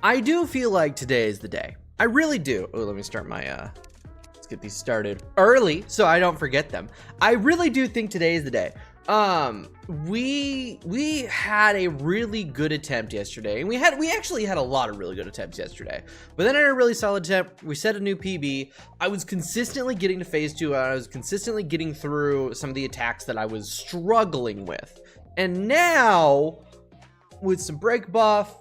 I do feel like today is the day. I really do. Oh, let me start my, let's get these started early so I don't forget them. I really do think today is the day. We had a really good attempt yesterday, and we actually had a lot of really good attempts yesterday, but then I had a really solid attempt. We set a new PB. I was consistently getting to phase 2. I was consistently getting through some of the attacks that I was struggling with, and now with some break buff,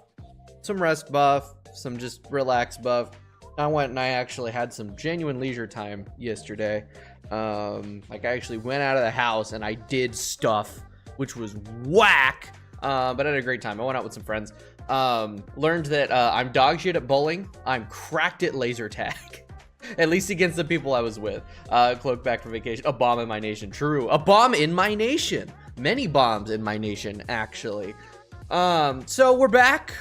some rest buff, some just relax buff, I went and I actually had some genuine leisure time yesterday. Like I actually went out of the house and I did stuff, which was whack, but I had a great time. I went out with some friends. Learned that I'm dog shit at bowling. I'm cracked at laser tag. At least against the people I was with. Cloak back from vacation. A bomb in my nation. True. A bomb in my nation. Many bombs in my nation, actually. So we're back.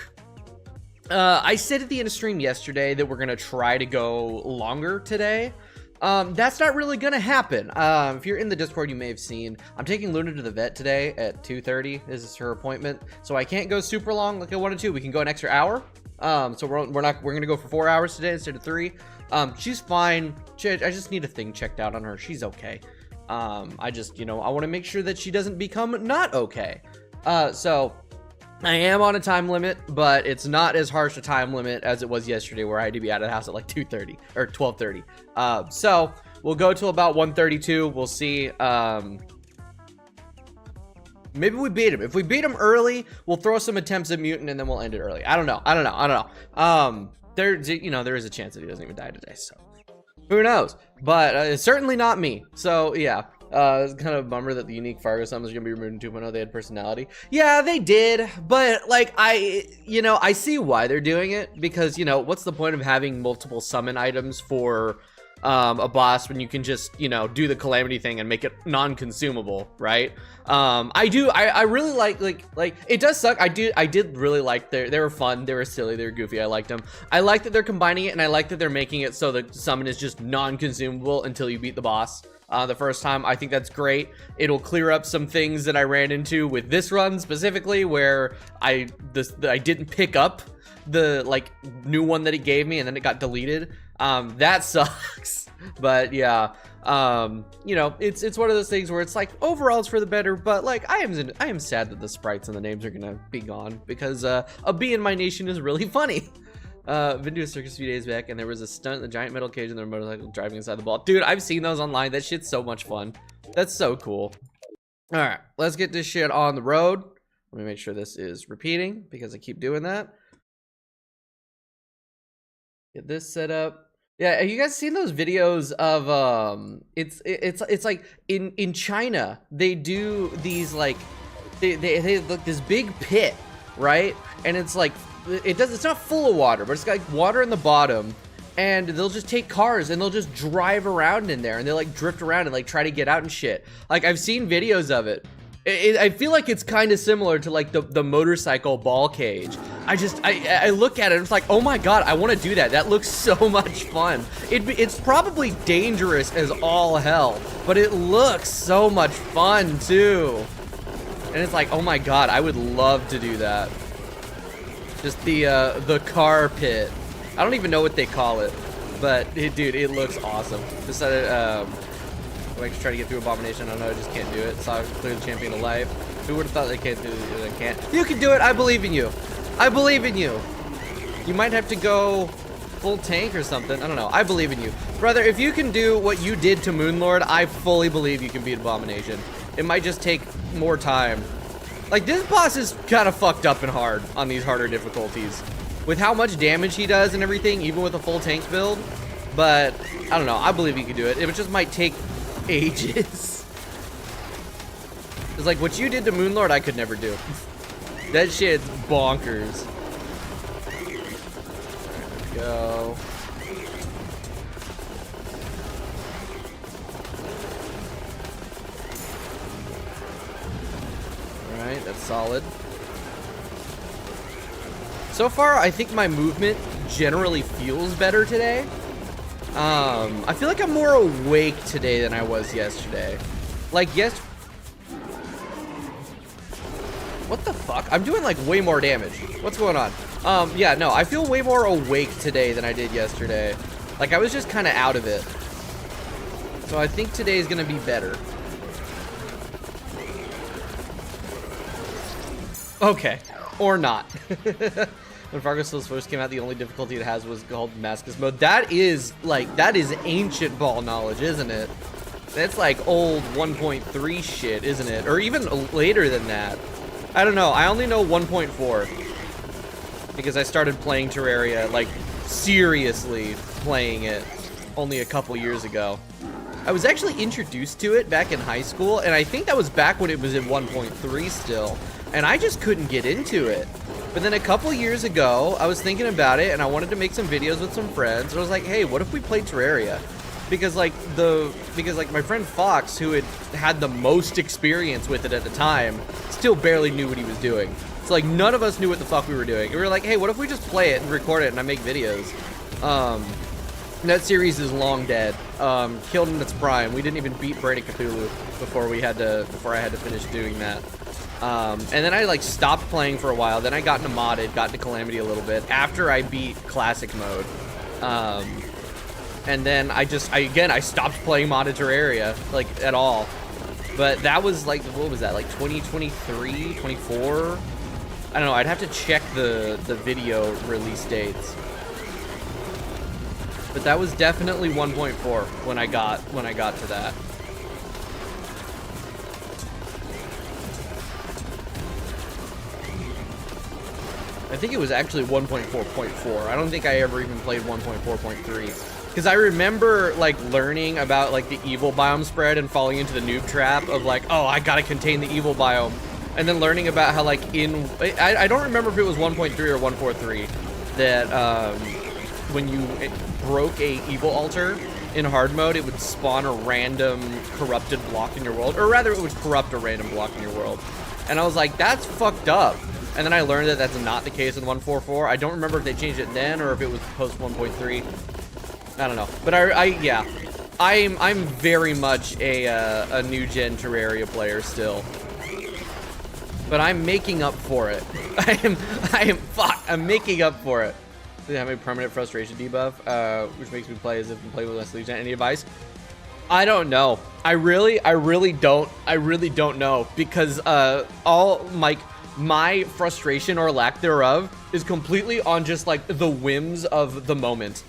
I said at the end of stream yesterday that we're gonna try to go longer today. That's not really gonna happen. If you're in the Discord, you may have seen I'm taking Luna to the vet today at 2:30. This is her appointment, so I can't go super long like I wanted to. We can go an extra hour. So we're gonna go for 4 hours today instead of 3. She's fine. I just need a thing checked out on her. She's okay. I just, you know, I want to make sure that she doesn't become not okay. So I am on a time limit, but it's not as harsh a time limit as it was yesterday, where I had to be out of the house at like 2:30 or 12:30. So we'll go till about 1:32. We'll see. Maybe we beat him. If we beat him early, we'll throw some attempts at Mutant and then we'll end it early. I don't know. There, you know, there is a chance that he doesn't even die today, so who knows? But it's certainly not me. So yeah. It's kind of a bummer that the unique Fargo summons are gonna be removed in 2.0. They had personality. Yeah, they did, but like I see why they're doing it, because, you know, what's the point of having multiple summon items for a boss when you can just, you know, do the calamity thing and make it non-consumable, right? I really like it does suck. I did really like they were fun, they were silly, they were goofy. I liked them. I like that they're combining it, and I like that they're making it so the summon is just non-consumable until you beat the boss. The first time. I think that's great. It'll clear up some things that I ran into with this run specifically, where I didn't pick up the like new one that it gave me, and then it got deleted. That sucks. But yeah, you know, it's one of those things where it's like overall it's for the better, but like I am sad that the sprites and the names are gonna be gone, because a bee in my nation is really funny. Been to a circus a few days back, and there was a stunt in the giant metal cage and their motorcycle driving inside the ball. Dude, I've seen those online. That shit's so much fun. That's so cool. All right, let's get this shit on the road. Let me make sure this is repeating, because I keep doing that. Get this set up. Yeah, have you guys seen those videos of it's like in China they do these like they look this big pit, right? And it's like it's not full of water, but it's got like water in the bottom, and they'll just take cars and they'll just drive around in there, and they like drift around and like try to get out and shit. Like I've seen videos of it. I feel like it's kind of similar to like the motorcycle ball cage. I look at it and it's like, oh my god, I want to do that. That looks so much fun. It's probably dangerous as all hell, but it looks so much fun too. And it's like, oh my god, I would love to do that. Just the car pit. I don't even know what they call it, but dude, it looks awesome. Decided like to try to get through Abomination. I don't know, I just can't do it. Saw clear the champion of life. Who would have thought they can't do it? They can't. You can do it. I believe in you. I believe in you. You might have to go full tank or something. I don't know. I believe in you, brother. If you can do what you did to Moonlord, I fully believe you can beat Abomination. It might just take more time. Like, this boss is kind of fucked up and hard on these harder difficulties with how much damage he does and everything, even with a full tank build. But I don't know. I believe you can do it. It just might take ages. It's like what you did to Moonlord, I could never do. That shit's bonkers. There we go. Alright, that's solid. So far, I think my movement generally feels better today. I feel like I'm more awake today than I was yesterday. Like, what the fuck? I'm doing like way more damage. What's going on? Yeah, no, I feel way more awake today than I did yesterday. Like, I was just kind of out of it. So I think today is going to be better. Okay. Or not. When Fargo Stills first came out, the only difficulty it has was called Damascus mode. That is, like, that is ancient ball knowledge, isn't it? That's like old 1.3 shit, isn't it? Or even later than that. I don't know. I only know 1.4. Because I started playing Terraria, like, seriously playing it only a couple years ago. I was actually introduced to it back in high school, and I think that was back when it was in 1.3 still. And I just couldn't get into it. But then a couple years ago, I was thinking about it, and I wanted to make some videos with some friends. And I was like, hey, what if we played Terraria? Because like my friend Fox, who had the most experience with it at the time, still barely knew what he was doing. So like none of us knew what the fuck we were doing. And we were like, hey, what if we just play it and record it and I make videos? That series is long dead. Killed in its prime. We didn't even beat Braid of Cthulhu before I had to finish doing that. And then I like stopped playing for a while. Then I got into modded, got into Calamity a little bit after I beat classic mode. And then I stopped playing modded Terraria, like, at all. But that was like, what was that, like 2023, 24? I don't know, I'd have to check the video release dates. But that was definitely 1.4 when I got to that. I think it was actually 1.4.4. I don't think I ever even played 1.4.3. Because I remember, like, learning about, like, the evil biome spread and falling into the noob trap of, like, oh, I gotta contain the evil biome. And then learning about how, like, I don't remember if it was 1.3 or 1.43 that, when you broke a evil altar in hard mode, it would spawn a random corrupted block in your world. Or rather, it would corrupt a random block in your world. And I was like, that's fucked up. And then I learned that that's not the case in 1.4.4. I don't remember if they changed it then or if it was post 1.3. I don't know, but yeah, I'm very much a new gen Terraria player still, but I'm making up for it. I'm making up for it. They have a permanent frustration debuff, which makes me play as if I'm playing with less Legion. Any advice? I don't know. I really don't know, because all my frustration or lack thereof is completely on just like the whims of the moment.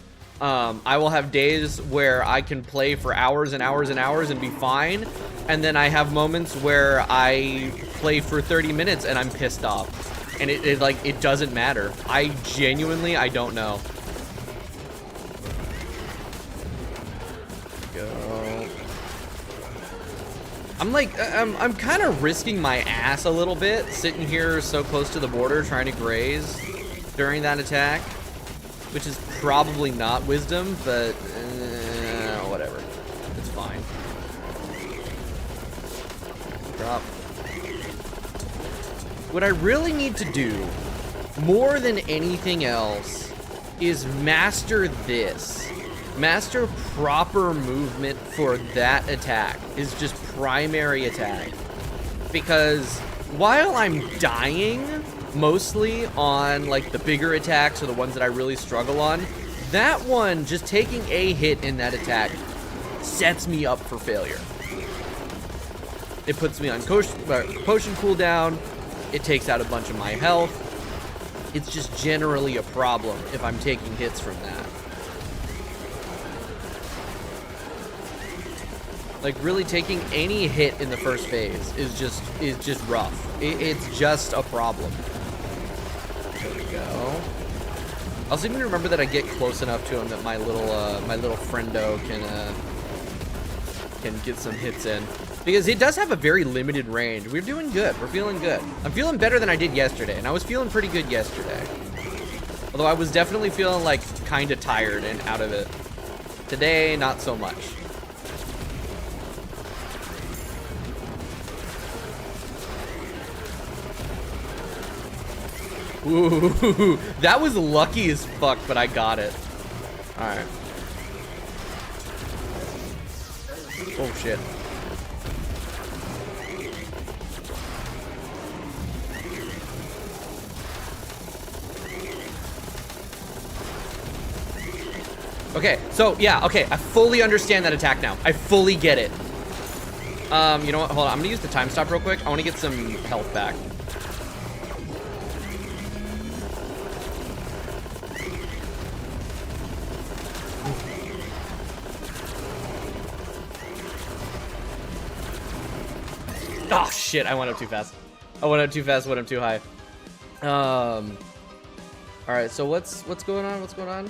I will have days where I can play for hours and hours and hours and be fine, and then I have moments where I play for 30 minutes and I'm pissed off, and it doesn't matter. I don't know. Go. I'm kind of risking my ass a little bit, sitting here so close to the border trying to graze during that attack. Which is probably not wisdom, but whatever. It's fine. Drop. What I really need to do, more than anything else, is master this. Master proper movement for that attack. Is just primary attack. Because while I'm dying mostly on like the bigger attacks or the ones that I really struggle on, that one, just taking a hit in that attack sets me up for failure. It puts me on potion cooldown, it takes out a bunch of my health. It's just generally a problem if I'm taking hits from that. Like, really taking any hit in the first phase is just rough. It's just a problem. There we go. I also need to remember that I get close enough to him that my little friendo can get some hits in, because it does have a very limited range. We're doing good. We're feeling good. I'm feeling better than I did yesterday, and I was feeling pretty good yesterday. Although I was definitely feeling like kind of tired and out of it. Today, not so much. Ooh, that was lucky as fuck, but I got it. Alright. Oh, shit. Okay, so yeah, okay, I fully understand that attack now. I fully get it. You know what? Hold on, I'm gonna use the time stop real quick. I want to get some health back. Oh shit, I went up too fast. I went up too fast, went up too high. Alright, so what's going on? What's going on?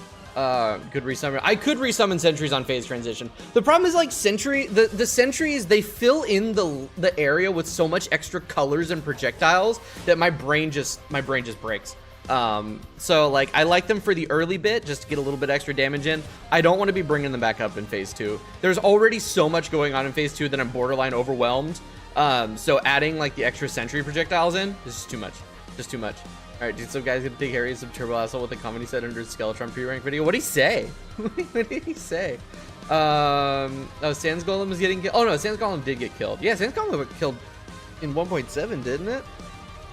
Could resummon. I could resummon sentries on phase transition. The problem is like the sentries, they fill in the area with so much extra colors and projectiles that my brain just breaks. So like I like them for the early bit just to get a little bit extra damage in. I don't want to be bringing them back up in phase 2. There's already so much going on in phase 2 that I'm borderline overwhelmed. So adding like the extra sentry projectiles in is just too much. Just too much. Alright, dude, so guys, gonna take areas of Turbo Asshole with a comment he said under Skeletron pre-rank video. What'd he say? What did he say? Oh, Sans Golem is getting killed. Oh no, Sans Golem did get killed. Yeah, Sans Golem got killed in 1.7, didn't it?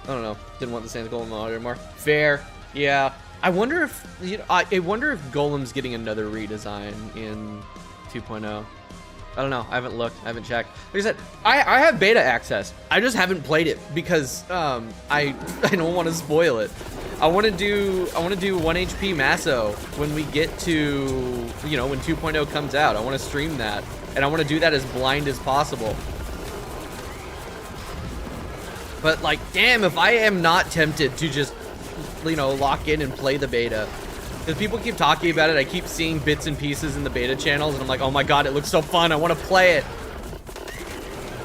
I don't know. Didn't want the Sans Golem on anymore. Fair. Yeah. I wonder if, you know, I wonder if Golem's getting another redesign in 2.0. I don't know. I haven't looked. I haven't checked. Like I said, I have beta access. I just haven't played it because I don't want to spoil it. I want to do 1 HP Maso when we get to, you know, when 2.0 comes out. I want to stream that, and I want to do that as blind as possible. But like, damn, if I am not tempted to just, you know, lock in and play the beta. Because people keep talking about it, I keep seeing bits and pieces in the beta channels, and I'm like, oh my god, it looks so fun, I want to play it.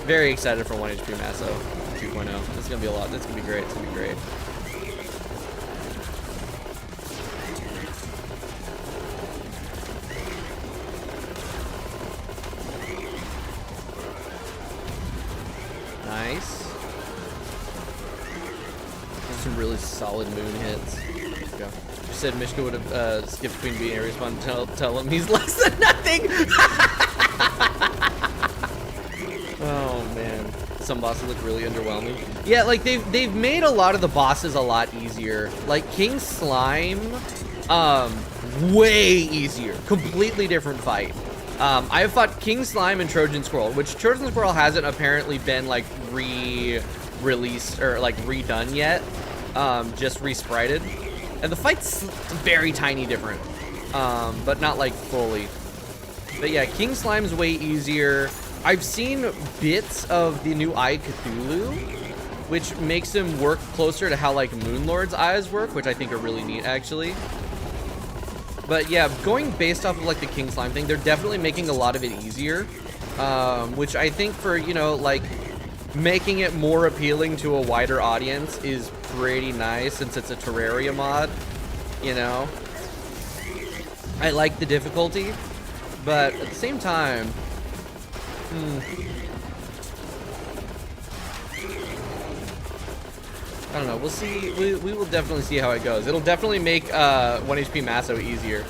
Very excited for 1 HP Maso 2.0. This is going to be a lot. This is going to be great. It's going to be great. Nice. Some really solid moon hits. Let's go. You said Mishka would have skipped between B and area spawn. Tell him he's less than nothing. Oh man, some bosses look really underwhelming. Yeah, like they've made a lot of the bosses a lot easier. Like King Slime, way easier. Completely different fight. I have fought King Slime and Trojan Squirrel, which Trojan Squirrel hasn't apparently been like re-released or like redone yet. Just re-sprited. And the fight's very tiny different, but not like fully. But yeah, King Slime's way easier. I've seen bits of the new Eye Cthulhu, which makes him work closer to how like Moonlord's eyes work, which I think are really neat actually. But yeah, going based off of like the King Slime thing, they're definitely making a lot of it easier, which I think for, you know, like making it more appealing to a wider audience is pretty nice since it's a Terraria mod, you know. I like the difficulty, but at the same time, I don't know. We'll see. We will definitely see how it goes. It'll definitely make 1 HP Maso easier.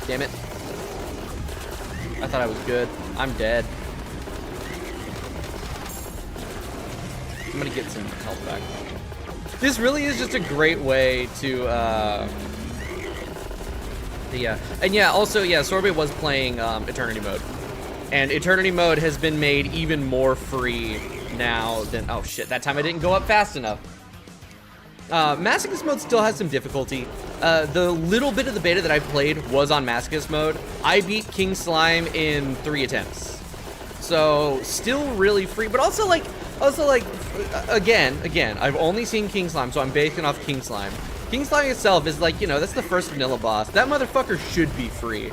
Damn it. I thought I was good. I'm dead. I'm gonna get some health back. This really is just a great way to, yeah. And yeah, also, yeah, Sorbet was playing Eternity Mode. And Eternity Mode has been made even more free now than, oh shit, that time I didn't go up fast enough. Masochist Mode still has some difficulty. The little bit of the beta that I played was on Masochist Mode. I beat King Slime in 3 attempts. So, still really free, but also like, again, I've only seen King Slime, so I'm basing off King Slime. King Slime itself is like, you know, that's the first vanilla boss. That motherfucker should be free.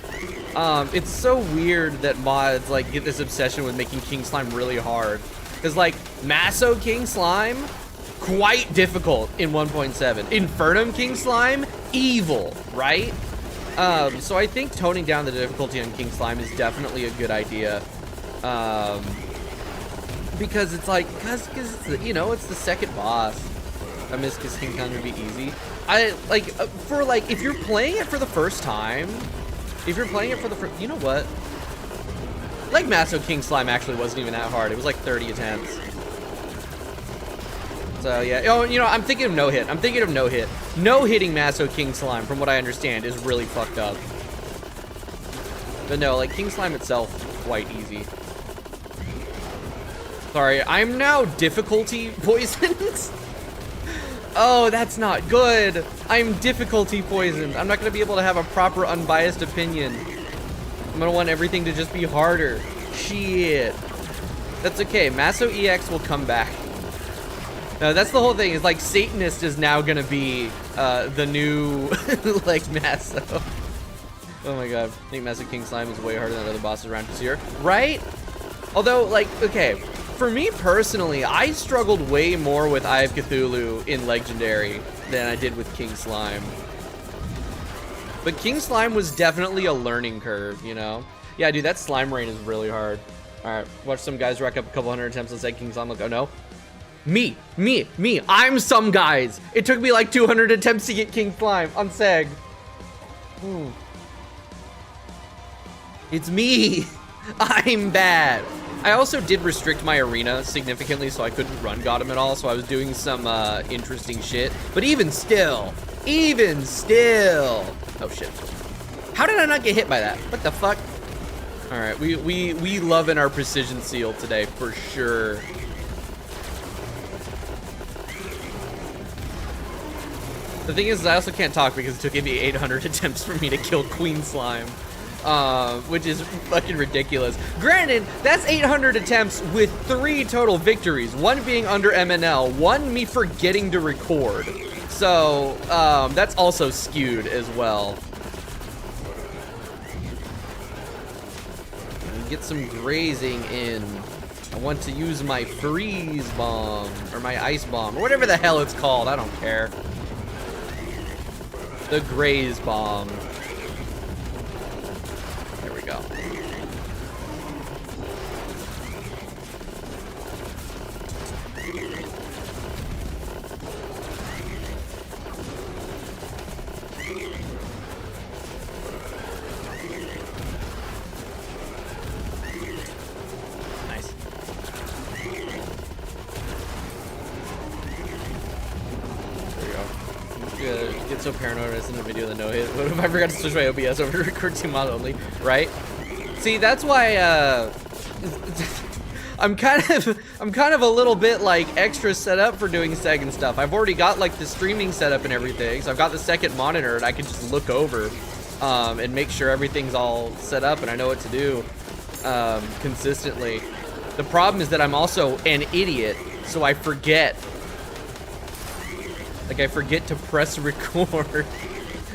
It's so weird that mods like get this obsession with making King Slime really hard. Cause like Maso King Slime, quite difficult in 1.7. Infernum King Slime, evil, right? So I think toning down the difficulty on King Slime is definitely a good idea. Because it's like, cause it's the, you know, it's the second boss. I miss cause King Kong would be easy. I like for like if you're playing it for the first time, you know what? Like Maso King Slime actually wasn't even that hard. It was like 30 attempts. So yeah, oh, you know, I'm thinking of Nohit. No-hitting Maso King Slime, from what I understand, is really fucked up. But no, like King Slime itself, quite easy. Sorry, I'm now difficulty poisoned. Oh, that's not good. I'm difficulty poisoned. I'm not gonna be able to have a proper unbiased opinion. I'm gonna want everything to just be harder. Shit. That's okay, Maso EX will come back. No, that's the whole thing, is like Satanist is now gonna be the new like Maso. Oh my god, I think Maso King Slime is way harder than other bosses around here, right? Although, like, okay, for me personally, I struggled way more with Eye of Cthulhu in Legendary than I did with King Slime. But King Slime was definitely a learning curve, you know? Yeah, dude, that slime rain is really hard. Alright, watch some guys rack up a couple hundred attempts on said King Slime. Like, oh no. Me. I'm some guys. It took me like 200 attempts to get King Slime on Seg. It's me. I'm bad. I also did restrict my arena significantly, so I couldn't run Gotham at all, so I was doing some interesting shit. But even still. Oh shit. How did I not get hit by that? What the fuck? Alright, we love in our precision seal today, for sure. The thing is, I also can't talk because it took me 800 attempts for me to kill Queen Slime. Which is fucking ridiculous. Granted, that's 800 attempts with 3 total victories. 1 being under MNL, 1 me forgetting to record. So, that's also skewed as well. Get some grazing in. I want to use my freeze bomb, or my ice bomb, or whatever the hell it's called, I don't care. The graze bomb. There we go. Nice. Get so paranoid as in the video of the Nohit. What if I forgot to switch my OBS over to record team mod only, right? See, that's why I'm kind of a little bit like extra set up for doing Seg and stuff. I've already got like the streaming setup and everything, so I've got the second monitor and I can just look over and make sure everything's all set up and I know what to do consistently. The problem is that I'm also an idiot, so I forget. Like, I forget to press record.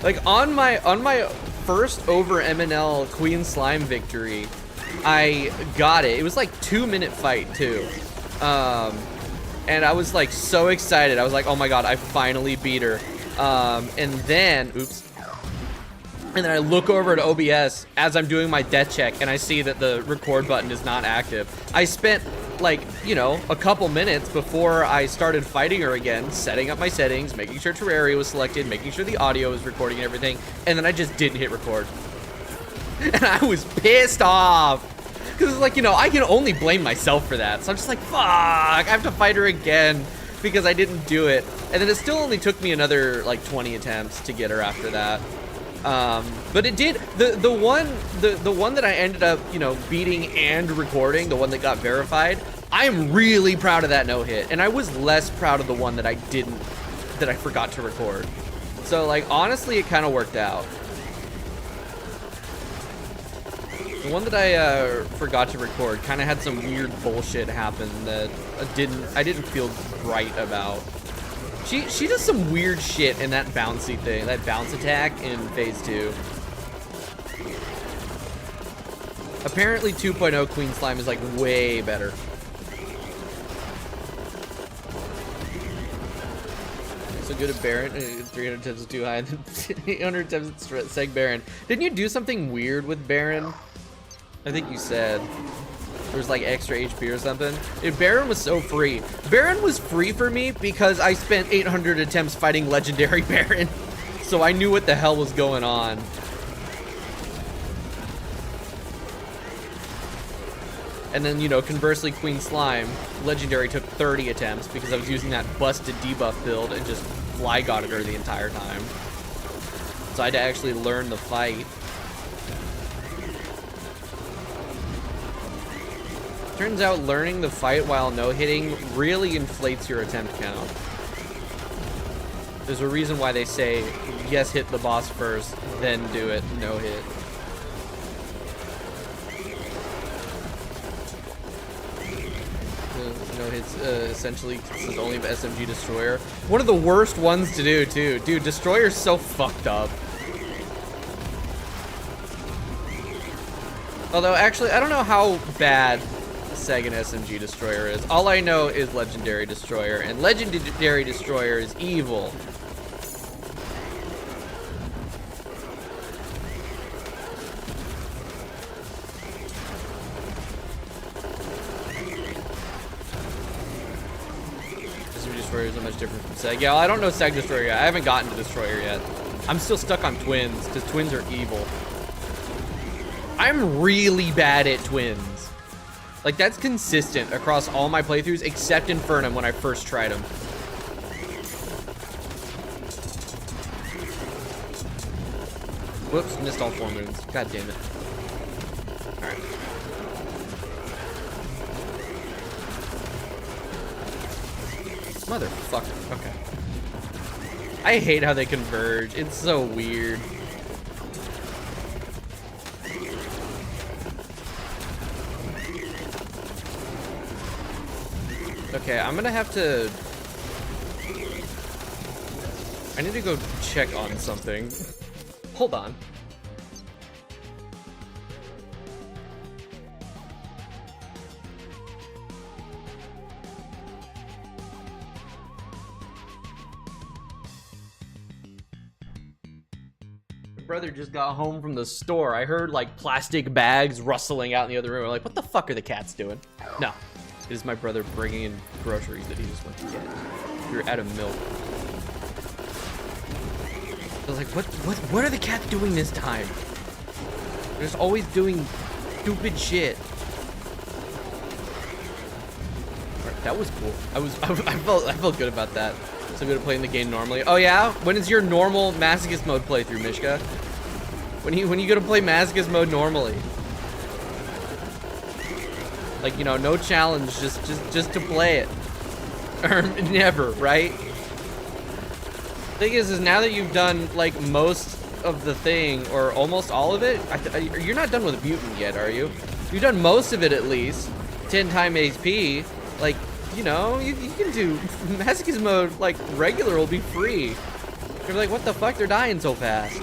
Like, on my first over MNL Queen Slime victory, I got it. It was like 2-minute fight, too. And I was, like, so excited. I was like, oh my god, I finally beat her. And then, oops. And then I look over at OBS as I'm doing my death check, and I see that the record button is not active. I spent, like, you know, a couple minutes before I started fighting her again, setting up my settings, making sure Terraria was selected, making sure the audio was recording and everything, and then I just didn't hit record. And I was pissed off. Because, like, you know, I can only blame myself for that. So I'm just like, fuck, I have to fight her again because I didn't do it. And then it still only took me another, like, 20 attempts to get her after that. But it did, the one that I ended up, you know, beating and recording, the one that got verified, I'm really proud of that no-hit, and I was less proud of the one that I forgot to record. So, like, honestly, it kind of worked out. The one that I forgot to record kind of had some weird bullshit happen that I didn't feel right about. She does some weird shit in that bouncy thing, that bounce attack in phase 2. Apparently 2.0 Queen Slime is like way better. So good at Baron, 300 times is too high, and then 800 times it's Seg Baron. Didn't you do something weird with Baron? I think you said. There was like extra HP or something. Baron was so free. Baron was free for me because I spent 800 attempts fighting Legendary Baron. So I knew what the hell was going on. And then, you know, conversely, Queen Slime, Legendary took 30 attempts because I was using that busted debuff build and just fly godded her the entire time. So I had to actually learn the fight. Turns out learning the fight while no-hitting really inflates your attempt count. There's a reason why they say, yes, hit the boss first, then do it, no-hit. No-hit's essentially consists only of SMG Destroyer. One of the worst ones to do, too. Dude, Destroyer's so fucked up. Although, actually, I don't know how bad Second SMG Destroyer is. All I know is Legendary Destroyer, and Legendary Destroyer is evil. SMG Destroyer is much different from Seg. Yeah, well, I don't know Seg Destroyer yet. I haven't gotten to Destroyer yet. I'm still stuck on Twins, because Twins are evil. I'm really bad at Twins. Like, that's consistent across all my playthroughs, except Infernum when I first tried them. Whoops, missed all 4 moons. God damn it. Alright. Motherfucker. Okay. I hate how they converge. It's so weird. Okay, I'm gonna have to... I need to go check on something. Hold on. My brother just got home from the store. I heard like plastic bags rustling out in the other room. I'm like, what the fuck are the cats doing? No. It is my brother bringing in groceries that he just went to get. You're out of milk. I was like, what are the cats doing this time? They're just always doing stupid shit. Right, that was cool. I felt good about that. So good at playing the game normally. Oh yeah? When is your normal Masochist mode playthrough, Mishka? When you go to play Masochist mode normally? Like, you know, no challenge, just to play it. Or never, right? Thing is now that you've done, like, most of the thing, or almost all of it, you're not done with Mutant yet, are you? You've done most of it, at least. 10 times HP. Like, you know, you can do... Masochist mode, like, regular will be free. You're like, what the fuck? They're dying so fast.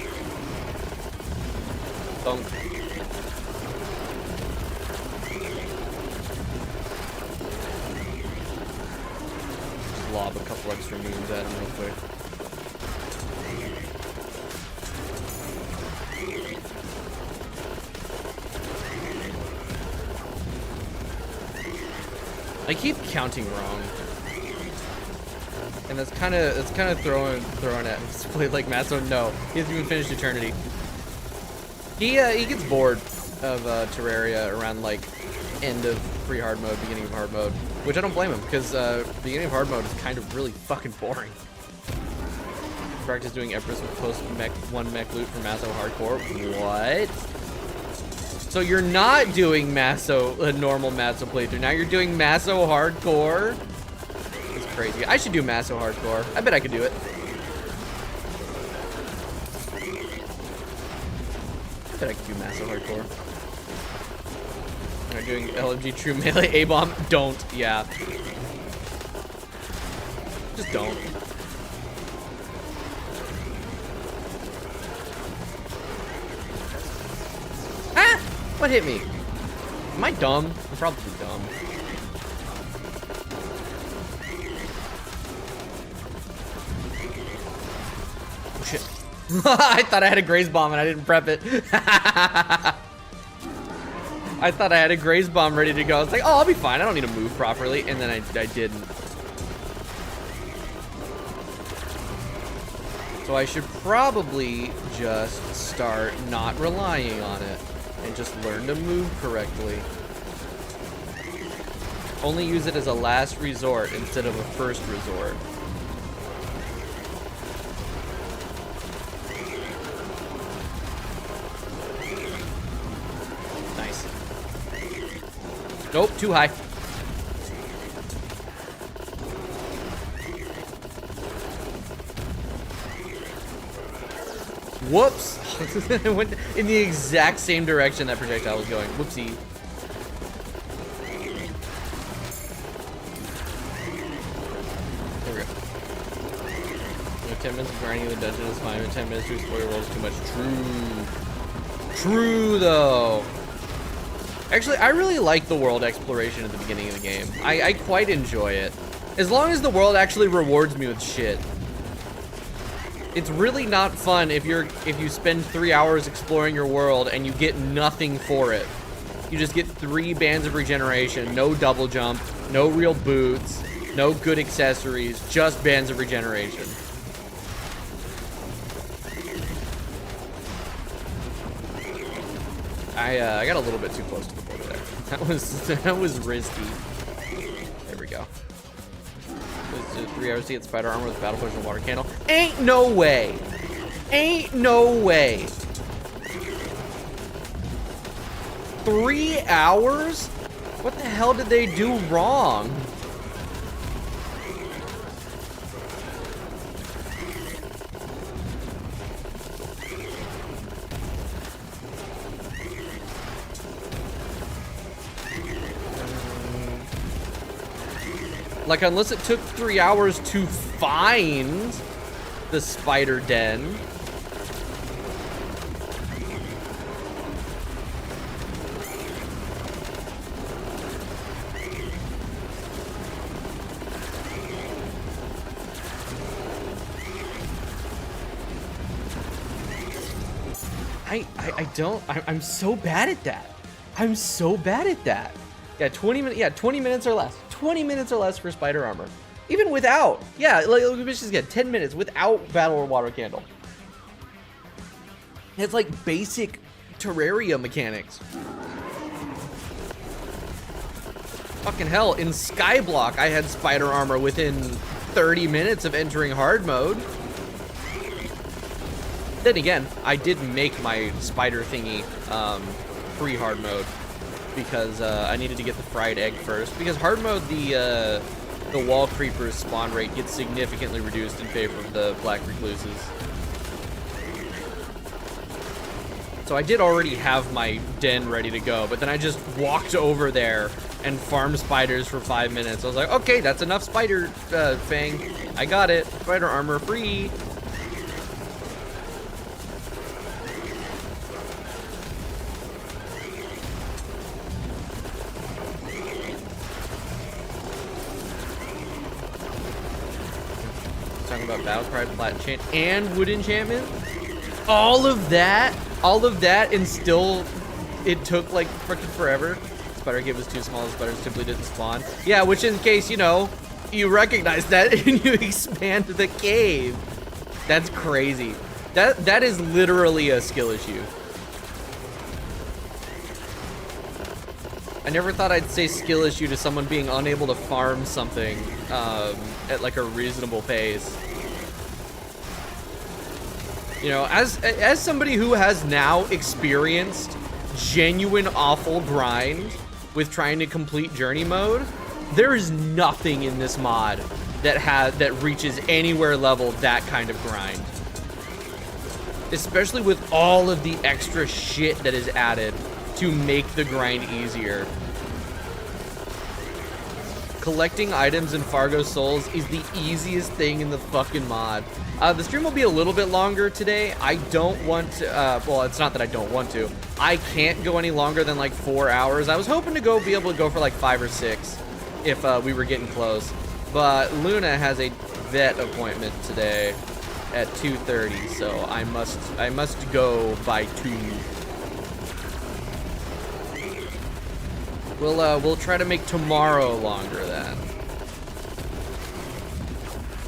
Don't... Lob a couple extra moons at him real quick. I keep counting wrong, and that's kind of throwing at me. Played like Maso. No, he hasn't even finished Eternity. He gets bored of Terraria around like end of pre-hard mode, beginning of hard mode. Which I don't blame him, because beginning of hard mode is kind of really fucking boring. Practice doing Empress with post-mech 1 mech loot for Maso Hardcore. What? So you're not doing a normal Maso playthrough. Now you're doing Maso Hardcore? It's crazy. I should do Maso Hardcore. I bet I could do it. I bet I could do Maso Hardcore. Are doing LMG True Melee Abom? Don't. Yeah. Just don't. Ah! What hit me? Am I dumb? I'm probably dumb. Oh shit. I thought I had a Graze Bomb and I didn't prep it. I thought I had a Graze Bomb ready to go. I was like, oh, I'll be fine. I don't need to move properly. And then I didn't. So I should probably just start not relying on it and just learn to move correctly. Only use it as a last resort instead of a first resort. Nope, too high. Whoops! I went in the exact same direction that projectile was going. Whoopsie. There we go. 10 minutes of grinding the dungeon is fine, but 10 minutes to explore your world is too much. True, though. Actually, I really like the world exploration at the beginning of the game. I quite enjoy it. As long as the world actually rewards me with shit. It's really not fun if you spend 3 hours exploring your world and you get nothing for it. You just get 3 bands of regeneration, no double jump, no real boots, no good accessories, just bands of regeneration. I got a little bit too close to the border there. That was risky. There we go. 3 hours to get spider armor with battle push and water candle. Ain't no way. Ain't no way. 3 hours? What the hell did they do wrong? Like, unless it took 3 hours to find the spider den. I'm so bad at that. I'm so bad at that. Yeah, 20 minutes or less. 20 minutes or less for spider armor. Even without. Yeah, like let's just get 10 minutes without battle or water candle. It's like basic Terraria mechanics. Fucking hell, in Skyblock I had spider armor within 30 minutes of entering hard mode. Then again, I did make my spider thingy pre-hard mode because I needed to get the fried egg first. Because hard mode, the wall creeper's spawn rate gets significantly reduced in favor of the black recluses. So I did already have my den ready to go, but then I just walked over there and farmed spiders for 5 minutes. I was like, okay, that's enough spider fang. I got it. Spider armor free. Talking about battle cry, plat enchant, and wood enchantment. All of that, and still, it took like freaking forever. Spider cave was too small, the spiders simply didn't spawn. Yeah, which in case, you know, you recognize that and you expand the cave. That's crazy. That is literally a skill issue. I never thought I'd say skill issue to someone being unable to farm something at like a reasonable pace. You know, as somebody who has now experienced genuine awful grind with trying to complete journey mode, there is nothing in this mod that reaches anywhere level that kind of grind. Especially with all of the extra shit that is added to make the grind easier. Collecting items in Fargo Souls is the easiest thing in the fucking mod. The stream will be a little bit longer today. I don't want to, well, it's not that I don't want to. I can't go any longer than like 4 hours. I was hoping to be able to go for like 5 or 6 if we were getting close. But Luna has a vet appointment today at 2:30, so I must go by 2. We'll try to make tomorrow longer then.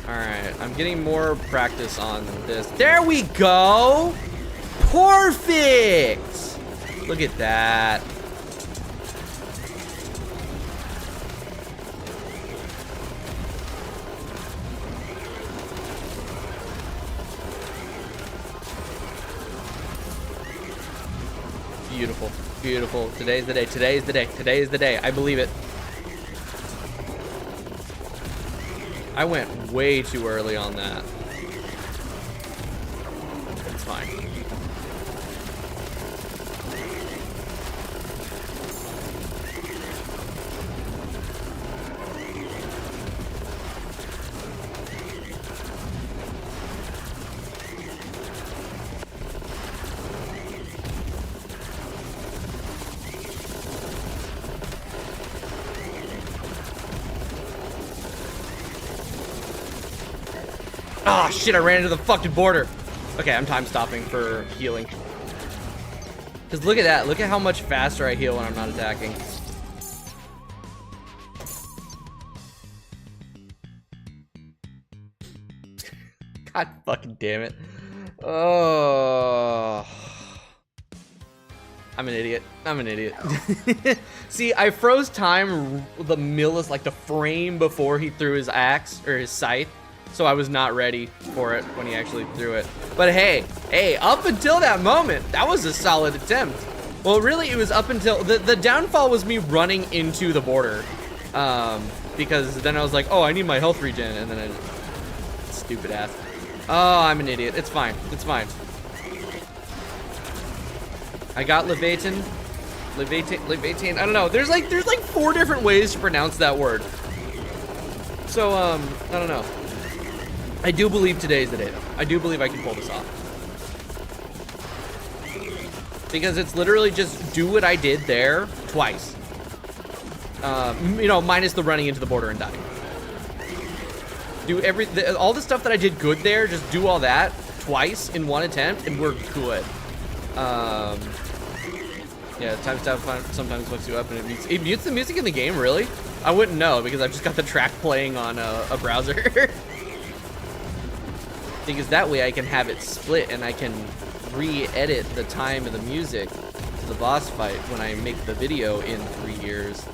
Alright, I'm getting more practice on this. There we go! Perfect! Look at that. Beautiful. Beautiful. Today's the day. Today's the day. Today is the day. I believe it. I went way too early on that. It's fine. Ah, shit, I ran into the fucking border. Okay, I'm time stopping for healing. Because look at that. Look at how much faster I heal when I'm not attacking. God fucking damn it. Oh. I'm an idiot. I'm an idiot. See, I froze time the millis, like the frame before he threw his axe or his scythe. So I was not ready for it when he actually threw it. But hey, up until that moment, that was a solid attempt. Well, really, it was up until the downfall was me running into the border. Because then I was like, oh, I need my health regen, and then stupid ass. Oh, I'm an idiot. It's fine. It's fine. I got Leviathan. Leviathan. I don't know. There's like 4 different ways to pronounce that word. So I don't know. I do believe today is the day, though. I do believe I can pull this off. Because it's literally just do what I did there twice. You know, minus the running into the border and dying. Do all the stuff that I did good there, just do all that twice in one attempt, and we're good. Yeah, time stuff sometimes fucks you up, and it mutes the music in the game, really? I wouldn't know, because I've just got the track playing on a browser. Because that way I can have it split and I can re-edit the time of the music to the boss fight when I make the video in 3 years.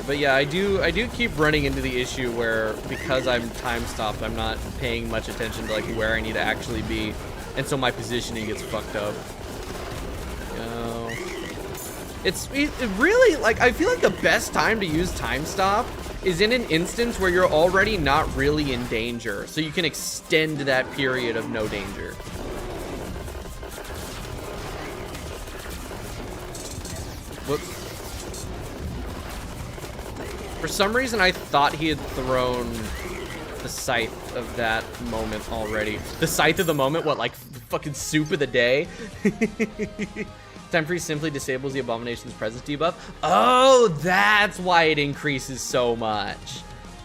But yeah, I do keep running into the issue where because I'm time stopped, I'm not paying much attention to like where I need to actually be, and so my positioning gets fucked up. It really, like, I feel like the best time to use time stop is in an instance where you're already not really in danger, so you can extend that period of no danger. Whoops. For some reason, I thought he had thrown the scythe of that moment already. The scythe of the moment? What, like fucking soup of the day? Time freeze simply disables the abomination's presence debuff. Oh, that's why it increases so much.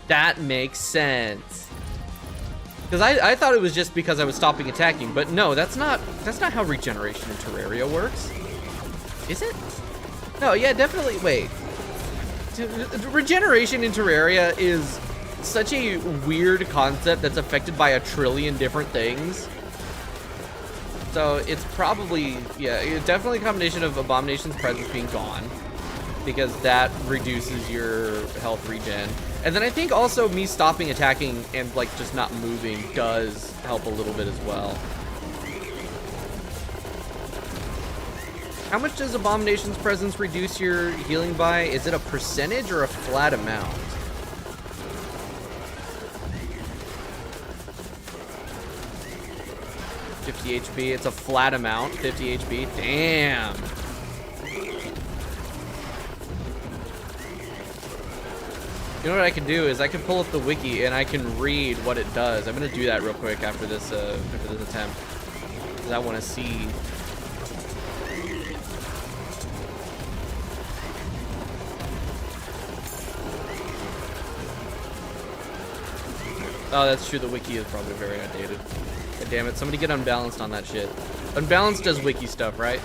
That makes sense. Because I thought it was just because I was stopping attacking, but no, that's not how regeneration in Terraria works. Is it? No, yeah, definitely. Wait. Regeneration in Terraria is such a weird concept that's affected by a trillion different things. So it's probably, yeah, definitely a combination of Abomination's presence being gone, because that reduces your health regen. And then I think also me stopping attacking and like just not moving does help a little bit as well. How much does Abomination's presence reduce your healing by? Is it a percentage or a flat amount? $50 HP. It's a flat amount. 50 HP. Damn. You know what I can do is I can pull up the wiki and I can read what it does. I'm gonna do that real quick after this attempt, because I want to see. Oh, that's true. The wiki is probably very outdated. God damn it! Somebody get Unbalanced on that shit. Unbalanced does wiki stuff, right?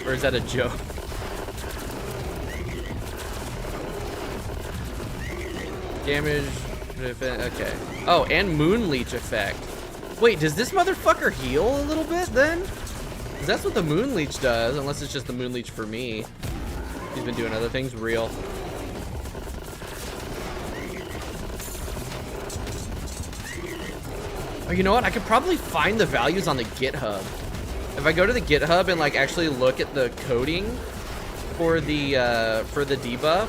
Or is that a joke? Damage. Okay. Oh, and Moonleech effect. Wait, does this motherfucker heal a little bit then? Because that's what the Moonleech does, unless it's just the Moonleech for me. He's been doing other things. Real. Oh, you know what? I could probably find the values on the GitHub. If I go to the GitHub and like actually look at the coding for the debuff,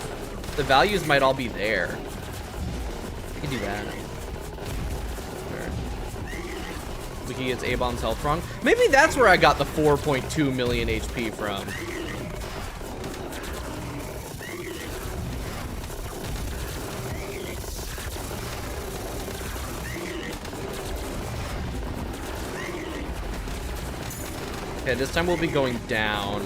the values might all be there. I can do that. Wiki gets Abom's health wrong. Maybe that's where I got the 4.2 million HP from. Okay, this time we'll be going down.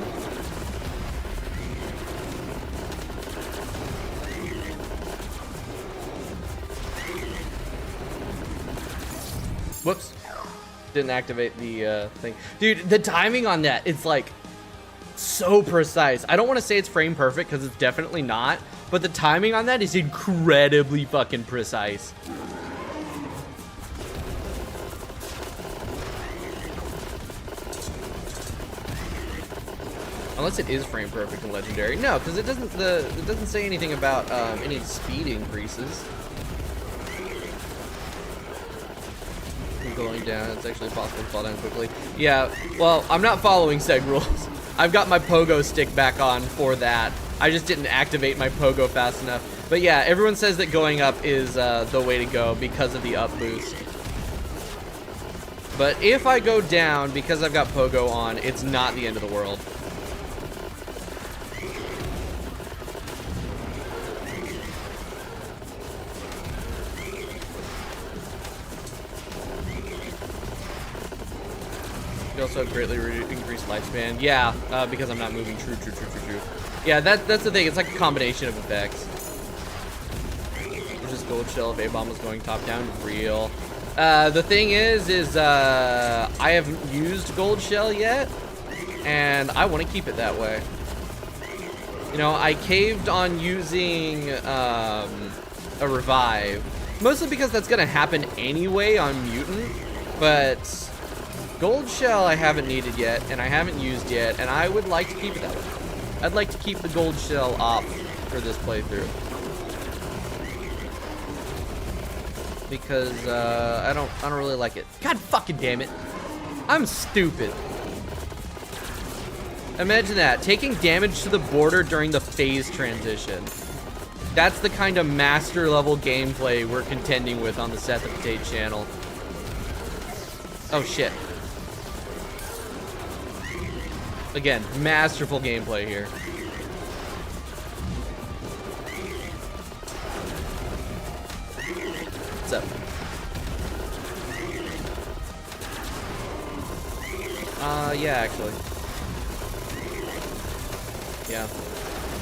Whoops. Didn't activate the thing. Dude, the timing on that, it's like so precise. I don't want to say it's frame perfect because it's definitely not, but the timing on that is incredibly fucking precise. Unless it is frame perfect and legendary. No, because it doesn't say anything about any speed increases. Going down, it's actually possible to fall down quickly. Yeah, well, I'm not following seg rules. I've got my pogo stick back on for that. I just didn't activate my pogo fast enough. But yeah, everyone says that going up is the way to go because of the up boost. But if I go down because I've got pogo on, it's not the end of the world. Also greatly increased lifespan. Yeah, because I'm not moving. True. Yeah, that's the thing. It's like a combination of effects. Just gold shell if Abom was going top down. Real. The thing is I haven't used gold shell yet, and I want to keep it that way. You know, I caved on using a revive, mostly because that's gonna happen anyway on Mutant, but gold shell I haven't needed yet, and I haven't used yet, and I would like to keep it that way. I'd like to keep the gold shell off for this playthrough. Because I don't really like it. God fucking damn it. I'm stupid. Imagine that, taking damage to the border during the phase transition. That's the kind of master level gameplay we're contending with on the Seth and Tate channel. Oh shit. Again, masterful gameplay here. What's up? Yeah, actually. Yeah.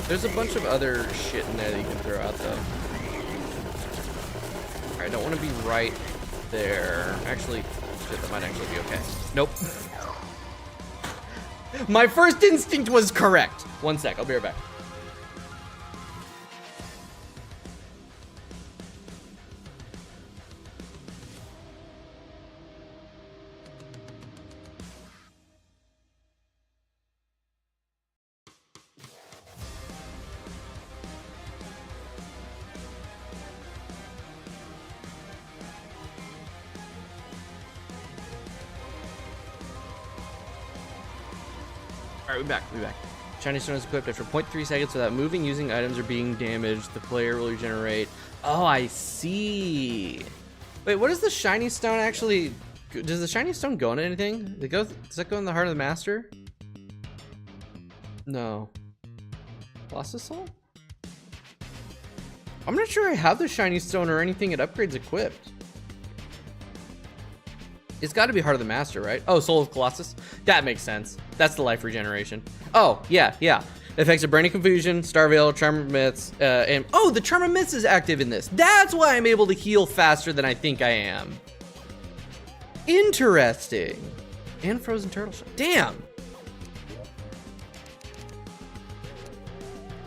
There's a bunch of other shit in there that you can throw out, though. Alright, I don't want to be right there. Actually, shit, that might actually be okay. Nope. My first instinct was correct. One sec, I'll be right back. Alright, we're back. Shiny stone is equipped after 0.3 seconds without moving, using items, or being damaged. The player will regenerate. Oh, I see. Wait, what is the shiny stone actually? Does the shiny stone go into anything? Does that go in the heart of the master? No. Colossus Soul? I'm not sure I have the shiny stone or anything it upgrades equipped. It's got to be Heart of the Master, right? Oh, Soul of Colossus. That makes sense. That's the life regeneration. Oh, yeah. Effects of Brain Confusion, Star Veil, Charm of Myths, and oh, the Charm of Myths is active in this. That's why I'm able to heal faster than I think I am. Interesting. And Frozen Turtle Shell. Damn.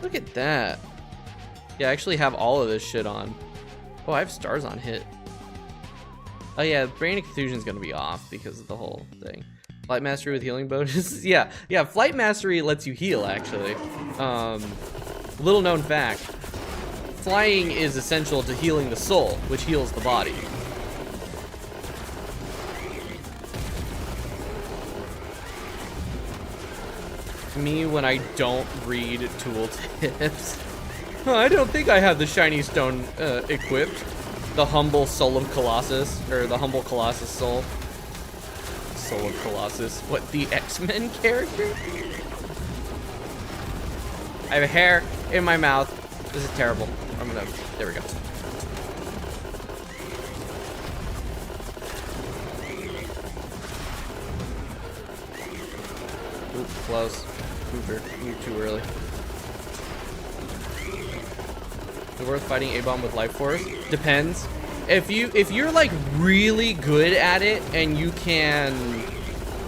Look at that. Yeah, I actually have all of this shit on. Oh, I have stars on hit. Oh yeah, Brain Confusion is gonna be off because of the whole thing. Flight Mastery with healing bonus. yeah, Flight Mastery lets you heal actually. Little known fact. Flying is essential to healing the soul, which heals the body. Me when I don't read tooltips. I don't think I have the shiny stone equipped. The humble soul of Colossus, or the humble Colossus soul. Soul of Colossus. What, the X-Men character? I have a hair in my mouth. This is terrible. I'm gonna, there we go. Oop, close. Moved too early. Is it worth fighting Abom with Life Force? Depends. If you're like really good at it and you can,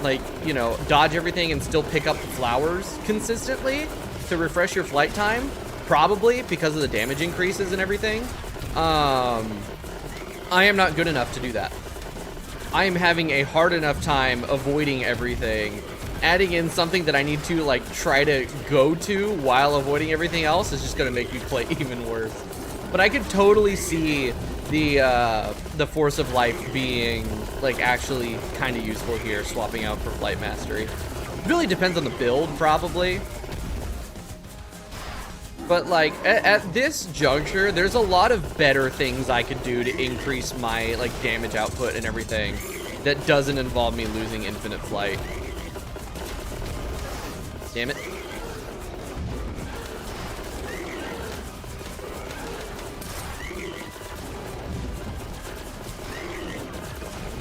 like, you know, dodge everything and still pick up the flowers consistently to refresh your flight time, probably because of the damage increases and everything. I am not good enough to do that. I am having a hard enough time avoiding everything. Adding in something that I need to like try to go to while avoiding everything else is just gonna make me play even worse. But I could totally see the Force of Life being like actually kind of useful here, swapping out for Flight Mastery. Really depends on the build, probably. But like at this juncture, there's a lot of better things I could do to increase my like damage output and everything that doesn't involve me losing infinite flight. Damn it.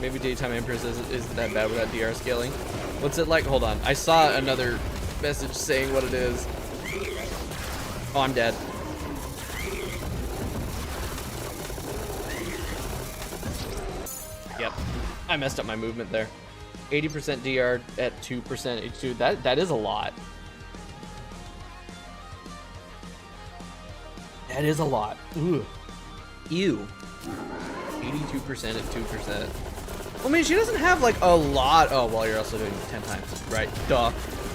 Maybe Daytime Empress isn't that bad without DR scaling. What's it like? Hold on. I saw another message saying what it is. Oh, I'm dead. Yep. I messed up my movement there. 80% DR at 2% H2. That is a lot. That is a lot. Ooh. Ew. 82% at 2%. Well, I mean, she doesn't have like a lot. Oh, well, you're also doing 10 times, right? Duh.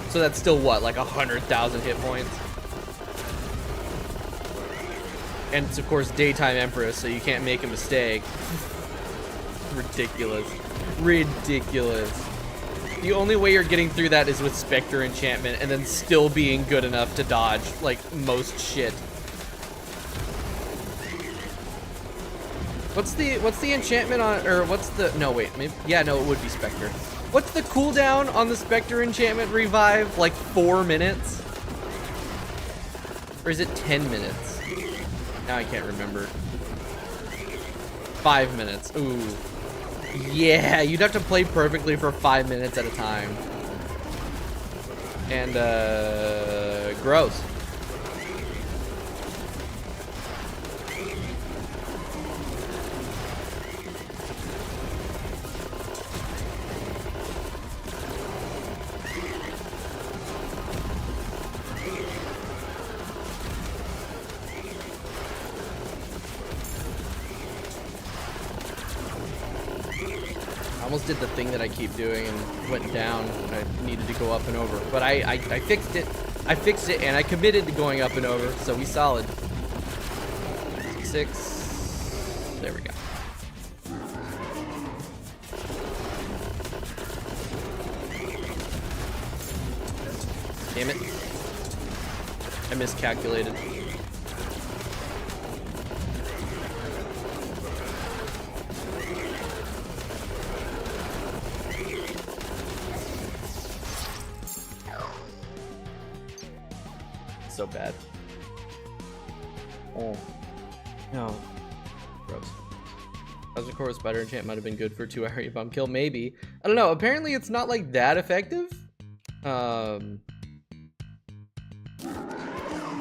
So that's still what, like 100,000 hit points? And it's of course Daytime Empress, so you can't make a mistake. Ridiculous. Ridiculous. The only way you're getting through that is with Spectre enchantment and then still being good enough to dodge like most shit. What's the enchantment on, or what's the, no wait, maybe, yeah, no, it would be Spectre. What's the cooldown on the Spectre enchantment revive? Like 4 minutes? Or is it 10 minutes? Now I can't remember. 5 minutes. Ooh. Yeah, you'd have to play perfectly for 5 minutes at a time. And, gross. Almost did the thing that I keep doing and went down. I needed to go up and over, but I fixed it. I fixed it and I committed to going up and over, so we solid. 6. There we go. Damn it. I miscalculated. So bad. Oh. No. Gross. Thousand Core Spider Enchant might have been good for 2-hour Abom kill, maybe. I don't know, apparently it's not like that effective. I don't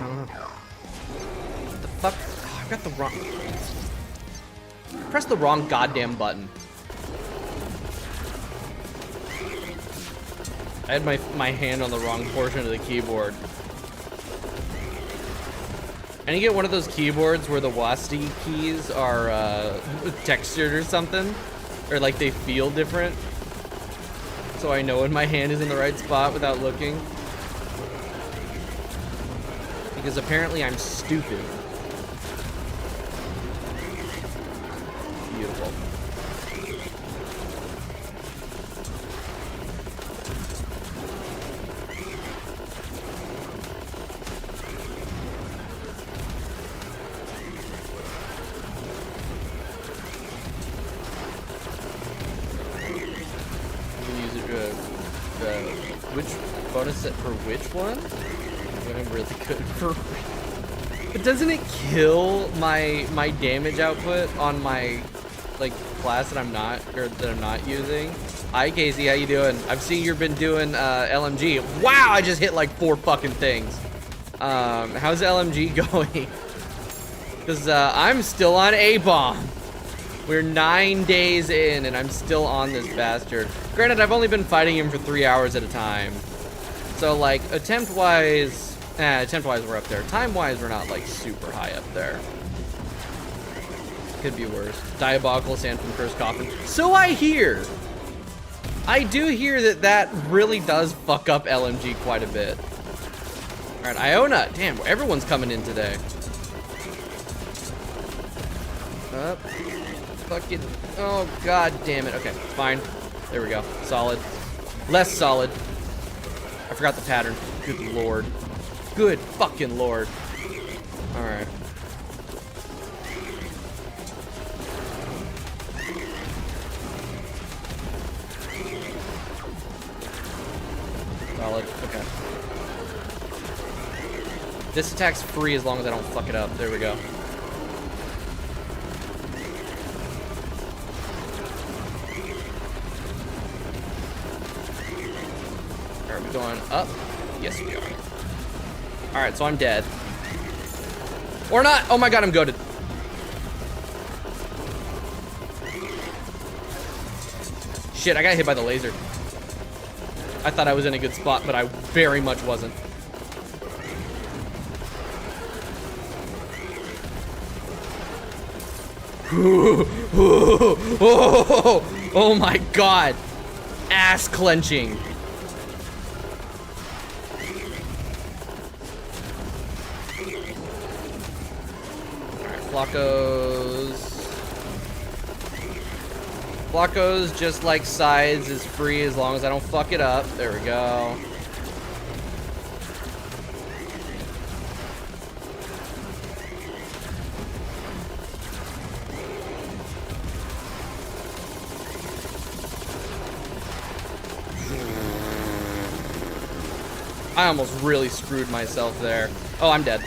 know. What the fuck? Oh, I got the wrong... Press the wrong goddamn button. I had my hand on the wrong portion of the keyboard. And you get one of those keyboards where the WASD keys are textured or something, or like they feel different. So I know when my hand is in the right spot without looking. Because apparently I'm stupid. Beautiful. Which bonus set for which one? I'm really good for. But doesn't it kill my damage output on my like class that I'm not using? Hi Casey, how you doing? I've seen you've been doing LMG. Wow, I just hit like 4 fucking things. How's LMG going? Because I'm still on Abom. We're 9 days in and I'm still on this bastard. Granted, I've only been fighting him for 3 hours at a time. So like attempt-wise we're up there. Time-wise, we're not like super high up there. Could be worse. Diabolical Sand from Cursed Coffin. So I hear. I do hear that really does fuck up LMG quite a bit. All right, Iona. Damn, everyone's coming in today. Up. Fucking. Oh god damn it. Okay, fine. There we go. Solid. Less solid. I forgot the pattern. Good lord. Good fucking lord. All right. Solid. Okay. This attack's free as long as I don't fuck it up. There we go. Are we going up? Yes, we are. All right, so I'm dead. Or not. Oh my god, I'm goated. Shit, I got hit by the laser. I thought I was in a good spot, but I very much wasn't. Oh my god. Ass clenching. Flacco's just like sides is free as long as I don't fuck it up. There we go. I almost really screwed myself there. Oh, I'm dead.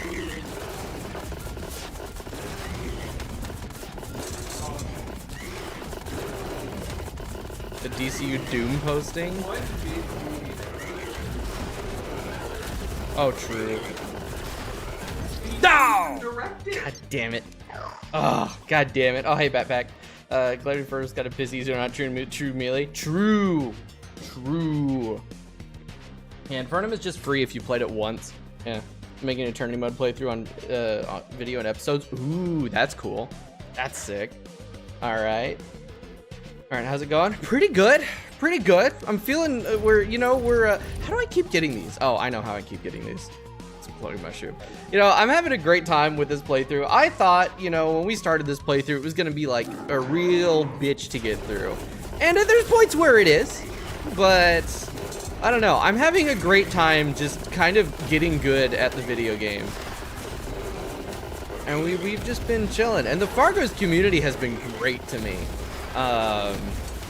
The DCU Doom posting? Oh, true. No! God damn it. Oh, god damn it. Oh, hey, Backpack. Glad first got a piss easier, not true melee. True. Yeah, Infernum is just free if you played it once. Yeah. Making an eternity mode playthrough on video and episodes. Ooh, that's cool. That's sick. All right, how's it going? Pretty good. I'm feeling how do I keep getting these? Oh, I know how I keep getting these. It's a floating mushroom. I'm having a great time with this playthrough. I thought, when we started this playthrough, it was gonna be like a real bitch to get through. And there's points where it is, but I don't know. I'm having a great time just kind of getting good at the video game. And we've just been chilling. And the Fargo's community has been great to me.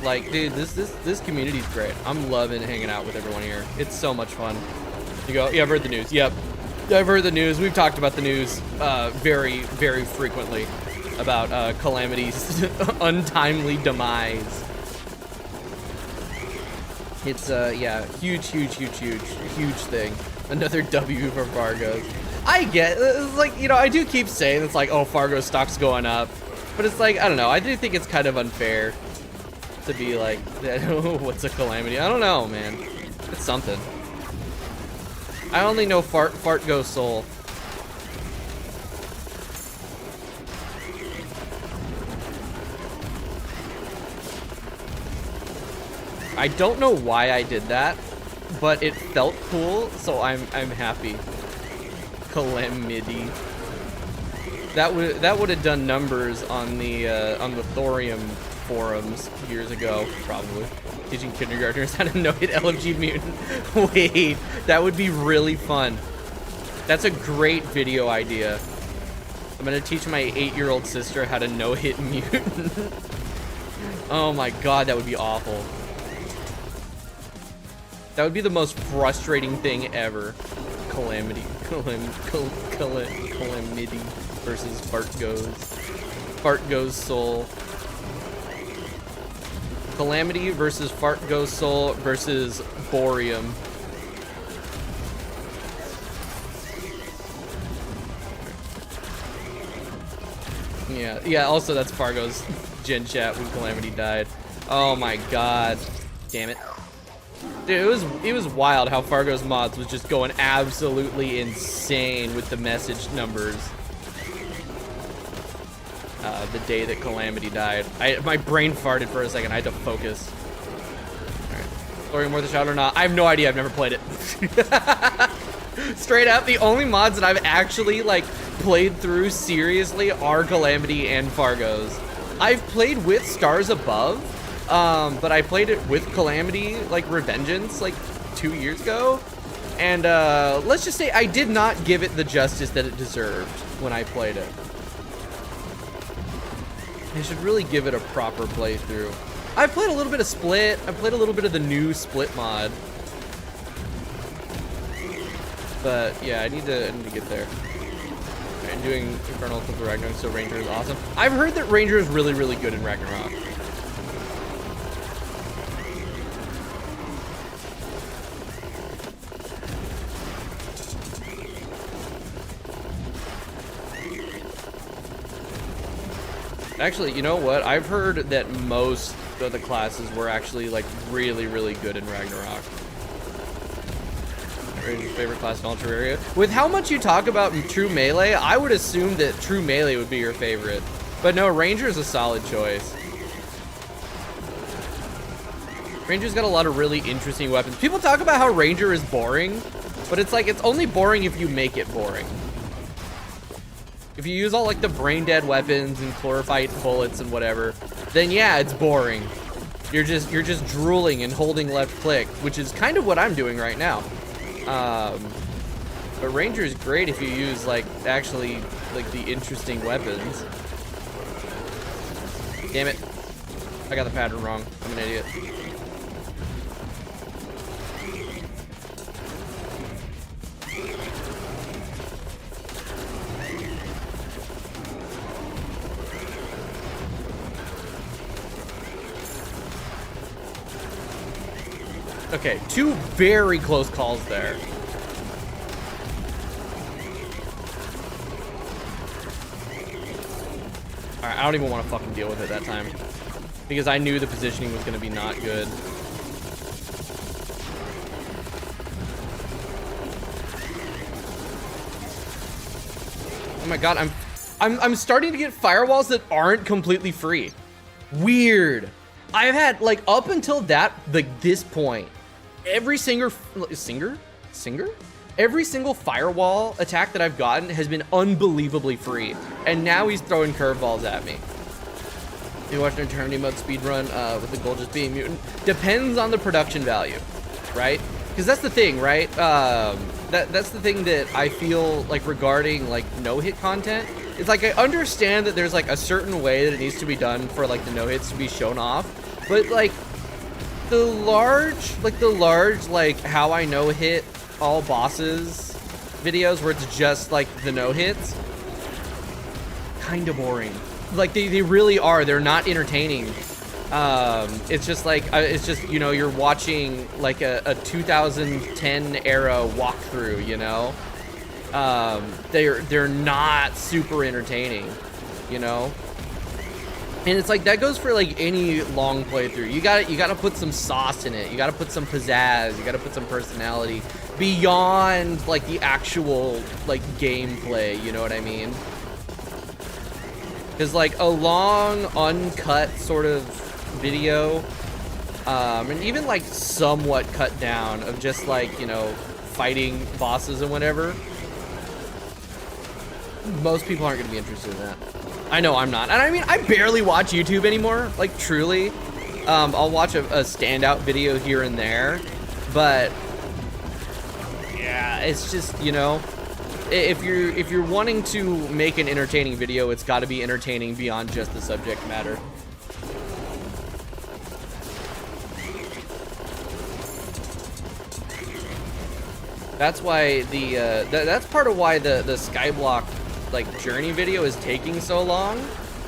Like, dude, this community's great. I'm loving hanging out with everyone here. It's so much fun. You go, yeah, I've heard the news. Yep. I've heard the news. We've talked about the news very, very frequently about Calamity's untimely demise. It's yeah, huge thing. Another W for Fargo's. I get, it's like, I do keep saying it's like, oh, Fargo's stock's going up, but it's like, I don't know. I do think it's kind of unfair to be like, what's a Calamity? I don't know, man. It's something. I only know fart go soul. I don't know why I did that, but it felt cool, so I'm happy. Calamity. That would have done numbers on the Thorium forums years ago, probably. Teaching kindergartners how to Nohit LMG Mutant. Wait, that would be really fun. That's a great video idea. I'm gonna teach my 8-year-old sister how to Nohit Mutant. Oh my god, that would be awful. That would be the most frustrating thing ever. Calamity. Calamity versus Fargo's soul. Calamity versus Fargo's soul versus Boreum. Yeah, also that's Fargo's gen chat when Calamity died. Oh my god. Damn it. Dude, it was wild how Fargo's mods was just going absolutely insane with the message numbers. The day that Calamity died. My brain farted for a second. I had to focus. Alright. Glory More the Shadow or not? I have no idea. I've never played it. Straight up, the only mods that I've actually, like, played through seriously are Calamity and Fargo's. I've played with Stars Above, but I played it with Calamity, like, Revengeance, like, 2 years ago. And, let's just say I did not give it the justice that it deserved when I played it. I should really give it a proper playthrough. I've played a little bit of Split. I've played a little bit of the new Split mod. But yeah, I need to get there. Right, I'm doing Infernal Clip of Ragnarok, so Ranger is awesome. I've heard that Ranger is really, really good in Ragnarok. Actually, you know what? I've heard that most of the classes were actually like really, really good in Ragnarok. Ranger's favorite class in all Terraria. With how much you talk about True Melee, I would assume that True Melee would be your favorite. But no, Ranger is a solid choice. Ranger's got a lot of really interesting weapons. People talk about how Ranger is boring, but it's like, it's only boring if you make it boring. If you use all like the brain dead weapons and chlorophyte bullets and whatever, then yeah, it's boring. You're just drooling and holding left click, which is kind of what I'm doing right now. But Ranger is great if you use like actually like the interesting weapons. Damn it. I got the pattern wrong. I'm an idiot. Okay, two very close calls there. Alright, I don't even want to fucking deal with it that time. Because I knew the positioning was going to be not good. Oh my god, I'm starting to get firewalls that aren't completely free. Weird. I've had, like, up until that, like, this point, every single firewall attack that I've gotten has been unbelievably free. And now he's throwing curveballs at me. You watched an Eternity mode speedrun with the goal just being Mutant. Depends on the production value, right? Because that's the thing, right? That's the thing that I feel like regarding like no-hit content. It's like I understand that there's like a certain way that it needs to be done for like the no-hits to be shown off. But like the large like how I no-hit all bosses videos where it's just like the no-hits, kind of boring. Like they really are. They're not entertaining. It's just like it's just, you know, you're watching like a 2010 era walkthrough, you know. They're not super entertaining, you know. And it's like that goes for like any long playthrough. You gotta put some sauce in it. You gotta put some pizzazz. You gotta put some personality beyond like the actual like gameplay. You know what I mean? Because like a long uncut sort of video, and even like somewhat cut down of just like, you know, fighting bosses and whatever, most people aren't gonna be interested in that. I know I'm not. And I mean, I barely watch YouTube anymore, like truly. I'll watch a standout video here and there, but yeah, it's just, you know, if you're wanting to make an entertaining video, it's got to be entertaining beyond just the subject matter. That's why the that's part of why the Skyblock like journey video is taking so long.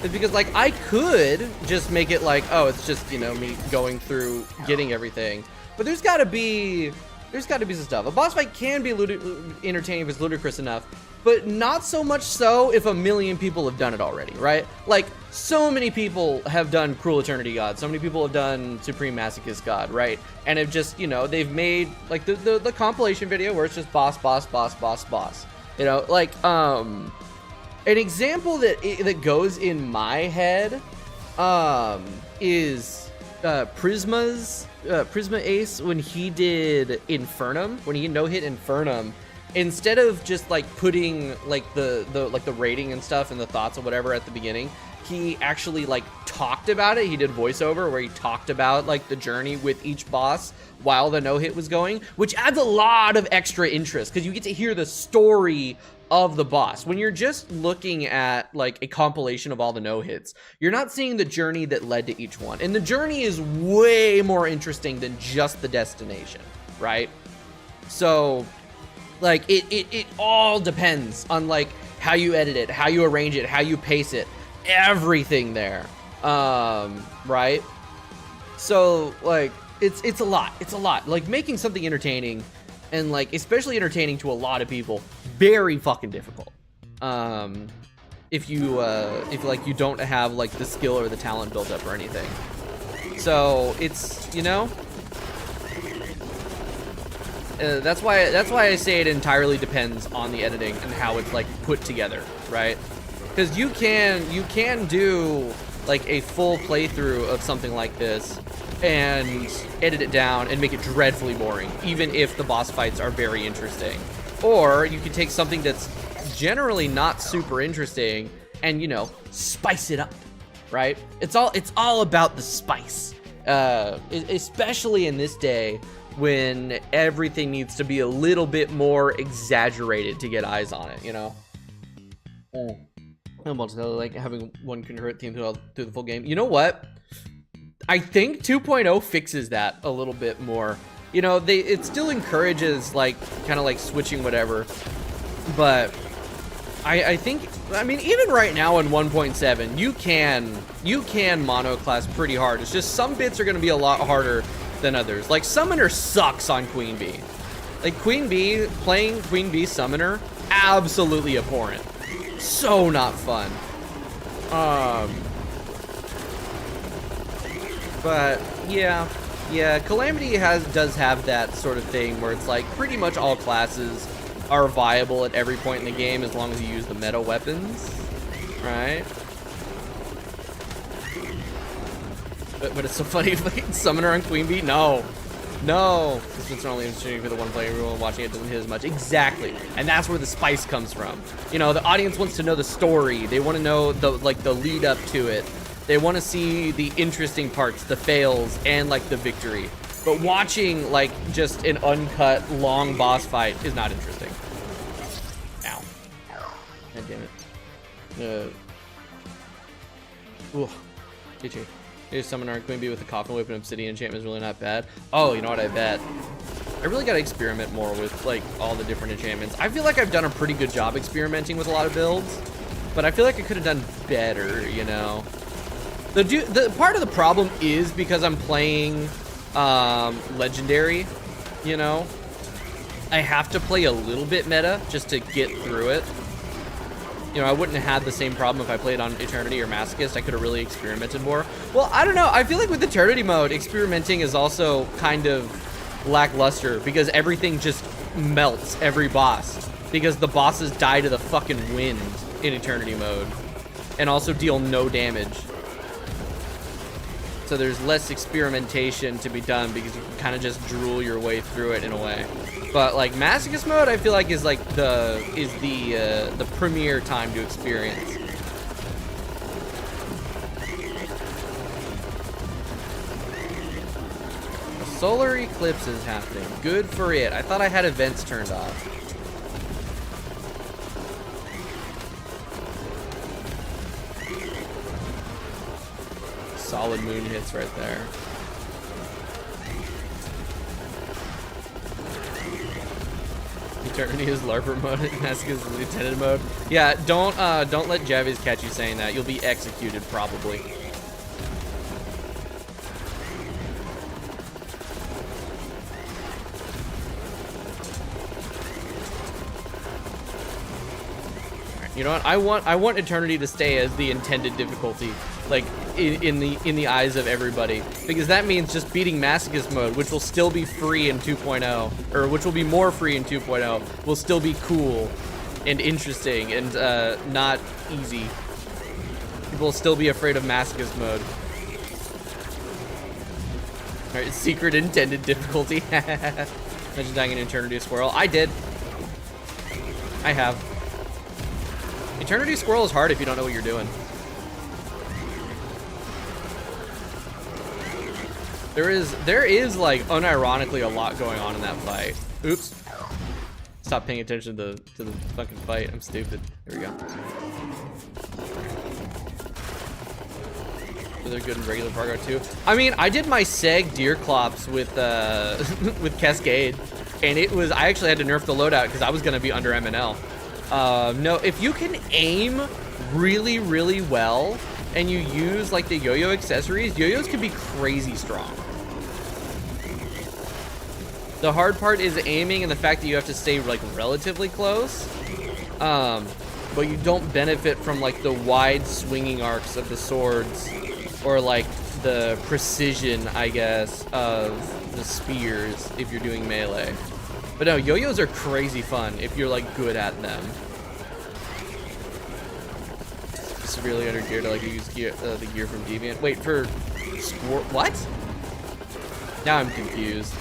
Is because like I could just make it like, oh, it's just, you know, me going through getting everything, but there's got to be some stuff. A boss fight can be entertaining if it's ludicrous enough, but not so much so if a million people have done it already, right? Like, so many people have done Cruel Eternity God, so many people have done Supreme Masochist God, right? And have just, you know, they've made like the compilation video where it's just boss, boss, boss, boss, boss. You know, like an example that goes in my head is Prisma Ace when he did Infernum, when he no-hit Infernum. Instead of just like putting like the rating and stuff and the thoughts or whatever at the beginning, he actually like talked about it. He did voiceover where he talked about like the journey with each boss while the no-hit was going, which adds a lot of extra interest because you get to hear the story of the boss. When you're just looking at like a compilation of all the no-hits, you're not seeing the journey that led to each one. And the journey is way more interesting than just the destination, right? So like it all depends on like how you edit it, how you arrange it, how you pace it, everything there. Right? So like it's a lot. Like making something entertaining and like especially entertaining to a lot of people, very fucking difficult. If like you don't have like the skill or the talent built up or anything. So it's, you know, that's why I say it entirely depends on the editing and how it's like put together, right? Because you can do like a full playthrough of something like this and edit it down and make it dreadfully boring, even if the boss fights are very interesting. Or you can take something that's generally not super interesting and, you know, spice it up, right? It's all about the spice, especially in this day when everything needs to be a little bit more exaggerated to get eyes on it, you know? I'm about to like having one concurrent theme through the full game. You know what? I think 2.0 fixes that a little bit more. You know, it still encourages like kind of like switching whatever, but I think, I mean, even right now in 1.7, you can monoclass pretty hard. It's just some bits are going to be a lot harder than others. Like Summoner sucks on Queen Bee. Like Queen Bee, playing Queen Bee Summoner, absolutely abhorrent. So not fun. But yeah, Calamity does have that sort of thing where it's like pretty much all classes are viable at every point in the game as long as you use the meta weapons, right? But it's so funny, like Summoner on Queen Bee? No. Because it's only interesting for the one player, everyone watching it doesn't hit as much. Exactly. And that's where the spice comes from. You know, the audience wants to know the story. They want to know the lead up to it. They want to see the interesting parts, the fails, and like the victory. But watching like just an uncut long boss fight is not interesting. Ow. God damn it. Ooh. GG. Here's Summoner Queen Bee with the Coffin Whip and Obsidian enchantment is really not bad. Oh, you know what I bet? I really gotta experiment more with like all the different enchantments. I feel like I've done a pretty good job experimenting with a lot of builds, but I feel like I could have done better, you know? The part of the problem is because I'm playing Legendary, you know? I have to play a little bit meta just to get through it. You know, I wouldn't have had the same problem if I played on Eternity or Masochist. I could have really experimented more. Well, I don't know. I feel like with Eternity mode, experimenting is also kind of lackluster because everything just melts every boss. Because the bosses die to the fucking wind in Eternity mode. And also deal no damage. So there's less experimentation to be done because you can kind of just drool your way through it in a way. But like Masochist mode, I feel like is like the premier time to experience. A solar eclipse is happening. Good for it. I thought I had events turned off. Solid moon hits right there. Eternity is LARPer mode and Mask is Lieutenant mode. Yeah, don't let Javyz catch you saying that. You'll be executed probably. You know what? I want Eternity to stay as the intended difficulty, like in the eyes of everybody, because that means just beating Masochist mode, which will still be free in 2.0, or which will be more free in 2.0, will still be cool and interesting and not easy. People will still be afraid of Masochist mode. All right, secret intended difficulty. Imagine dying in Eternity Squirrel. I did. I have. Eternity Squirrel is hard if you don't know what you're doing. There is like unironically a lot going on in that fight. Oops. Stop paying attention to the fucking fight. I'm stupid. There we go. They're good in regular Fargo too. I mean, I did my Seg Deer Clops with with Cascade, and I actually had to nerf the loadout because I was gonna be under MNL. No, if you can aim really, really well and you use like the yo-yo accessories, yo-yos can be crazy strong. The hard part is aiming and the fact that you have to stay like relatively close. But you don't benefit from like the wide swinging arcs of the swords or like the precision, I guess, of the spears if you're doing melee. But no, yo-yos are crazy fun if you're like good at them. Severely under gear to like use gear, the gear from Deviant. Wait, for what? Now I'm confused.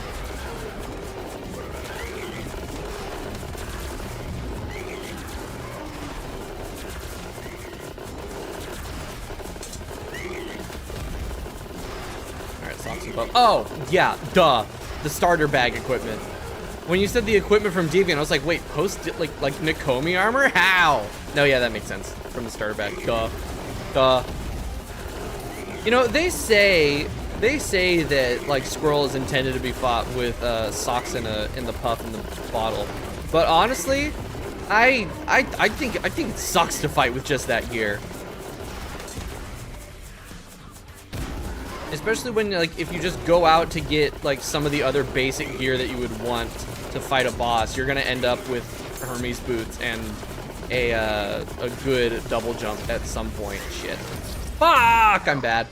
Alright, socks and buff. Oh, yeah, duh. The starter bag equipment. When you said the equipment from Deviant, I was like, wait, like Nakomi armor? How? No, yeah, that makes sense. From the starter bag. Duh. You know, they say that like Squirrel is intended to be fought with socks in the puff in the bottle. But honestly, I think it sucks to fight with just that gear. Especially when, like, if you just go out to get, like, some of the other basic gear that you would want to fight a boss, you're gonna end up with Hermes boots and a good double jump at some point. Shit. Fuck! I'm bad.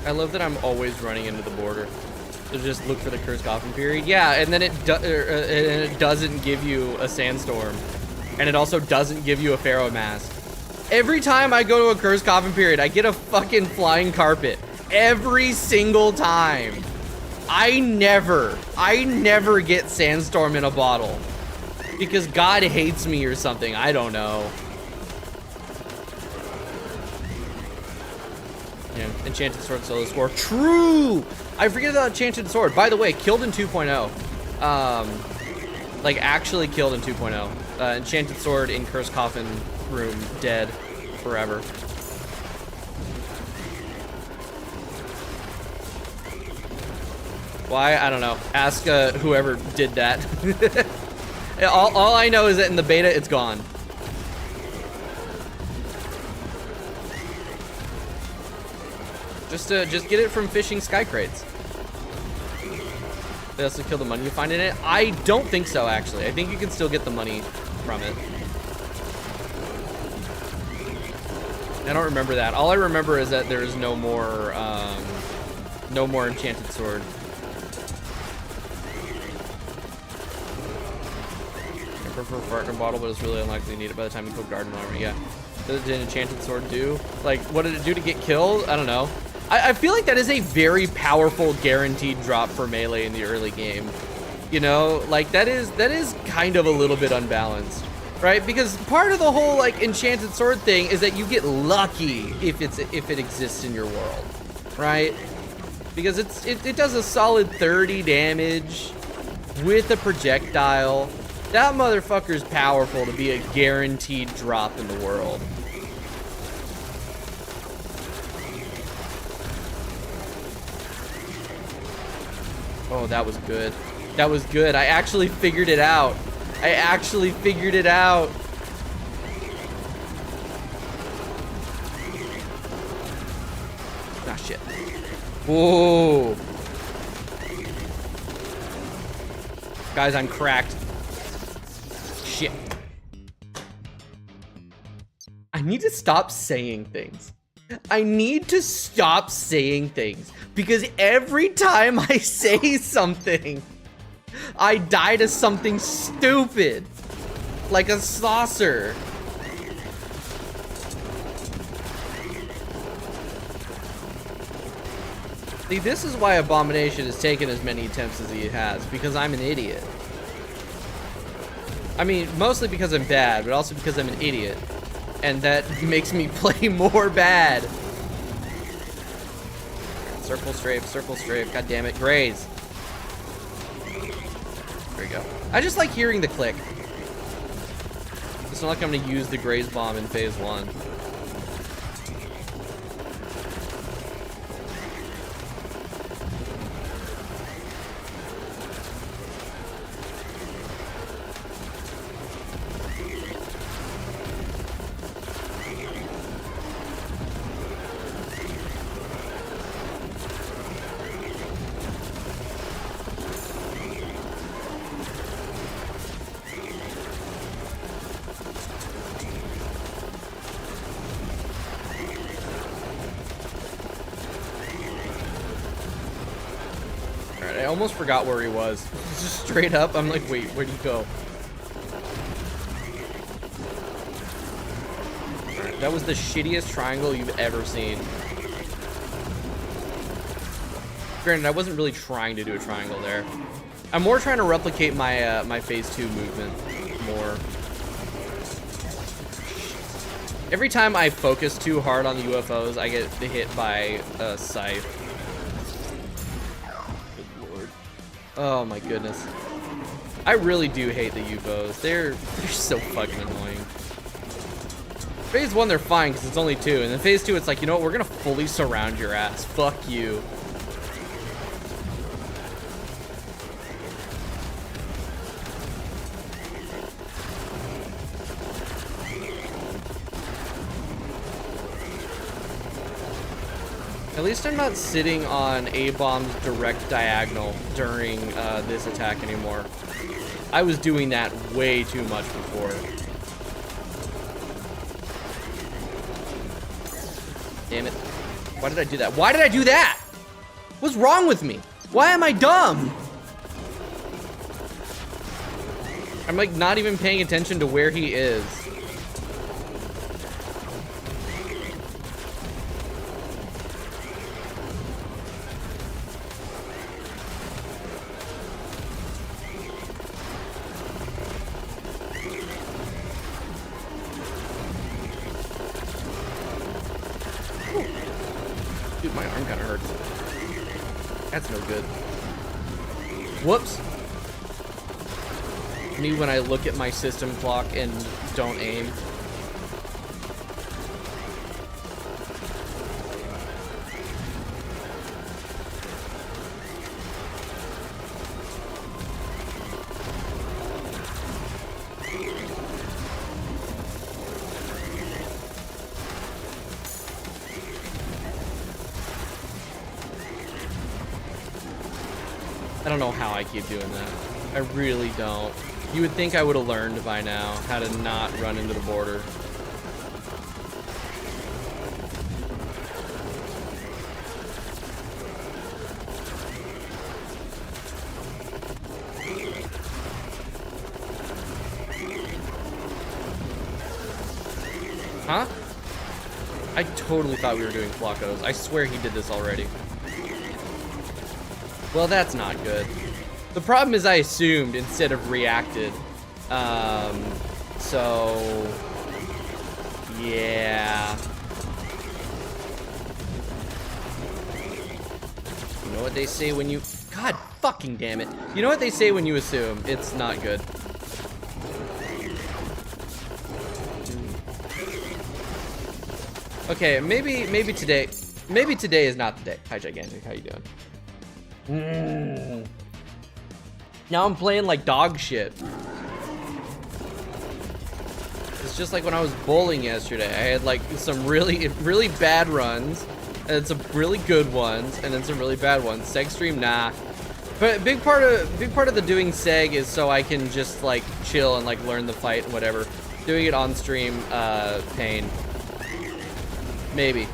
I love that I'm always running into the border to just look for the Cursed Coffin period. Yeah, and then it doesn't give you a sandstorm, and it also doesn't give you a Pharaoh mask. Every time I go to a Cursed Coffin period, I get a fucking flying carpet. Every single time. I never get sandstorm in a bottle because God hates me or something. I don't know. Yeah, Enchanted Sword solo score. True! I forget about Enchanted Sword. By the way, killed in 2.0. Like, actually killed in 2.0. Enchanted Sword in Cursed Coffin room, dead forever. Why? I don't know. Ask whoever did that. all I know is that in the beta, it's gone. Just get it from fishing sky crates. They also kill the money you find in it. I don't think so, actually. I think you can still get the money from it. I don't remember that. All I remember is that there is no more Enchanted Sword. I prefer Fargo bottle, but it's really unlikely to need it by the time you cook garden armor. Yeah. What did an Enchanted Sword do? Like, what did it do to get killed? I don't know. I feel like that is a very powerful guaranteed drop for melee in the early game. You know, like that is kind of a little bit unbalanced, right? Because part of the whole like Enchanted Sword thing is that you get lucky if it exists in your world, right? Because it does a solid 30 damage with a projectile, That motherfucker's powerful to be a guaranteed drop in the world. Oh, that was good. That was good. I actually figured it out. I actually figured it out. Ah, shit. Whoa. Guys, I'm cracked. Shit. I need to stop saying things. I need to stop saying things because every time I say something, I die to something stupid, like a saucer. See, this is why Abomination has taken as many attempts as he has, because I'm an idiot. I mean, mostly because I'm bad, but also because I'm an idiot. And that makes me play more bad. Circle strafe, god damn it, graze. There we go. I just like hearing the click. It's not like I'm gonna use the graze bomb in phase 1. I almost forgot where he was. Just straight up, I'm like, wait, where'd he go? Right, that was the shittiest triangle you've ever seen. Granted, I wasn't really trying to do a triangle there. I'm more trying to replicate my my phase 2 movement more. Every time I focus too hard on the UFOs, I get hit by a scythe. Oh my goodness. I really do hate the UFOs. They're so fucking annoying. Phase 1 they're fine because it's only 2, and then phase 2 it's like, you know what, we're gonna fully surround your ass. Fuck you. At least I'm not sitting on Abom's direct diagonal during this attack anymore. I was doing that way too much before. Damn it. Why did I do that? Why did I do that? What's wrong with me? Why am I dumb? I'm like not even paying attention to where he is. Dude, my arm kind of hurts. That's no good. Whoops. Me when I look at my system clock and don't aim. I don't know how I keep doing that. I really don't. You would think I would have learned by now how to not run into the border. Huh? I totally thought we were doing Flacos. I swear he did this already. Well, that's not good. The problem is I assumed instead of reacted. So... yeah. You know what they say when you... God fucking damn it. You know what they say when you assume? It's not good. Okay, maybe today is not the day. Hi, Gigantic. How you doing? Now I'm playing like dog shit. It's just like when I was bowling yesterday. I had like some really bad runs, and some really good ones, and then some really bad ones. Seg stream, nah. But big part of the doing seg is so I can just like chill and like learn the fight and whatever. Doing it on stream, pain. Maybe.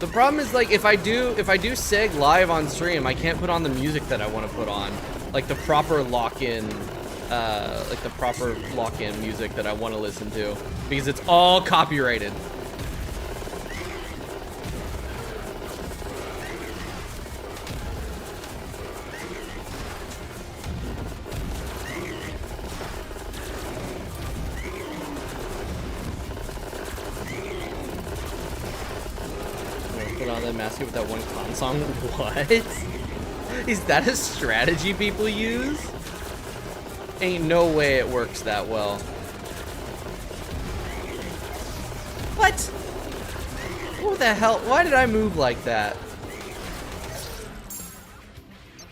The problem is like if I do seg live on stream, I can't put on the music that I want to put on, like the proper lock-in music that I want to listen to, because it's all copyrighted. Mask it with that one con song. What? Is that a strategy people use? Ain't no way it works that well. What? What the hell? Why did I move like that?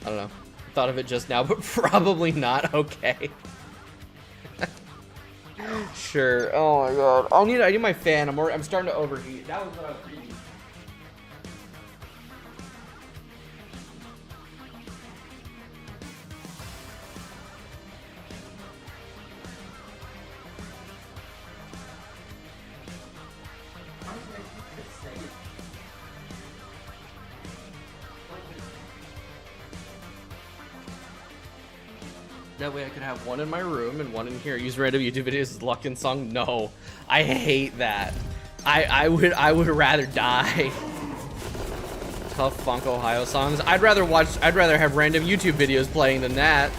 I don't know. Thought of it just now, but probably not. Okay. Sure. Oh my god. I need my fan. I'm starting to overheat. That was what I was reading. That way I could have one in my room and one in here. Use random YouTube videos as lock-in song. No, I hate that. I would rather die. Tough Funk Ohio songs. I'd rather have random YouTube videos playing than that.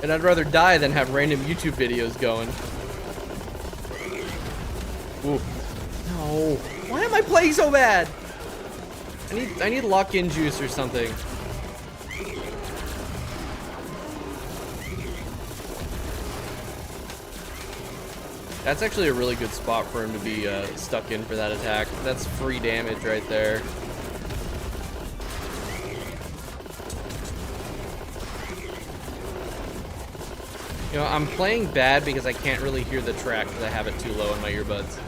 And I'd rather die than have random YouTube videos going. Ooh. No. Why am I playing so bad? I need lock-in juice or something. That's actually a really good spot for him to be stuck in for that attack. That's free damage right there. You know, I'm playing bad because I can't really hear the track because I have it too low in my earbuds.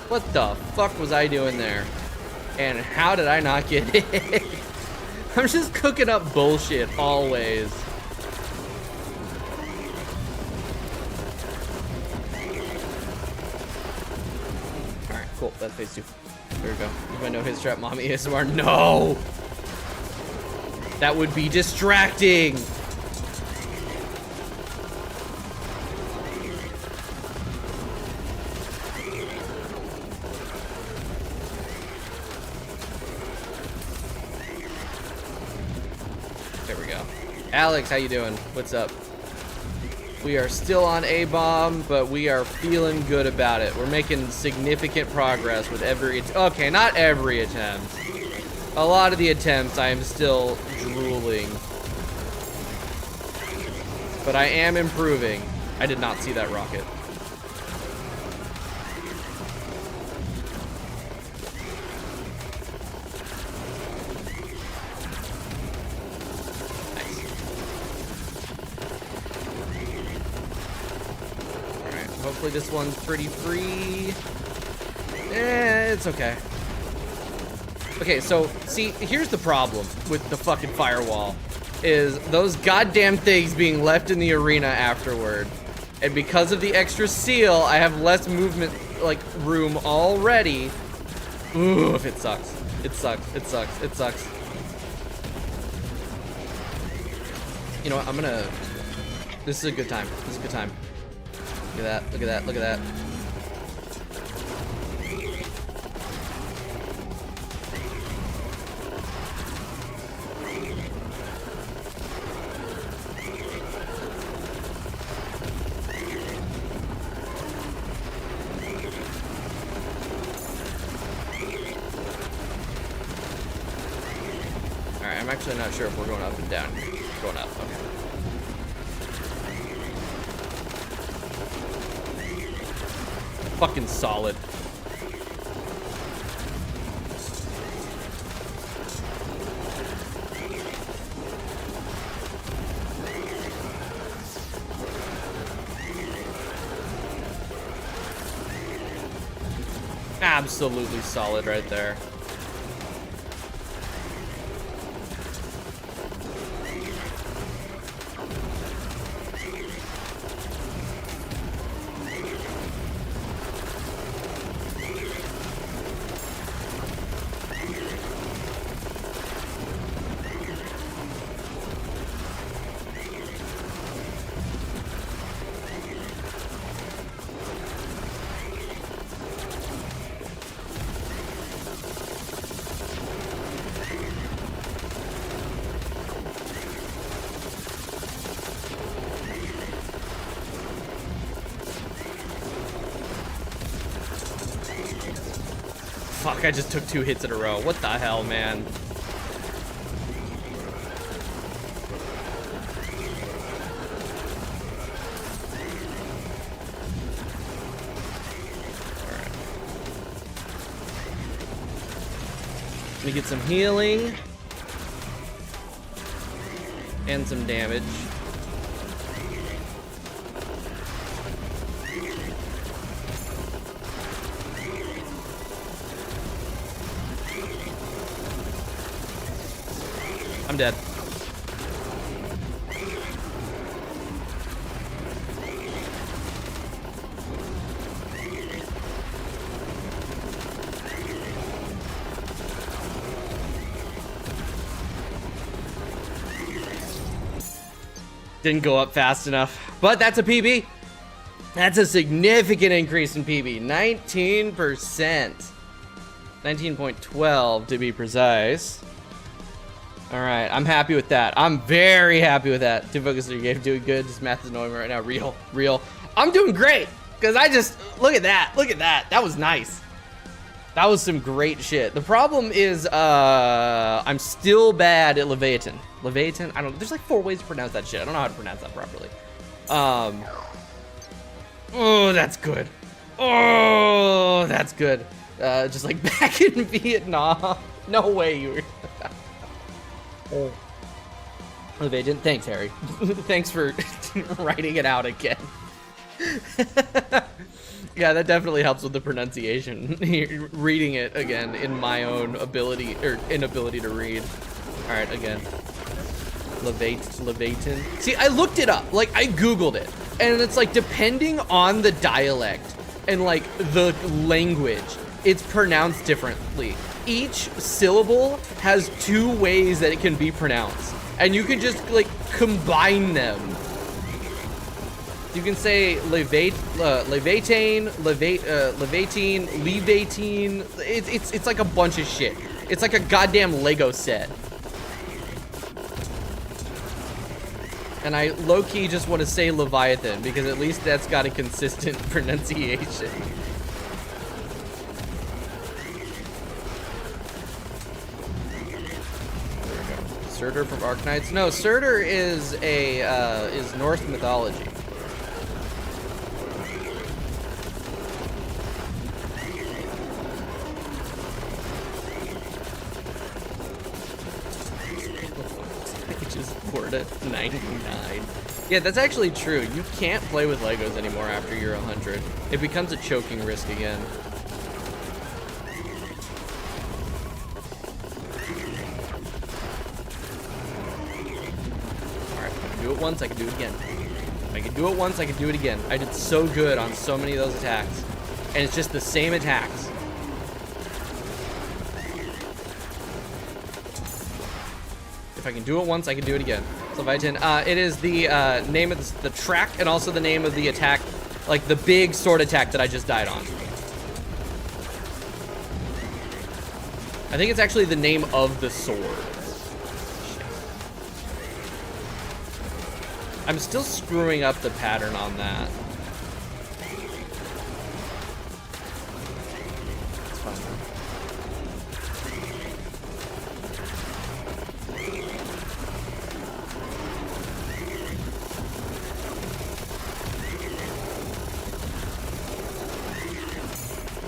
What the fuck was I doing there? And how did I not get hit? I'm just cooking up bullshit always. Alright, cool. That's phase 2. There we go. If I know his trap mommy ASMR. No! That would be distracting! Alex, how you doing? What's up? We are still on Abom, but we are feeling good about it. We're making significant progress with every... Okay, not every attempt. A lot of the attempts I am still drooling. But I am improving. I did not see that rocket. Hopefully this one's pretty free. It's okay. Okay, so see, here's the problem with the fucking firewall, is those goddamn things being left in the arena afterward. And because of the extra seal, I have less movement, like, room already. Oof, it sucks. It sucks. It sucks. It sucks. You know what, I'm gonna... This is a good time. This is a good time. Look at that, look at that, look at that. actually not sure if we're going up and down. Going up, okay. Fucking solid. Absolutely solid right there. Fuck, I just took 2 hits in a row. What the hell, man? Alright. Let me get some healing. And some damage. I'm dead. Didn't go up fast enough, but that's a PB. That's a significant increase in PB. 19%. 19.12 to be precise. All right, I'm happy with that. I'm very happy with that. Two focus on your game, doing good. Just math is annoying me right now. Real. I'm doing great because I just look at that. Look at that. That was nice. That was some great shit. The problem is, I'm still bad at Leviathan. Leviathan. I don't. There's like 4 ways to pronounce that shit. I don't know how to pronounce that properly. Oh, that's good. Oh, that's good. Just like back in Vietnam. No way you were. Oh. Leviathan. Thanks, Harry. Thanks for writing it out again. Yeah, that definitely helps with the pronunciation. Reading it again in my own ability or inability to read. All right, again. Leviathan. See, I looked it up. Like, I Googled it. And it's like, depending on the dialect and like the language, it's pronounced differently. Each syllable has 2 ways that it can be pronounced. And you can just like combine them. You can say Levatine, it's like a bunch of shit. It's like a goddamn Lego set. And I low-key just want to say Leviathan because at least that's got a consistent pronunciation. Surtur from Arknights? No, Surtur is is Norse mythology. At 99. Yeah, that's actually true. You can't play with Legos anymore after you're 100. It becomes a choking risk again. Alright, if I can do it once, I can do it again. If I can do it once, I can do it again. I did so good on so many of those attacks. And it's just the same attacks. If I can do it once, I can do it again. So Leviathan, it is the name of the track and also the name of the attack, like the big sword attack that I just died on. I think it's actually the name of the sword. Shit. I'm still screwing up the pattern on that. It's fine.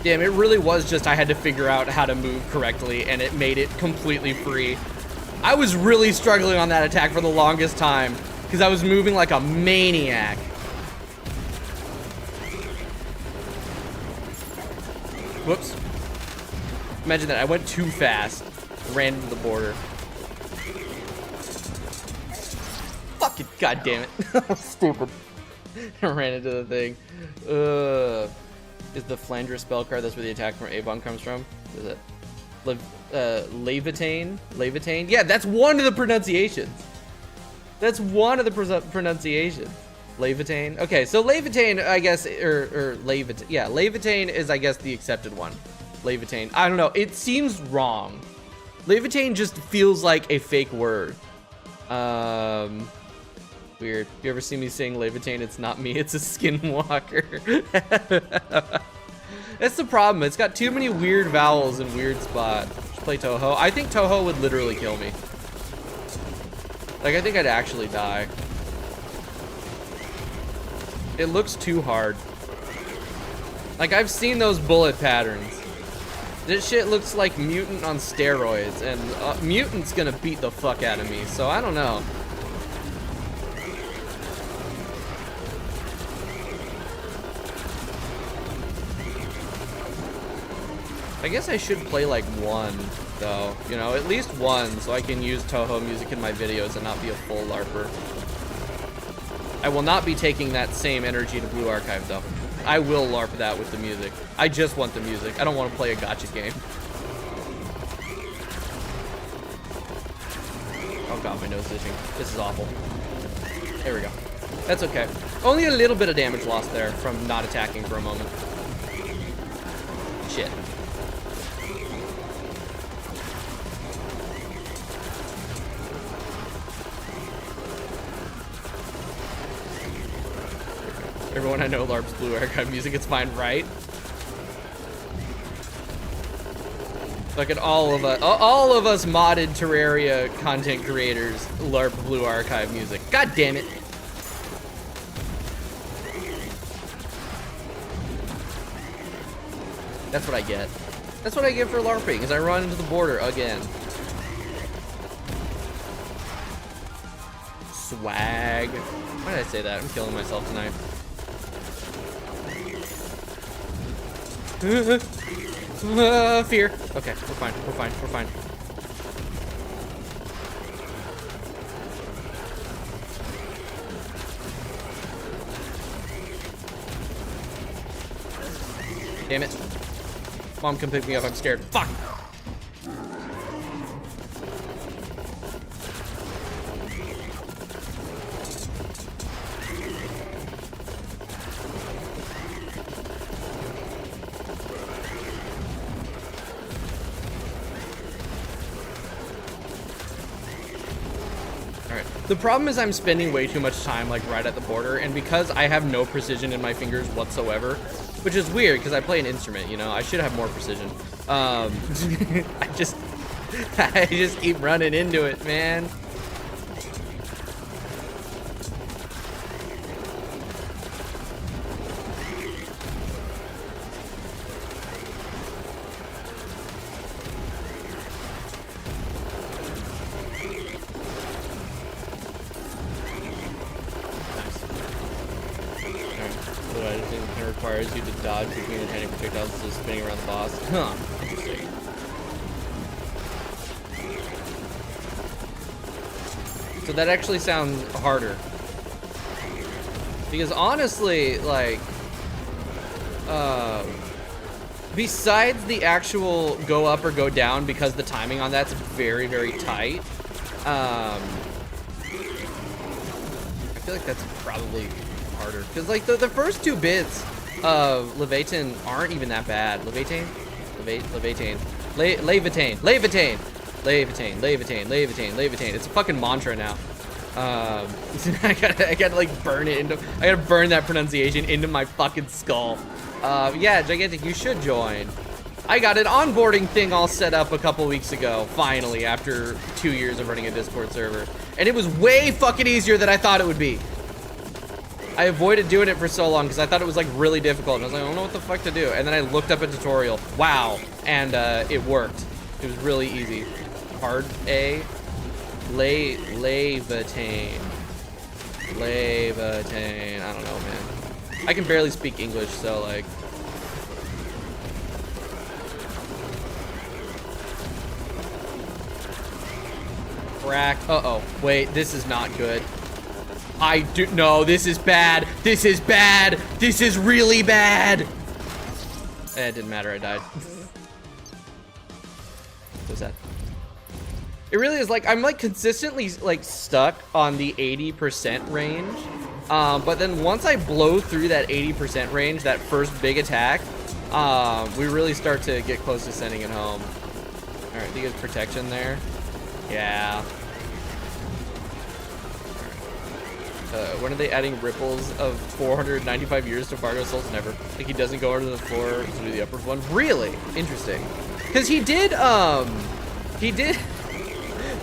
Damn, it really was just I had to figure out how to move correctly, and it made it completely free. I was really struggling on that attack for the longest time, because I was moving like a maniac. Whoops. Imagine that, I went too fast. Ran into the border. Fuck it, god damn it. Stupid. I ran into the thing. Is the Flandre spell card, that's where the attack from Abom comes from? Is it? Levitain? Levitain? Yeah, that's one of the pronunciations. That's one of the pronunciations. Levitain? Okay, so Levitain, I guess, or Levitain. Yeah, Levitain is, I guess, the accepted one. Levitain. I don't know. It seems wrong. Levitain just feels like a fake word. Weird. You ever see me saying Levitain? It's not me. It's a skinwalker. That's the problem. It's got too many weird vowels in weird spots. Just play Toho. I think Toho would literally kill me. Like, I think I'd actually die. It looks too hard. Like, I've seen those bullet patterns. This shit looks like Mutant on steroids, and Mutant's gonna beat the fuck out of me, so I don't know. I guess I should play like one, though. You know, at least one, so I can use Toho music in my videos and not be a full LARPer. I will not be taking that same energy to Blue Archive, though. I will LARP that with the music. I just want the music. I don't want to play a gacha game. Oh god, my nose is itching. This is awful. There we go. That's okay. Only a little bit of damage lost there from not attacking for a moment. Shit. Everyone I know LARPs Blue Archive music, it's fine, right? Look at all of us modded Terraria content creators LARP Blue Archive music. God damn it. That's what I get. That's what I get for LARPing, is I run into the border again. Swag. Why did I say that? I'm killing myself tonight. Fear. Okay, we're fine. We're fine. We're fine. Damn it. Mom, come pick me up. I'm scared. Fuck. The problem is I'm spending way too much time like right at the border, and because I have no precision in my fingers whatsoever, which is weird because I play an instrument, you know, I should have more precision. I just keep running into it, man. Requires you to dodge between the tiny projectiles instead of spinning around the boss. Huh. Interesting. So that actually sounds harder. Because honestly, like, besides the actual go up or go down, because the timing on that's very, very tight, I feel like that's probably harder. Because, like, the first two bits of Levitain aren't even that bad. Levitain? Levitain. Levitain. It's a fucking mantra now. I gotta like burn it into, I gotta burn that pronunciation into my fucking skull. Yeah, Gigantic, you should join. I got an onboarding thing all set up a couple weeks ago, finally, after 2 years of running a Discord server. And it was way fucking easier than I thought it would be. I avoided doing it for so long because I thought it was like really difficult. And I was like, I don't know what the fuck to do. And then I looked up a tutorial. Wow. And it worked. It was really easy. Hard A. Levitain. Levitain. I don't know, man. I can barely speak English, so like. Crack. Uh-oh. Wait, this is not good. No, this is bad. This is bad. This is really bad. It didn't matter, I died. So sad. It really is like, I'm like consistently like stuck on the 80% range. But then once I blow through that 80% range, that first big attack, we really start to get close to sending it home. All right, do you get protection there? Yeah. When are they adding ripples of 495 years to Fargo Souls? Never. Like he doesn't go over to the floor to do the upper one. Really interesting. Because he did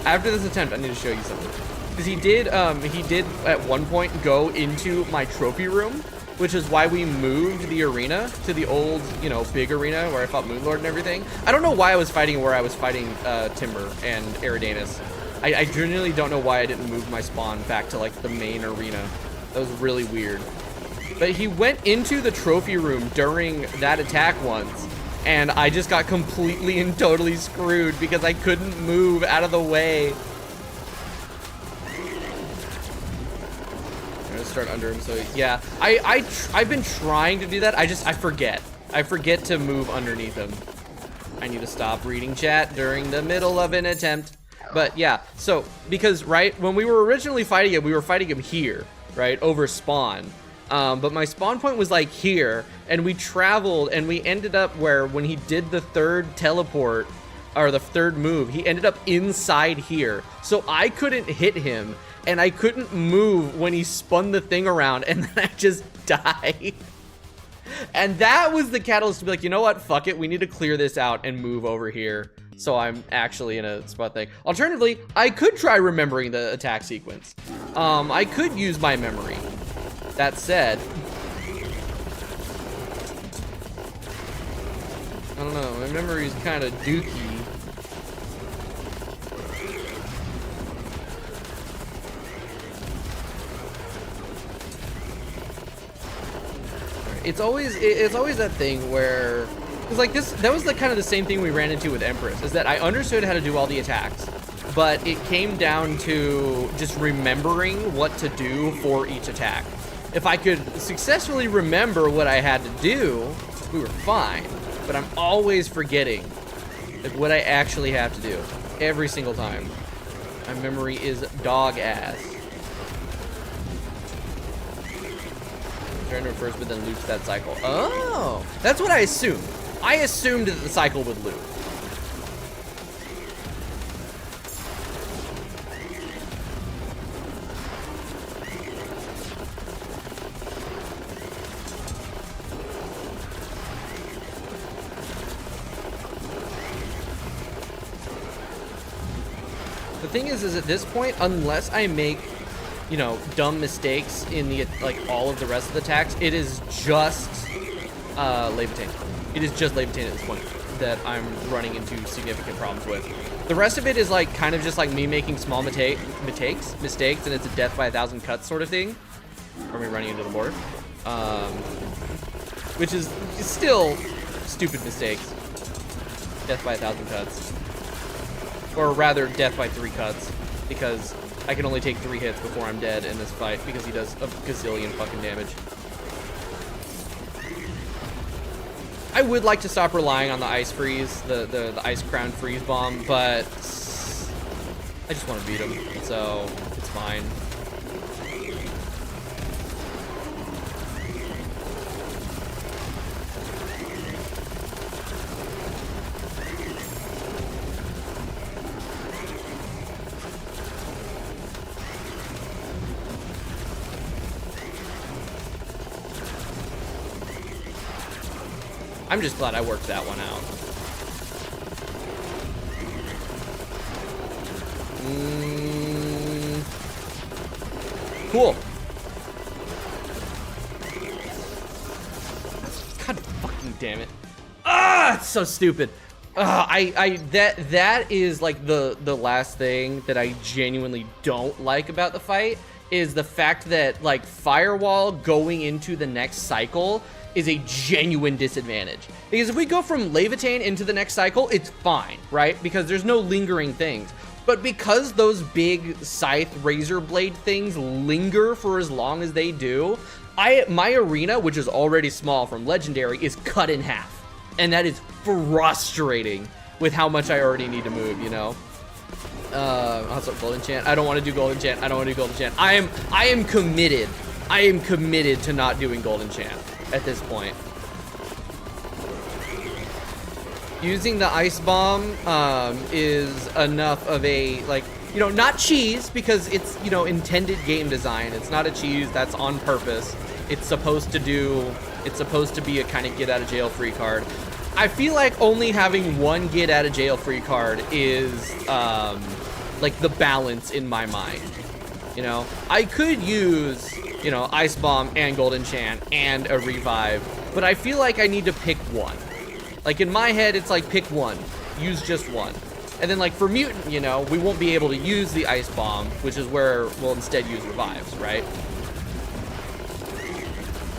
after this attempt. I need to show you something. Because he did at one point go into my trophy room, which is why we moved the arena to the old, you know, big arena where I fought Moonlord and everything. I don't know why I was fighting where I was fighting Timber and Eridanus. I genuinely don't know why I didn't move my spawn back to like the main arena. That was really weird. But he went into the trophy room during that attack once, and I just got completely and totally screwed because I couldn't move out of the way. I'm gonna start under him, so yeah. I've been trying to do that. I forget. I forget to move underneath him. I need to stop reading chat during the middle of an attempt. But yeah, so because right when we were originally fighting him, we were fighting him here, right, over spawn. But my spawn point was like here, and we traveled and we ended up where when he did the third teleport or the third move, he ended up inside here. So I couldn't hit him and I couldn't move when he spun the thing around, and then I just died. And that was the catalyst to be like, you know what, fuck it, we need to clear this out and move over here. So I'm actually in a spot thing. Alternatively, I could try remembering the attack sequence. I could use my memory. That said, I don't know, my memory's kind of dookie. It's always that thing where, it's like this, that was the kind of the same thing we ran into with Empress, is that I understood how to do all the attacks, but it came down to just remembering what to do for each attack. If I could successfully remember what I had to do, we were fine, but I'm always forgetting like what I actually have to do every single time. My memory is dog ass. Turn first, but then loops that cycle. Oh, that's what I assumed. I assumed that the cycle would loop. The thing is at this point, unless I make, you know, dumb mistakes in the, like, all of the rest of the attacks, it is just Levitain. It is just Levitain at this point that I'm running into significant problems with. The rest of it is, like, kind of just, like, me making small mistakes, and it's a death by 1,000 cuts sort of thing. Or me running into the border. Which is still stupid mistakes. Death by 1,000 cuts. Or rather, death by 3 cuts. Because I can only take 3 hits before I'm dead in this fight because he does a gazillion fucking damage. I would like to stop relying on the ice freeze, the ice crown freeze bomb, but I just want to beat him, so it's fine. I'm just glad I worked that one out. Cool. damn it. Ah, it's so stupid. That is like the last thing that I genuinely don't like about the fight is the fact that like Firewall going into the next cycle is a genuine disadvantage. Because if we go from Levitain into the next cycle, it's fine, right? Because there's no lingering things. But because those big Scythe Razor Blade things linger for as long as they do, my arena, which is already small from Legendary, is cut in half. And that is frustrating with how much I already need to move, you know? Also, Gold Enchant. I don't want to do Gold Enchant. I don't want to do Gold Enchant. I am committed. I am committed to not doing Gold Enchant at this point. Using the Ice Bomb is enough of a, like, you know, not cheese, because it's, you know, intended game design. It's not a cheese, that's on purpose. It's supposed to be a kind of get out of jail free card. I feel like only having one get out of jail free card is like the balance in my mind. You know, I could use, you know, Ice Bomb and Gold Enchant and a Revive, but I feel like I need to pick one. Like in my head, it's like pick one, use just one. And then like for Mutant, you know, we won't be able to use the Ice Bomb, which is where we'll instead use Revives, right?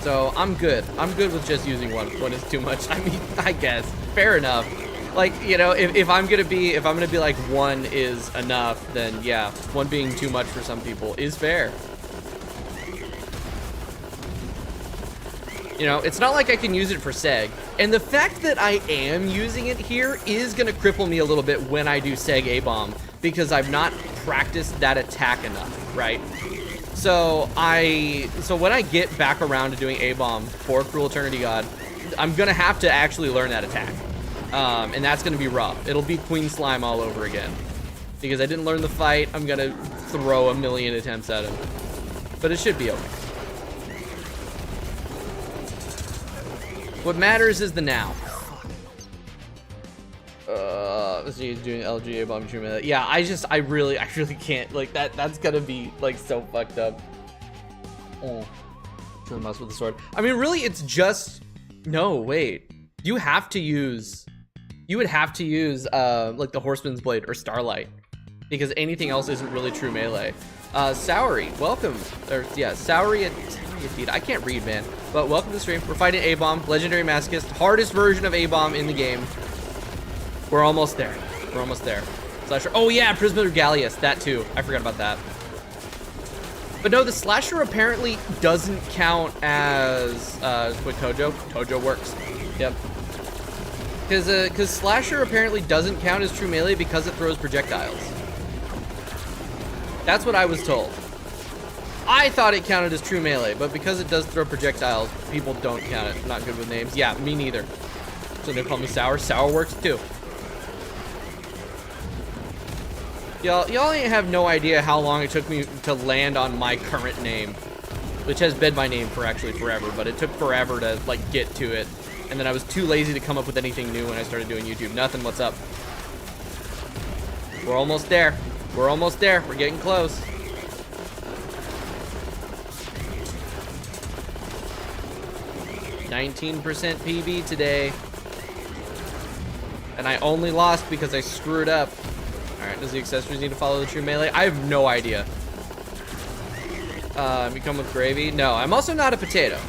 So I'm good. I'm good with just using one. One is too much. I mean, I guess. Fair enough. Like, you know, if I'm gonna be like one is enough, then yeah, one being too much for some people is fair. You know, it's not like I can use it for Seg. And the fact that I am using it here is gonna cripple me a little bit when I do Seg A-Bomb, because I've not practiced that attack enough, right? So when I get back around to doing A-Bomb for Cruel Eternity God, I'm gonna have to actually learn that attack. And that's gonna be rough. It'll be Queen Slime all over again. Because I didn't learn the fight, I'm gonna throw a million attempts at him. But it should be okay. What matters is the now. Let's see, he's doing LG A-Bomb True Melee. Yeah, I really can't. Like, that's gonna be, like, so fucked up. Oh. Kill the mouse with the sword. I mean, really, it's just... No, wait. You would have to use, like, the Horseman's Blade or Starlight. Because anything else isn't really true melee. Sowery, welcome. Or, yeah, Sowery and feed. I can't read, man. But welcome to the stream. We're fighting A-Bomb, Legendary Masochist, hardest version of A-Bomb in the game. We're almost there. We're almost there. Slasher. Oh yeah, Prisma Regalius. That too. I forgot about that. But no, the Slasher apparently doesn't count as with Tojo. Tojo works. Yep. Because Slasher apparently doesn't count as true melee because it throws projectiles. That's what I was told. I thought it counted as true melee, but because it does throw projectiles, people don't count it. I'm not good with names. Yeah, me neither. So they call me Sour. Sour works too. Y'all ain't have no idea how long it took me to land on my current name, which has been my name for actually forever, but it took forever to like get to it. And then I was too lazy to come up with anything new when I started doing YouTube. Nothing, what's up? We're almost there. We're almost there. We're getting close. %19 PB today. And I only lost because I screwed up. Alright, does the accessories need to follow the true melee? I have no idea. You come with gravy? No, I'm also not a potato.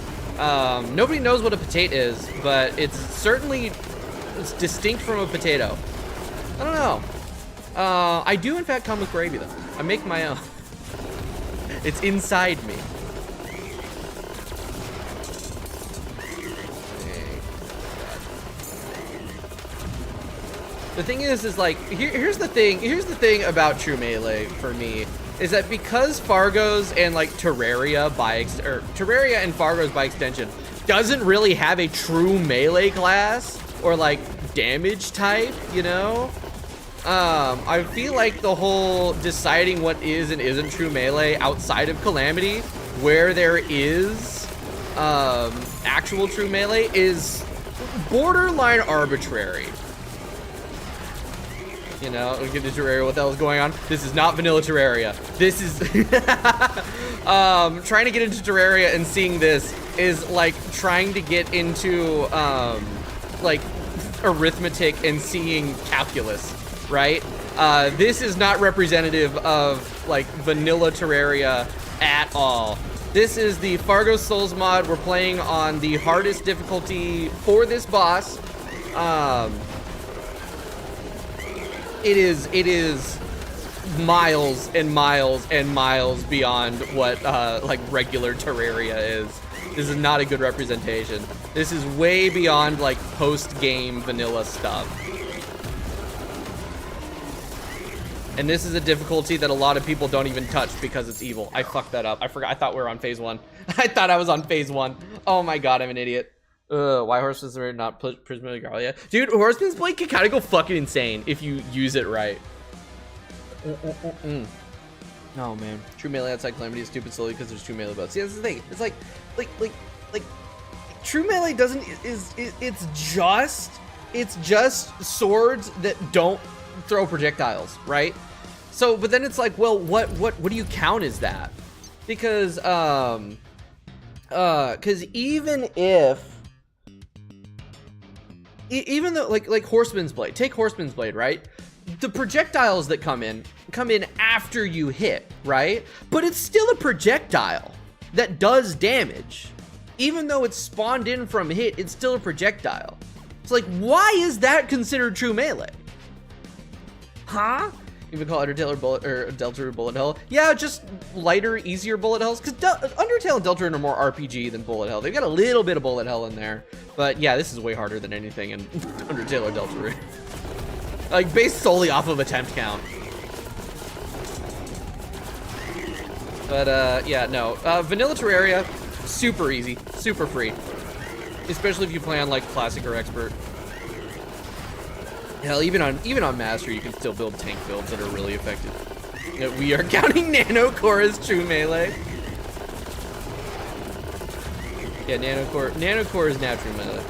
Nobody knows what a potato is, but it's distinct from a potato. I don't know. I do in fact come with gravy though. I make my own. It's inside me. The thing is like, here's the thing about true melee for me, is that because Fargo's and like Terraria and Fargo's by extension doesn't really have a true melee class or like damage type, you know? I feel like the whole deciding what is and isn't true melee outside of Calamity, where there is actual true melee, is borderline arbitrary. You know, look at the Terraria, what the hell is going on? This is not vanilla Terraria. This is... trying to get into Terraria and seeing this is like trying to get into like arithmetic and seeing calculus, right? This is not representative of like vanilla Terraria at all. This is the Fargo Souls mod. We're playing on the hardest difficulty for this boss. It is miles and miles and miles beyond what like regular Terraria is. This is not a good representation. This is way beyond like post-game vanilla stuff. And this is a difficulty that a lot of people don't even touch because it's evil. I fucked that up. I forgot. I thought we were on phase 1. I thought I was on phase 1. Oh my god, I'm an idiot. Why horsemen's are not Prismatic Gralia? Dude, horseman's blade can kind of go fucking insane if you use it right. Oh man, true melee outside Calamity is stupid silly because there's 2 melee buffs. Yeah, that's the thing. It's like true melee doesn't it's just swords that don't throw projectiles, right? So, but then it's like, well, what do you count as that? Because even though like horseman's blade, take horseman's blade, right? The projectiles that come in after you hit, right? But it's still a projectile that does damage. Even though it's spawned in from hit, it's still a projectile. It's like, why is that considered true melee? Huh? You would call Undertale or Deltarune bullet hell? Yeah, just lighter, easier bullet hells. Because Undertale and Deltarune are more RPG than bullet hell. They've got a little bit of bullet hell in there. But yeah, this is way harder than anything in Undertale or Deltarune. Like, based solely off of attempt count. But, yeah, no. Vanilla Terraria, super easy, super free. Especially if you play on, like, Classic or Expert. Hell, even on Master, you can still build tank builds that are really effective. We are counting Nanocore as true melee. Yeah, Nanocore is now true melee.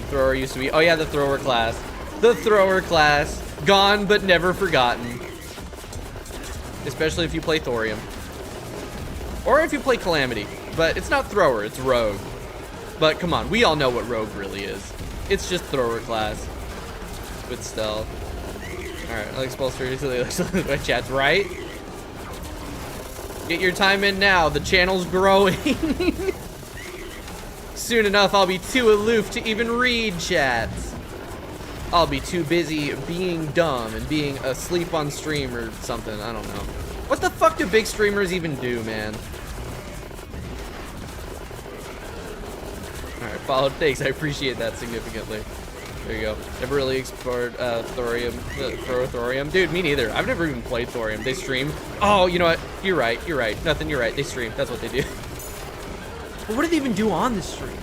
Thrower used to be, oh yeah, the thrower class. The thrower class, gone but never forgotten. Especially if you play Thorium. Or if you play Calamity. But it's not thrower, it's rogue. But come on, we all know what rogue really is. It's just thrower class. With stealth. Alright, I'll expel seriously my chat's right. Get your time in now, the channel's growing. Soon enough, I'll be too aloof to even read chats. I'll be too busy being dumb and being asleep on stream or something, I don't know. What the fuck do big streamers even do, man? Alright, followed, thanks, I appreciate that significantly. There you go. Never really explored Thorium. Dude, me neither. I've never even played Thorium. They stream. Oh, you know what? You're right. You're right. Nothing, you're right. They stream. That's what they do. But what do they even do on the stream?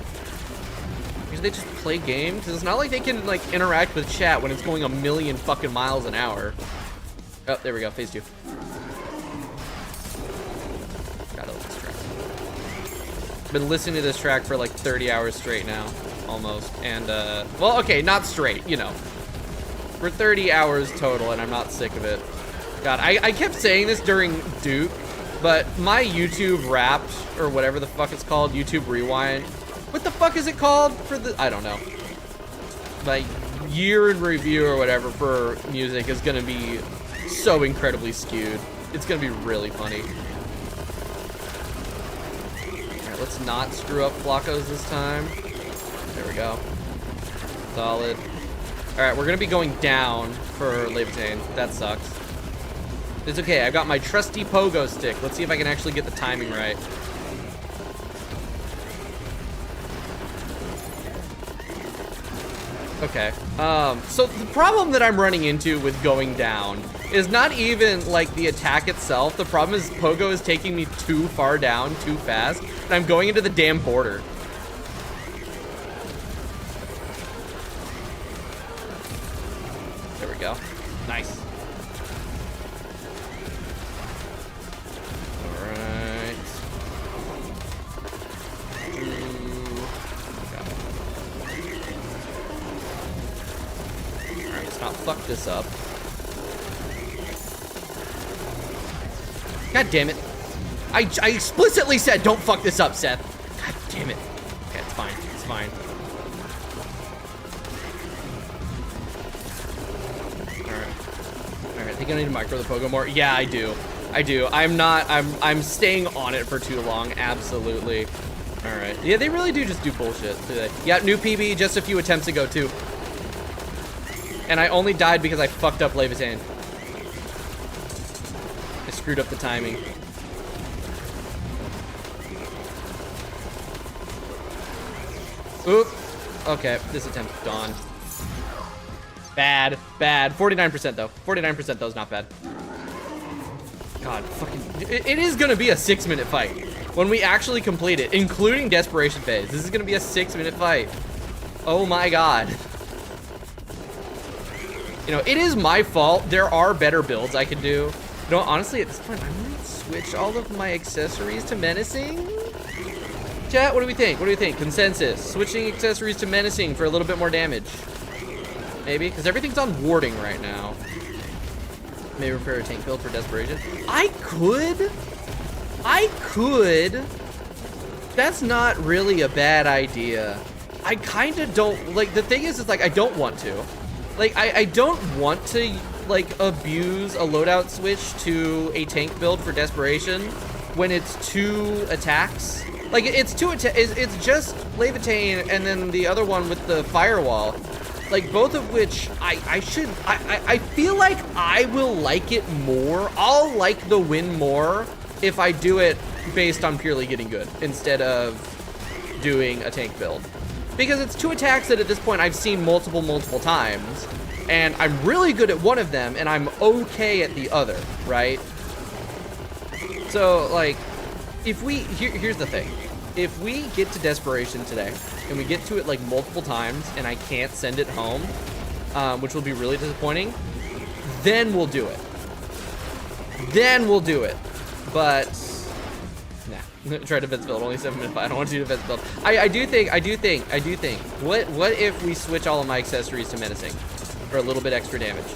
Because they just play games? Because it's not like they can, like, interact with chat when it's going a million fucking miles an hour. Oh, there we go. Phase 2. Gotta love this track. Been listening to this track for like 30 hours straight now. Almost, and well, okay, not straight, you know, for 30 hours total, and I'm not sick of it. God, I kept saying this during Duke, but my YouTube Wrapped, or whatever the fuck it's called, YouTube Rewind, what the fuck is it called for the, I don't know, like, year in review or whatever for music is gonna be so incredibly skewed. It's gonna be really funny. Alright, let's not screw up Flacos this time. There we go. Solid. Alright, we're gonna be going down for Levitain. That sucks. It's okay, I got my trusty pogo stick. Let's see if I can actually get the timing right. Okay. So the problem that I'm running into with going down is not even like the attack itself. The problem is pogo is taking me too far down, too fast, and I'm going into the damn border. Go. Nice. Alright. Alright, let's not fuck this up. God damn it. I explicitly said don't fuck this up, Seth. God damn it. Okay, it's fine. It's fine. gonna need to micro the pogo more. Yeah, I do. I'm staying on it for too long. Absolutely. All right. Yeah, they really do just do bullshit, do they? Yeah, new PB just a few attempts ago too. And I only died because I fucked up Levitain. I screwed up the timing. Oop. Okay, this attempt's gone. Bad. 49% though. 49% though is not bad. God, fucking. It is gonna be a 6-minute fight. When we actually complete it, including Desperation Phase, this is gonna be a 6-minute fight. Oh my god. You know, it is my fault. There are better builds I could do. You know, honestly, at this point, I might switch all of my accessories to menacing. Chat, what do we think? What do we think? Consensus. Switching accessories to menacing for a little bit more damage. Maybe, because everything's on warding right now. Maybe repair a tank build for Desperation. I could. That's not really a bad idea. I kind of don't, like, the thing is like, I don't want to. Like, I don't want to, like, abuse a loadout switch to a tank build for Desperation when it's 2 attacks. Like, it's 2 attacks, it's just Levitain and then the other one with the firewall. Like, both of which I feel like I will like it more. I'll like the win more if I do it based on purely getting good instead of doing a tank build. Because it's 2 attacks that at this point I've seen multiple times, and I'm really good at one of them, and I'm okay at the other, right? So, like, if we, here's the thing. If we get to Desperation today, and we get to it, like, multiple times, and I can't send it home, which will be really disappointing, then we'll do it. But, nah. Try defense build, only 7-minute fight. I don't want to do defense build. I do think. What if we switch all of my accessories to menacing for a little bit extra damage?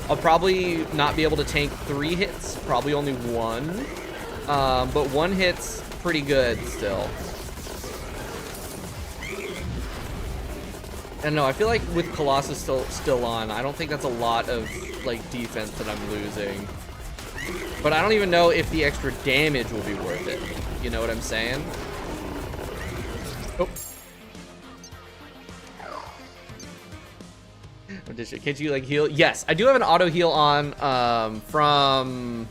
I'll probably not be able to tank 3 hits, probably only 1. But 1 hit's pretty good still. I don't know, I feel like with Colossus still on, I don't think that's a lot of, like, defense that I'm losing. But I don't even know if the extra damage will be worth it. You know what I'm saying? Oh. Can't you, like, heal? Yes, I do have an auto heal on from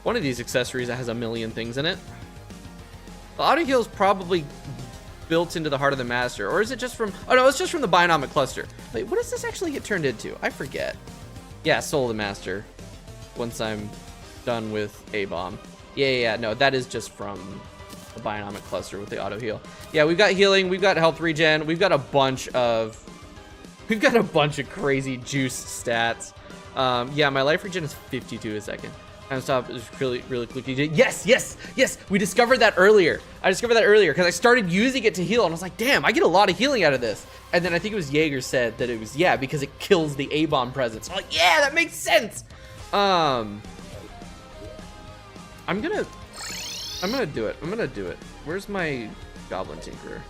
one of these accessories that has a million things in it. The auto heal is probably built into the Heart of the Master, or is it just from, oh no, it's just from the Bionomic Cluster. Wait, what does this actually get turned into? I forget. Yeah, Soul of the Master, once I'm done with Abom. Yeah, no, that is just from the Bionomic Cluster with the auto heal. Yeah, we've got healing, we've got health regen, we've got a bunch of crazy juice stats. Yeah, my life regen is 52 a second. Time stop is really quickly. Yes, we discovered that earlier. I discovered that earlier because I started using it to heal, and I was like, damn, I get a lot of healing out of this. And then I think it was Jaeger said that it was, yeah, because it kills the Abom presence. I'm like, yeah, that makes sense. I'm gonna do it. Where's my Goblin Tinkerer?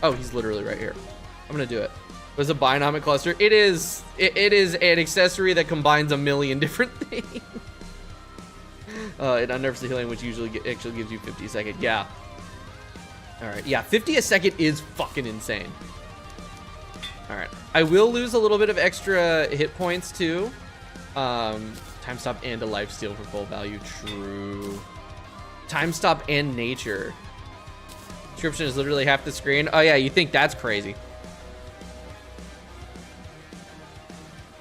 Oh, he's literally right here. I'm gonna do it. There's a Bionomic Cluster. It is an accessory that combines a million different things. It unnerves the healing, which usually actually gives you 50 a second. Yeah. All right. Yeah, 50 a second is fucking insane. All right. I will lose a little bit of extra hit points too. Time stop and a life steal for full value. True. Time stop and nature. Description is literally half the screen. Oh yeah, you think that's crazy?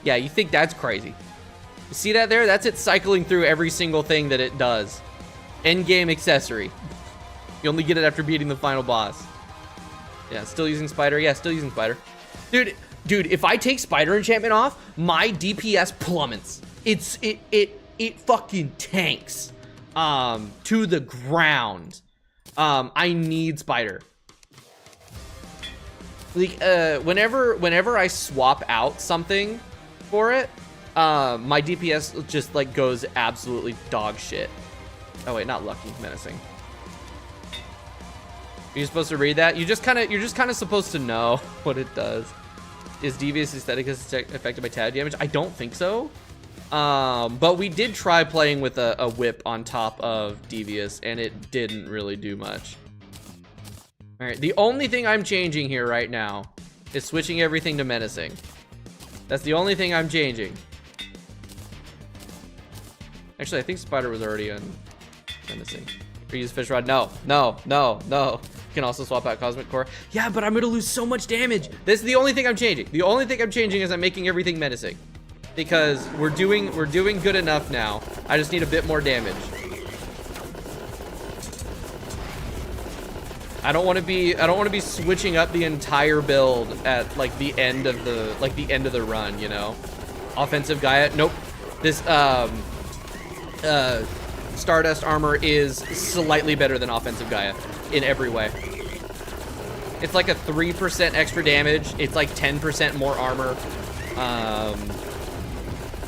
Yeah, you think that's crazy? You see that there? That's it cycling through every single thing that it does. Endgame accessory. You only get it after beating the final boss. Yeah, still using Spider. Yeah, still using Spider. Dude, if I take Spider enchantment off, my DPS plummets. It fucking tanks to the ground. I need Spider. Like whenever I swap out something for it, my DPS just like goes absolutely dog shit. Oh wait, not lucky, menacing. You're supposed to read that? You're just kind of supposed to know what it does. Is devious aesthetic affected by tab damage? I don't think so. But we did try playing with a whip on top of Devious, and it didn't really do much. All right, the only thing I'm changing here right now is switching everything to menacing. That's the only thing I'm changing. Actually, I think Spider was already on menacing. Reuse fish rod. No. You can also swap out Cosmic Core. Yeah, but I'm gonna lose so much damage. This is the only thing I'm changing. The only thing I'm changing is I'm making everything menacing. Because we're doing good enough now. I just need a bit more damage. I don't want to be switching up the entire build at like the end of the run, you know. Offensive Gaia. Nope. This Stardust armor is slightly better than offensive Gaia in every way. It's like a 3% extra damage. It's like 10% more armor.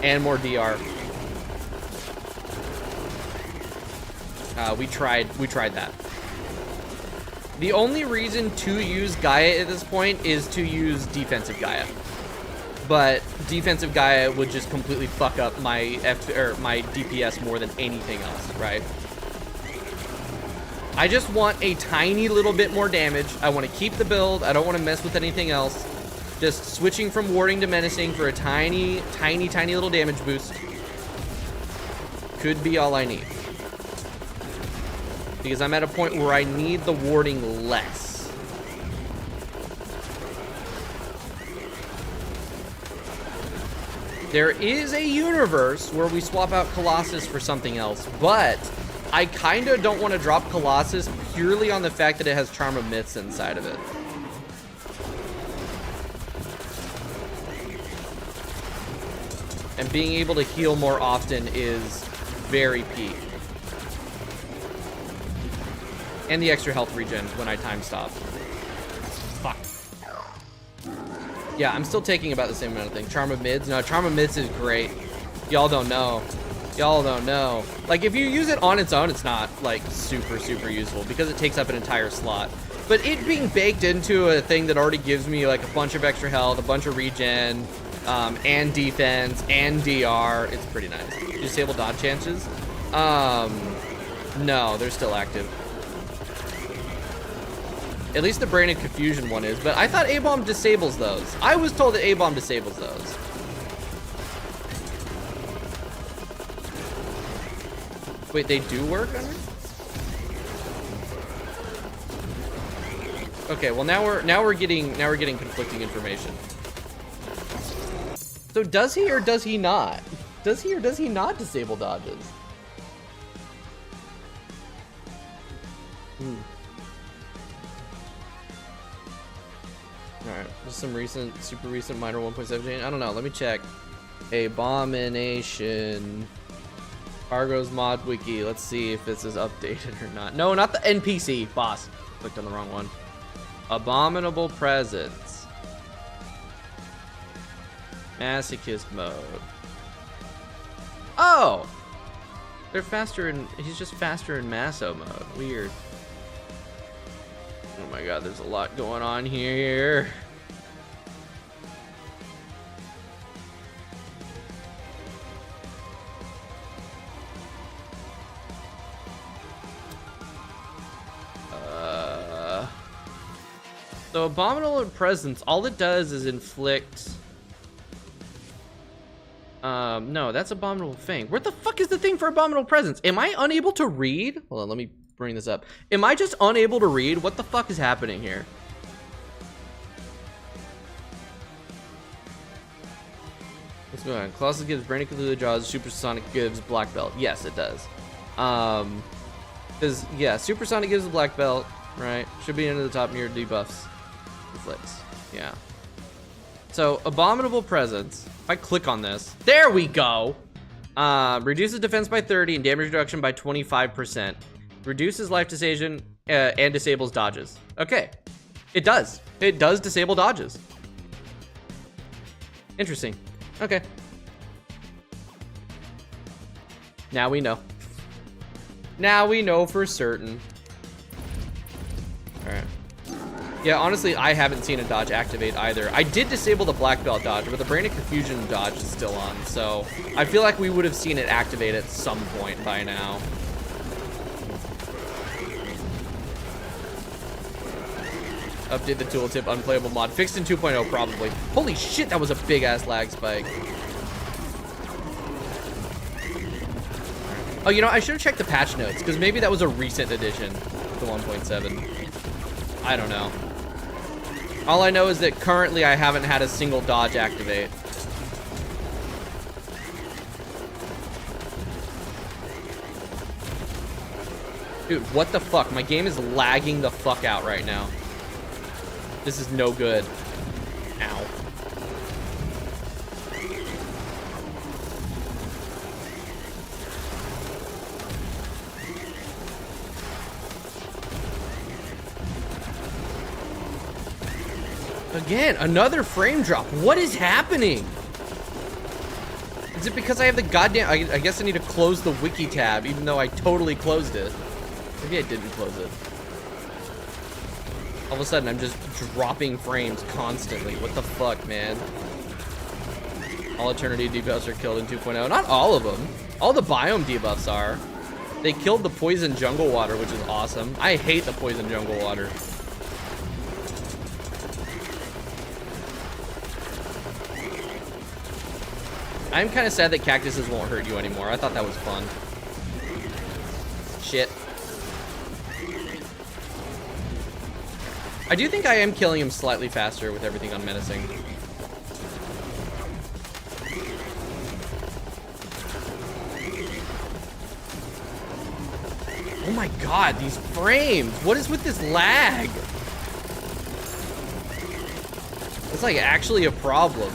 And more DR. We tried that. The only reason to use Gaia at this point is to use defensive Gaia. But defensive Gaia would just completely fuck up my my DPS more than anything else, right? I just want a tiny little bit more damage. I want to keep the build. I don't want to mess with anything else. Just switching from warding to menacing for a tiny little damage boost could be all I need. Because I'm at a point where I need the warding less. There is a universe where we swap out Colossus for something else, but I kind of don't want to drop Colossus purely on the fact that it has Charm of Myths inside of it. And being able to heal more often is very peak. And the extra health regen when I time stop. Fuck. Yeah, I'm still taking about the same amount of things. Charm of Mids? No, Charm of Mids is great. Y'all don't know. Y'all don't know. Like, if you use it on its own, it's not, like, super useful because it takes up an entire slot. But it being baked into a thing that already gives me, like, a bunch of extra health, a bunch of regen, and defense, and DR, it's pretty nice. Disable dodge chances? No, they're still active. At least the Brain of Confusion one is, but I thought Abom disables those. I was told that Abom disables those. Wait, they do work on it? Okay, well now we're getting conflicting information. So does he or does he not? Does he or does he not disable dodges? Alright, just some super recent minor 1.7 change. I don't know, let me check. Abomination. Fargo's mod wiki. Let's see if this is updated or not. No, not the NPC. Boss. Clicked on the wrong one. Abominable Presence. Masochist mode. Oh! They're faster in... He's just faster in Maso mode. Weird. Oh my god, there's a lot going on here. So Abominable Presence, all it does is inflict... no, that's Abominable Fang. Where the fuck is the thing for Abominable Presence? Am I unable to read? Hold on, let me bring this up. Am I just unable to read? What the fuck is happening here? What's going on? Colossus gives Brain of Cthulhu Jaws, Supersonic gives Black Belt. Yes, it does. Because, yeah, Supersonic gives the Black Belt, right? Should be into the top near debuffs. Reflects. Yeah. So, Abominable Presence. If I click on this, there we go. Reduces defense by 30 and damage reduction by 25%. Reduces life disabling and disables dodges. Okay. It does. It does disable dodges. Interesting. Okay. Now we know. Now we know for certain. Alright. Yeah, honestly, I haven't seen a dodge activate either. I did disable the black belt dodge, but the Brain of Confusion dodge is still on, so I feel like we would have seen it activate at some point by now. Update the tooltip, unplayable mod. Fixed in 2.0, probably. Holy shit, that was a big-ass lag spike. Oh, you know, I should have checked the patch notes, because maybe that was a recent addition to 1.7. I don't know. All I know is that currently I haven't had a single dodge activate. Dude, what the fuck? My game is lagging the fuck out right now. This is no good. Ow. Again, another frame drop. What is happening? Is it because I have the goddamn... I guess I need to close the wiki tab, even though I totally closed it. Maybe I didn't close it. All of a sudden, I'm just dropping frames constantly. What the fuck, man? All Eternity debuffs are killed in 2.0. Not all of them. All the biome debuffs are. They killed the poison jungle water, which is awesome. I hate the poison jungle water. I'm kind of sad that cactuses won't hurt you anymore. I thought that was fun. Shit. I do think I am killing him slightly faster with everything on menacing. Oh my god, these frames! What is with this lag? It's like actually a problem.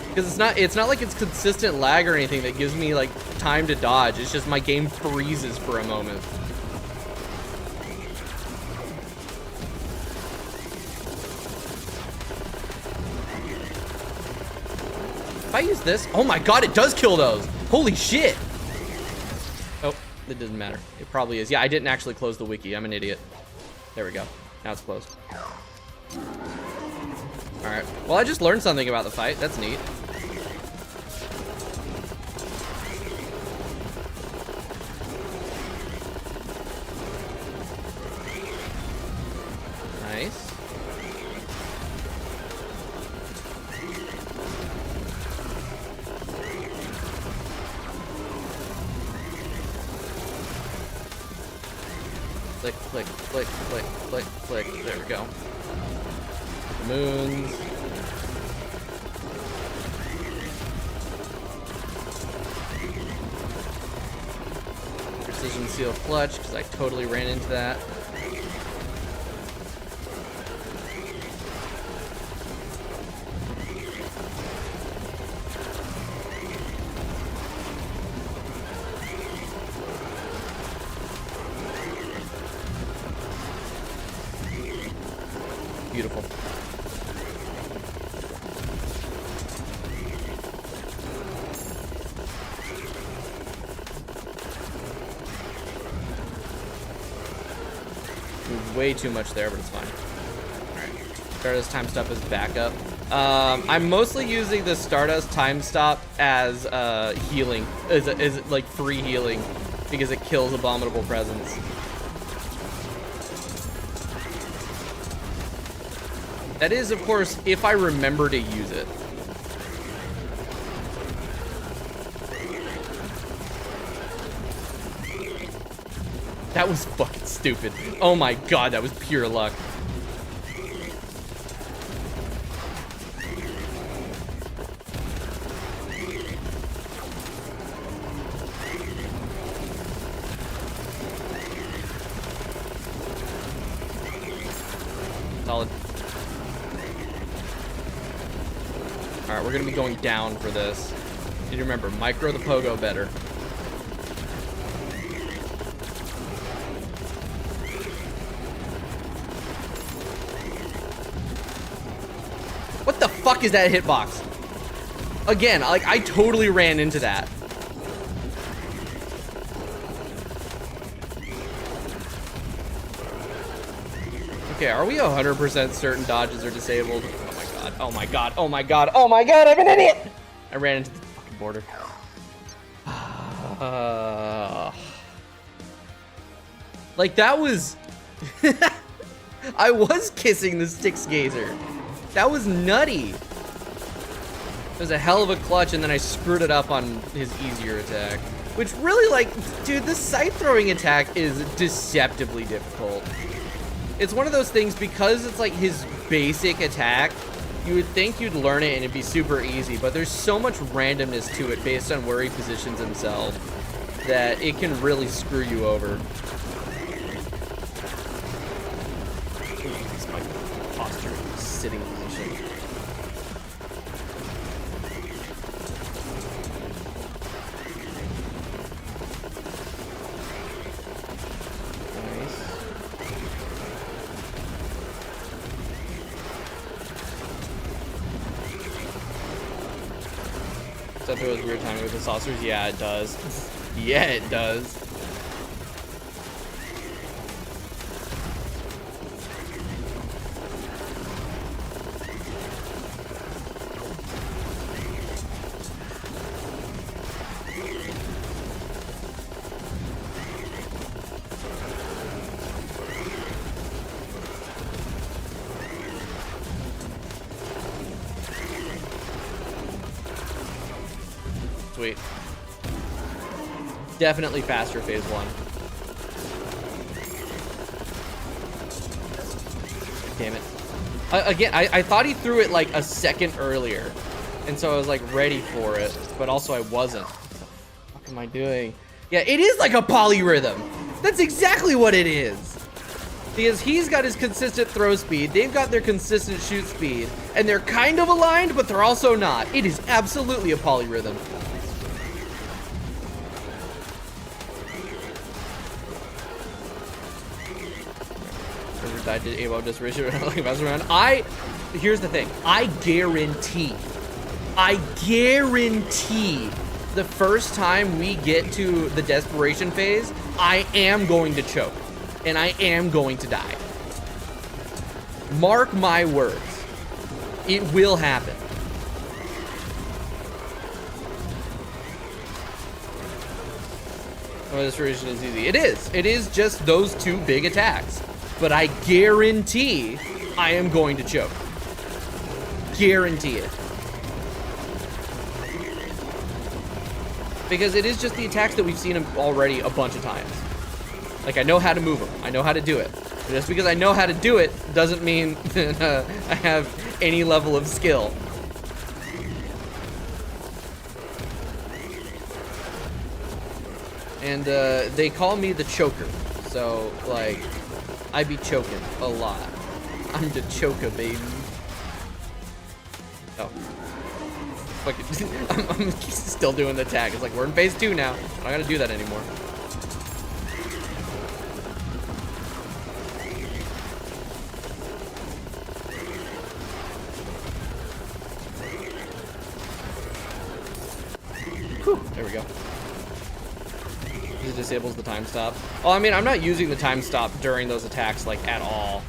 Because it's not like it's consistent lag or anything that gives me like time to dodge. It's just my game freezes for a moment. If I use this, oh my god, it does kill those. Holy shit. Oh, it doesn't matter. It probably is. Yeah, I didn't actually close the wiki. I'm an idiot. There we go. Now it's closed. All right. Well, I just learned something about the fight. That's neat. Nice. Click, click, click, click, click, click. There we go. Moons. Precision seal clutch, because I totally ran into that. Beautiful. Way too much there, but it's fine. Alright. Stardust time stop as backup. I'm mostly using the Stardust time stop as healing, as like free healing, because it kills Abominable Presence. That is, of course, if I remember to use it. That was fucking stupid. Oh my god, that was pure luck. Solid. Alright, we're gonna be going down for this. Need to remember, micro the pogo better. What the fuck is that hitbox? Again, like, I totally ran into that. Okay, are we 100% certain dodges are disabled? Oh my god, oh my god, oh my god, oh my god, I'm an idiot! I ran into the fucking border. Like, that was... I was kissing the Styx Gazer. That was nutty. It was a hell of a clutch, and then I screwed it up on his easier attack. Which really, like, dude, this scythe-throwing attack is deceptively difficult. It's one of those things, because it's like his basic attack, you would think you'd learn it and it'd be super easy, but there's so much randomness to it based on where he positions himself that it can really screw you over. It's my posture, sitting position. Except it was weird timing with the saucers. Yeah, it does. Yeah, it does. Sweet. Definitely faster phase one. Damn it. Again, I thought he threw it like a second earlier. And so I was like ready for it. But also I wasn't. What am I doing? Yeah, it is like a polyrhythm. That's exactly what it is. Because he's got his consistent throw speed, they've got their consistent shoot speed, and they're kind of aligned, but they're also not. It is absolutely a polyrhythm. I did Abom just around. Here's the thing. I guarantee the first time we get to the desperation phase, I am going to choke. And I am going to die. Mark my words. It will happen. Oh, desperation is easy. It is. It is just those two big attacks. But I guarantee I am going to choke. Guarantee it. Because it is just the attacks that we've seen him already a bunch of times. Like, I know how to move them. I know how to do it. But just because I know how to do it doesn't mean that I have any level of skill. And they call me the choker. So, like... I be choking a lot. I'm the choker, baby. Oh. I'm still doing the attack. It's like, we're in phase 2 now. I'm not gonna do that anymore. Whew, there we go. It disables the time stop. Well, I mean, I'm not using the time stop during those attacks, like, at all.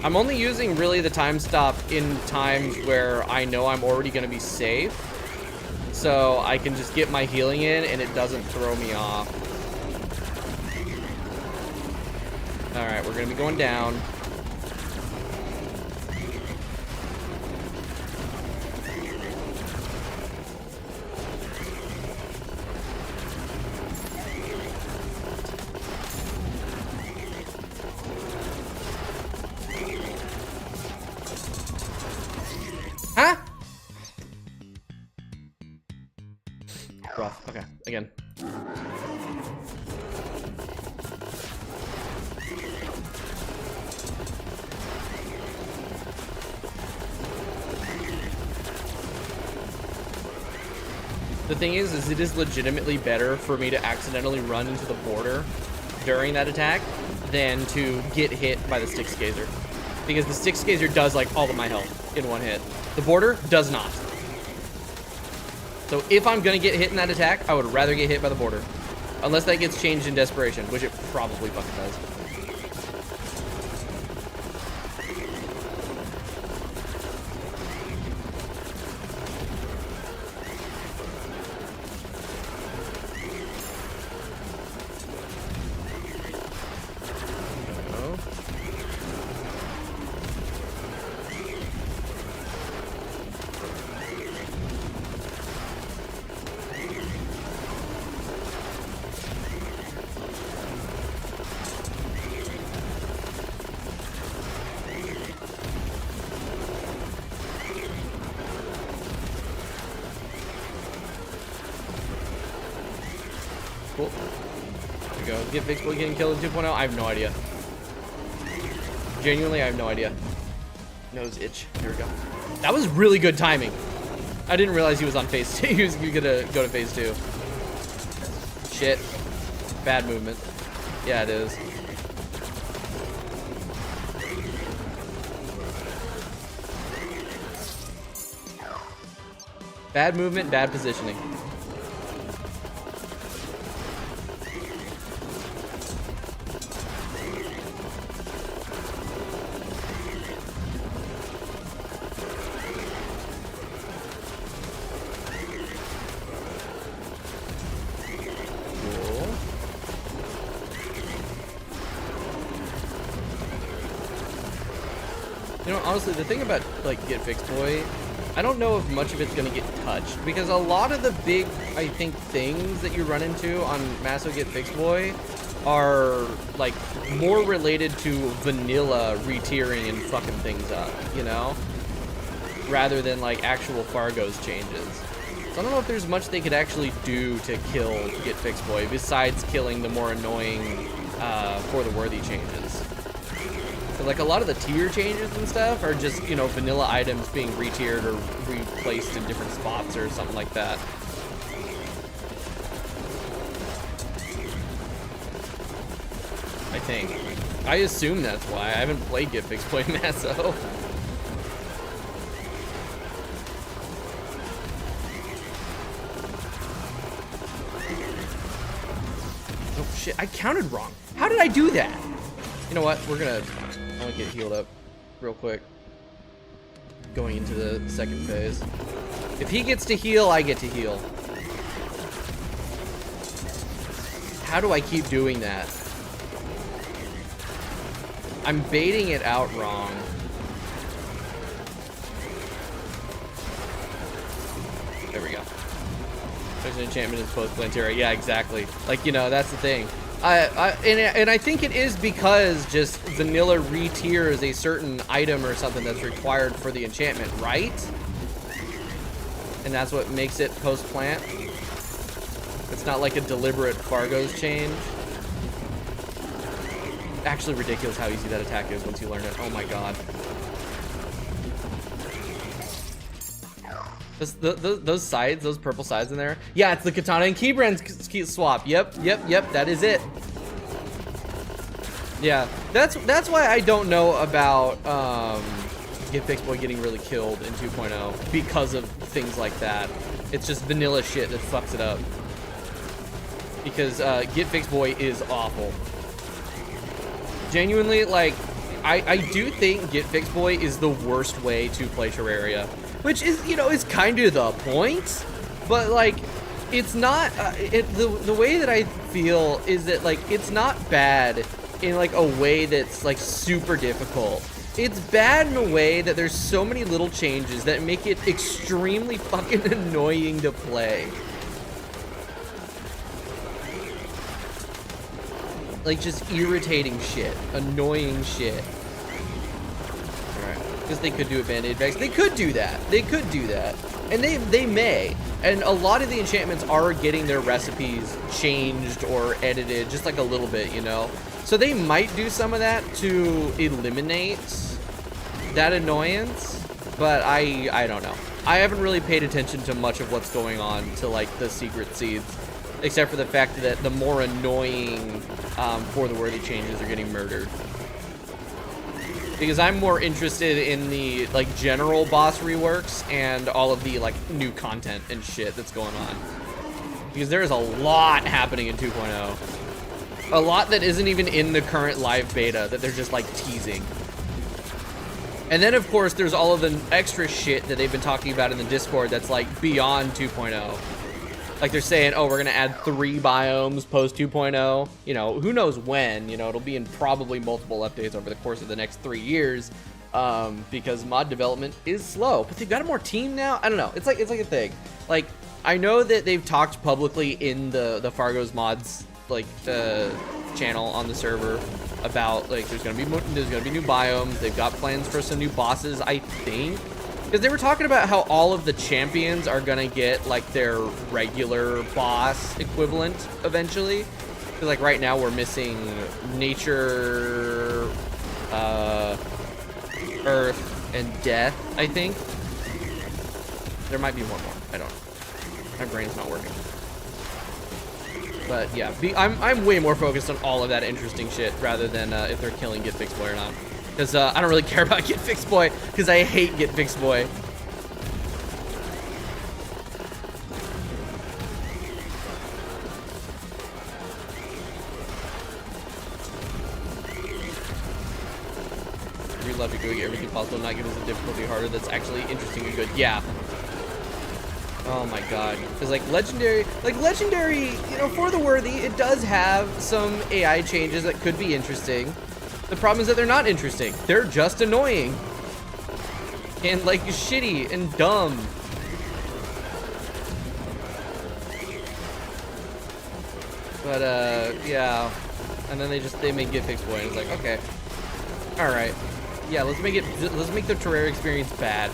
I'm only using, really, the time stop in times where I know I'm already going to be safe. So I can just get my healing in, and it doesn't throw me off. Alright, we're going to be going down. Huh? Rough. Okay, again. The thing is it is legitimately better for me to accidentally run into the border during that attack than to get hit by the Styx Gazer. Because the Styx Gazer does like all of my health in one hit. The border does not. So if I'm gonna get hit in that attack, I would rather get hit by the border. Unless that gets changed in desperation, which it probably fucking does. Get Fix Boy getting killed in 2.0? I have no idea. Genuinely, I have no idea. Nose itch. Here we go. That was really good timing. I didn't realize he was on phase 2. He was gonna go to phase 2. Shit. Bad movement. Yeah, it is. Bad movement, bad positioning. You know, honestly, the thing about, like, Get Fix Boy, I don't know if much of it's going to get touched, because a lot of the big, I think, things that you run into on Maso Get Fix Boy are, like, more related to vanilla re-tiering and fucking things up, you know? Rather than, like, actual Fargo's changes. So I don't know if there's much they could actually do to kill Get Fix Boy, besides killing the more annoying FORTHEWORTHY changes. Like, a lot of the tier changes and stuff are just, you know, vanilla items being re-tiered or replaced in different spots or something like that. I think. I assume that's why. I haven't played Get Fix Boy Maso. Oh shit, I counted wrong. How did I do that? You know what? We're gonna... I want to get healed up real quick. Going into the second phase. If he gets to heal, I get to heal. How do I keep doing that? I'm baiting it out wrong. There we go. There's an enchantment in both Terraria. Yeah, exactly. Like, you know, that's the thing. And I think it is because just vanilla re-tiers a certain item or something that's required for the enchantment, right? And that's what makes it post-plant. It's not like a deliberate Fargo's change. Actually ridiculous how easy that attack is once you learn it. Oh my god. Those sides, those purple sides in there. Yeah, it's the katana and keybrand swap. Yep, that is it. Yeah, that's why I don't know about Get Fix Boy getting really killed in 2.0 because of things like that. It's just vanilla shit that fucks it up. Because Get Fix Boy is awful. Genuinely, like, I do think Get Fix Boy is the worst way to play Terraria. Which is, you know, is kind of the point, but like, it's not, the way that I feel is that, like, it's not bad in like a way that's like super difficult. It's bad in a way that there's so many little changes that make it extremely fucking annoying to play. Like, just irritating shit, annoying shit. Because they could do a Band-Aid Vex. They could do that. They could do that. And they may. And a lot of the enchantments are getting their recipes changed or edited just like a little bit, you know? So they might do some of that to eliminate that annoyance. But I don't know. I haven't really paid attention to much of what's going on to like the secret seeds. Except for the fact that the more annoying FORTHEWORTHY changes are getting murdered. Because I'm more interested in the, like, general boss reworks and all of the, like, new content and shit that's going on. Because there is a lot happening in 2.0. A lot that isn't even in the current live beta that they're just, like, teasing. And then, of course, there's all of the extra shit that they've been talking about in the Discord that's, like, beyond 2.0. Like, they're saying, oh, we're gonna add 3 biomes post 2.0. You know, who knows when? You know, it'll be in probably multiple updates over the course of the next 3 years, because mod development is slow. But they've got a more team now. I don't know. It's like a thing. Like, I know that they've talked publicly in the Fargo's mods like channel on the server about like there's gonna be new biomes. They've got plans for some new bosses, I think. Because they were talking about how all of the champions are gonna get like their regular boss equivalent eventually. feel like right now we're missing nature, earth, and death, I think. There might be one more. I don't know. My brain's not working. But yeah, I'm way more focused on all of that interesting shit rather than if they're killing Get Fixed Boy or not. Because I don't really care about Get Fixed Boy because I hate Get Fixed Boy. We love to go get everything possible, not give us a difficulty harder that's actually interesting and good. Yeah. Oh my god. Because like legendary, you know, for the worthy, it does have some AI changes that could be interesting. The problem is that they're not interesting. They're just annoying. And like shitty and dumb. But yeah. And then they make Get Fixed Boy and it's like, okay. Alright. Yeah, let's make the Terraria experience bad.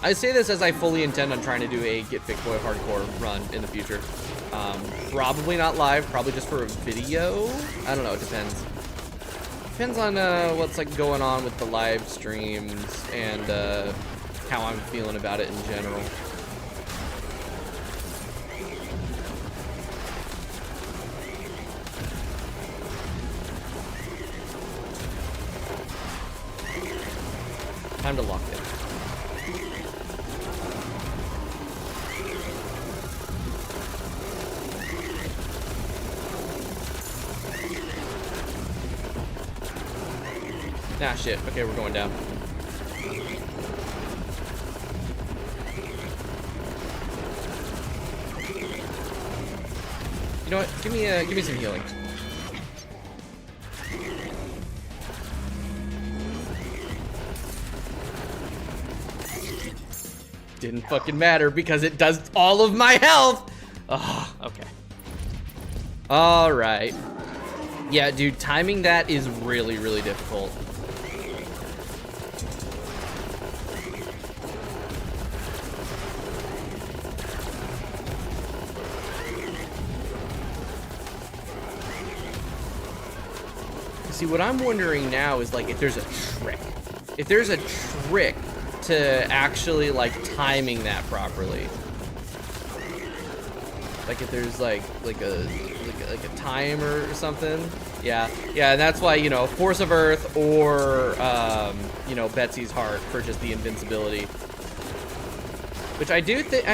I say this as I fully intend on trying to do a Get Fixed Boy hardcore run in the future. Probably not live, probably just for a video. I don't know, it depends. Depends on what's like going on with the live streams and how I'm feeling about it in general. Time to lock it. Ah, shit. Okay, we're going down. You know what? Give me some healing. Didn't fucking matter because it does all of my health. Oh, okay. All right. Yeah, dude, timing that is really, really difficult. See, what I'm wondering now is like if there's a trick. If there's a trick to actually like timing that properly. Like if there's like a timer or something. Yeah, and that's why, you know, Force of Earth or you know, Betsy's Heart for just the invincibility. Which I do think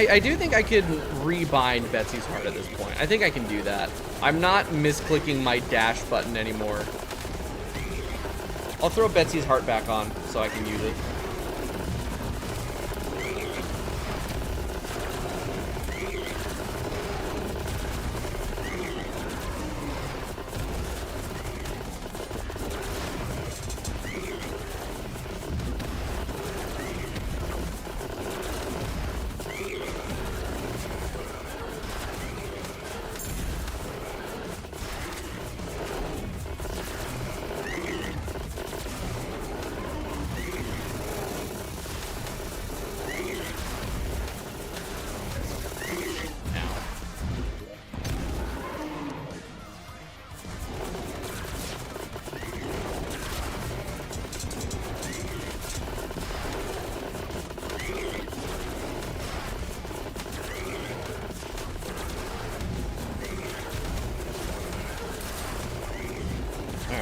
I could rebind Betsy's Heart at this point. I think I can do that. I'm not misclicking my dash button anymore. I'll throw Betsy's Heart back on so I can use it.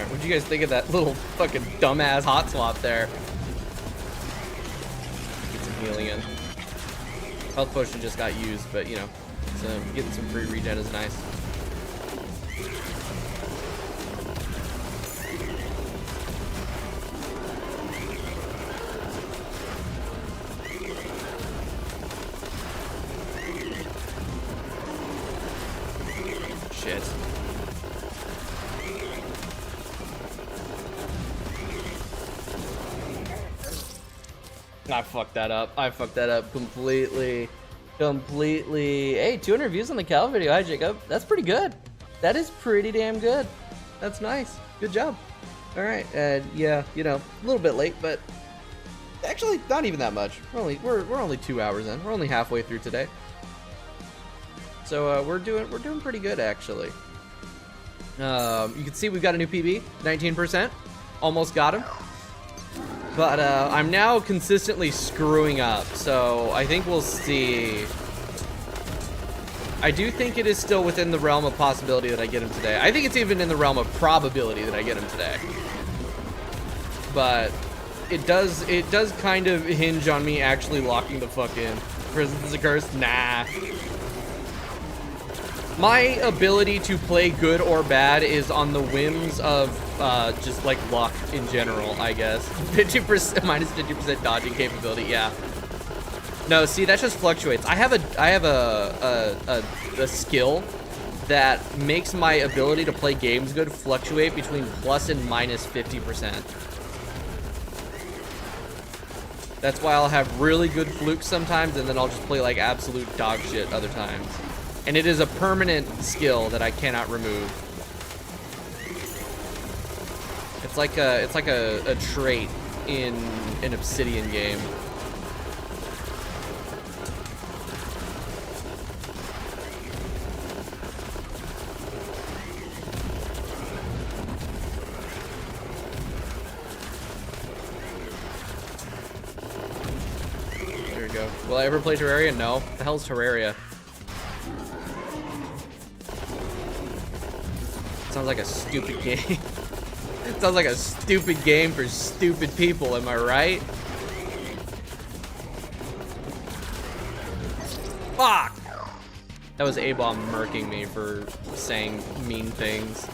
What'd you guys think of that little fucking dumbass hot swap there? Get some healing in. Health potion just got used, but you know, so getting some free regen is nice. Shit. I fucked that up. I fucked that up completely. Hey, 200 views on the Cal video. Hi, Jacob. That's pretty good. That is pretty damn good. That's nice. Good job. All right. Yeah, you know, a little bit late, but actually not even that much. We're only 2 hours in. We're only halfway through today. So we're doing pretty good actually. You can see we've got a new PB, 19%. Almost got him. But I'm now consistently screwing up, so I think we'll see. I do think it is still within the realm of possibility that I get him today. I think it's even in the realm of probability that I get him today. But it does kind of hinge on me actually locking the fuck in. Prison's a curse? Nah. My ability to play good or bad is on the whims of just like luck in general, I guess. 50% minus 50% dodging capability, yeah. No, see, that just fluctuates. I have a skill that makes my ability to play games good fluctuate between plus and minus 50%. That's why I'll have really good flukes sometimes, and then I'll just play like absolute dog shit other times. And it is a permanent skill that I cannot remove. It's like a trait in an Obsidian game. There we go. Will I ever play Terraria? No. What the hell's Terraria? Sounds like a stupid game. It sounds like a stupid game for stupid people, am I right? Fuck! That was Abom murking me for saying mean things.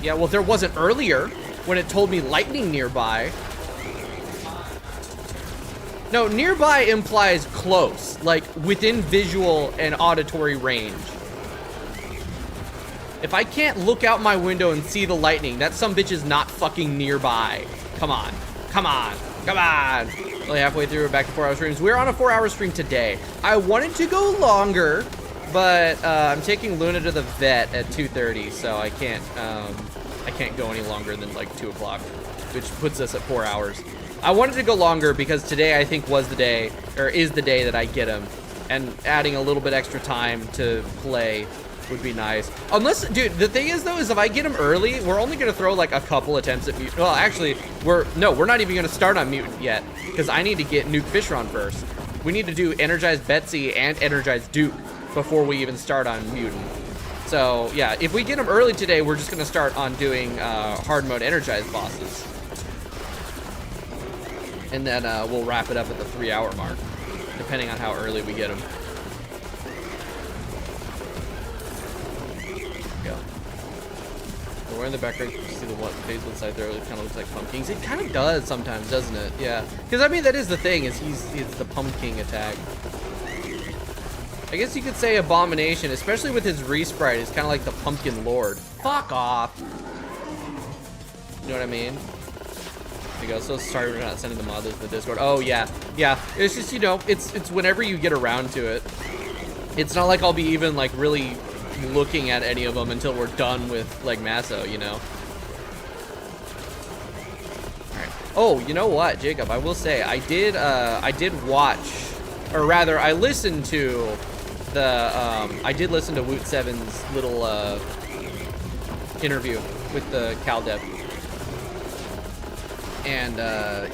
Yeah, well, there wasn't earlier when it told me lightning nearby. No, nearby implies close, like within visual and auditory range. If I can't look out my window and see the lightning, that sumbitch is not fucking nearby. Come on, come on, come on. Only halfway through, we're back to 4-hour streams. We're on a 4-hour stream today. I wanted to go longer, but I'm taking Luna to the vet at 2:30, so I can't go any longer than like 2 o'clock, which puts us at 4 hours. I wanted to go longer because today I think was the day, or is the day that I get him, and adding a little bit extra time to play would be nice. Unless, dude, the thing is though, is if I get him early, we're only gonna throw like a couple attempts at Mutant. Well, actually, we're not even gonna start on Mutant yet, because I need to get Nuke Fishron first. We need to do Energized Betsy and Energized Duke before we even start on Mutant. So yeah, if we get them early today, we're just gonna start on doing hard mode energized bosses, and then we'll wrap it up at the 3-hour mark, depending on how early we get them. Go. We're in the background. You see the phase one side there. It kind of looks like pumpkins. It kind of does sometimes, doesn't it? Yeah. Because I mean, that is the thing. Is he's the pumpkin attack. I guess you could say Abomination, especially with his resprite, is kind of like the Pumpkin Lord. Fuck off. You know what I mean? There you go. So sorry we're not sending the Modlist to the Discord. Oh yeah, yeah. It's just, you know, it's whenever you get around to it. It's not like I'll be even like really looking at any of them until we're done with like Maso, you know. All right. Oh, you know what, Jacob? I will say I did watch, or rather, I listened to the I did listen to Woot 7's little interview with the CalDev, and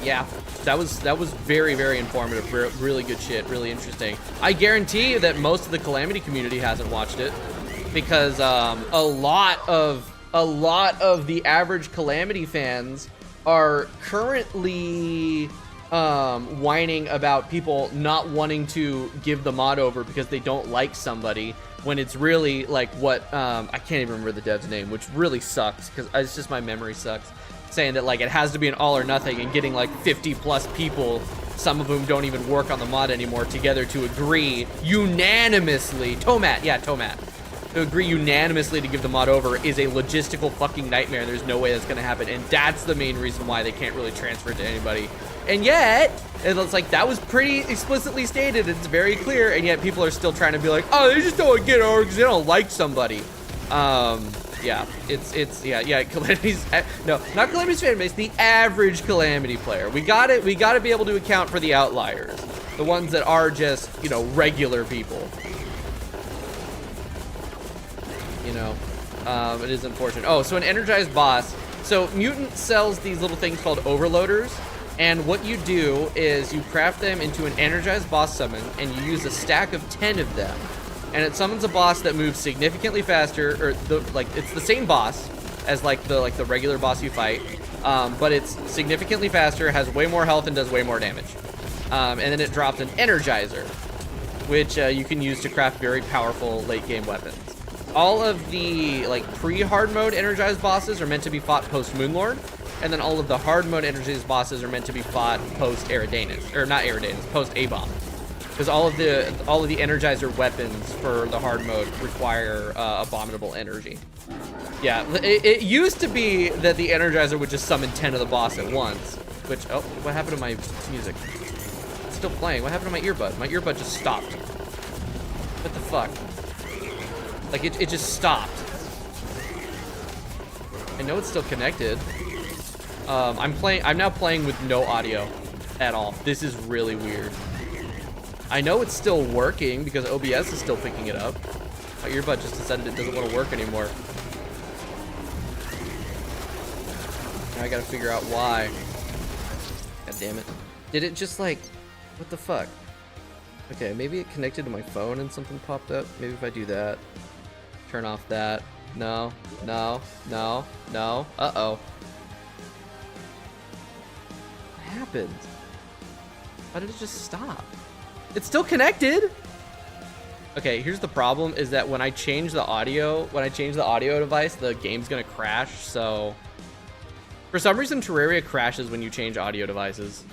yeah, that was very, very informative. Really good shit. Really interesting. I guarantee that most of the Calamity community hasn't watched it, because a lot of the average Calamity fans are currently whining about people not wanting to give the mod over because they don't like somebody, when it's really like what I can't even remember the dev's name, which really sucks because it's just my memory sucks, saying that like it has to be an all or nothing, and getting like 50 plus people, some of whom don't even work on the mod anymore, together to agree unanimously. Tomat, yeah, Tomat. to agree unanimously to give the mod over is a logistical fucking nightmare. There's no way that's gonna happen, and that's the main reason why they can't really transfer it to anybody. And yet, it's like that was pretty explicitly stated. It's very clear, and yet people are still trying to be like, oh, they just don't want to get it over because they don't like somebody. Yeah, yeah, Calamity's, no, not Calamity's fan base, the average Calamity player. We gotta be able to account for the outliers, the ones that are just, you know, regular people. You know, it is unfortunate. Oh, so an energized boss. So Mutant sells these little things called overloaders, and what you do is you craft them into an energized boss summon, and you use a stack of 10 of them. And it summons a boss that moves significantly faster, or it's the same boss as the regular boss you fight, but it's significantly faster, has way more health, and does way more damage. And then it drops an Energizer, which you can use to craft very powerful late game weapons. All of the pre-hard mode energized bosses are meant to be fought post Moonlord, and then all of the hard mode energized bosses are meant to be fought post Eridanus, or not Eridanus, post Abom. Because all of the energizer weapons for the hard mode require abominable energy. Yeah, it used to be that the energizer would just summon 10 of the boss at once. Which, oh, what happened to my music? It's still playing. What happened to my earbud? My earbud just stopped. What the fuck? Like it just stopped. I know it's still connected. I'm now playing with no audio at all. This is really weird. I know it's still working because OBS is still picking it up. My earbud just decided it doesn't want to work anymore. Now I gotta figure out why. God damn it. Did it just what the fuck? Okay, maybe it connected to my phone and something popped up. Maybe if I do that. Turn off that. No, no, no, no. Uh-oh. What happened? Why did it just stop? It's still connected. Okay, here's the problem is that when I change the audio device, the game's gonna crash. So for some reason, Terraria crashes when you change audio devices.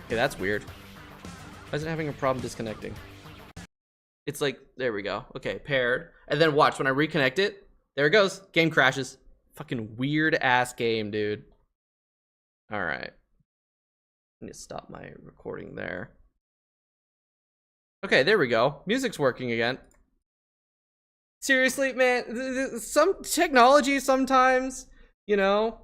Okay, that's weird. Why is it having a problem disconnecting? It's there we go. Okay, paired. And then watch, when I reconnect it, there it goes. Game crashes. Fucking weird ass game, dude. All right. I need to stop my recording there. Okay, there we go. Music's working again. Seriously, man, some technology sometimes, you know.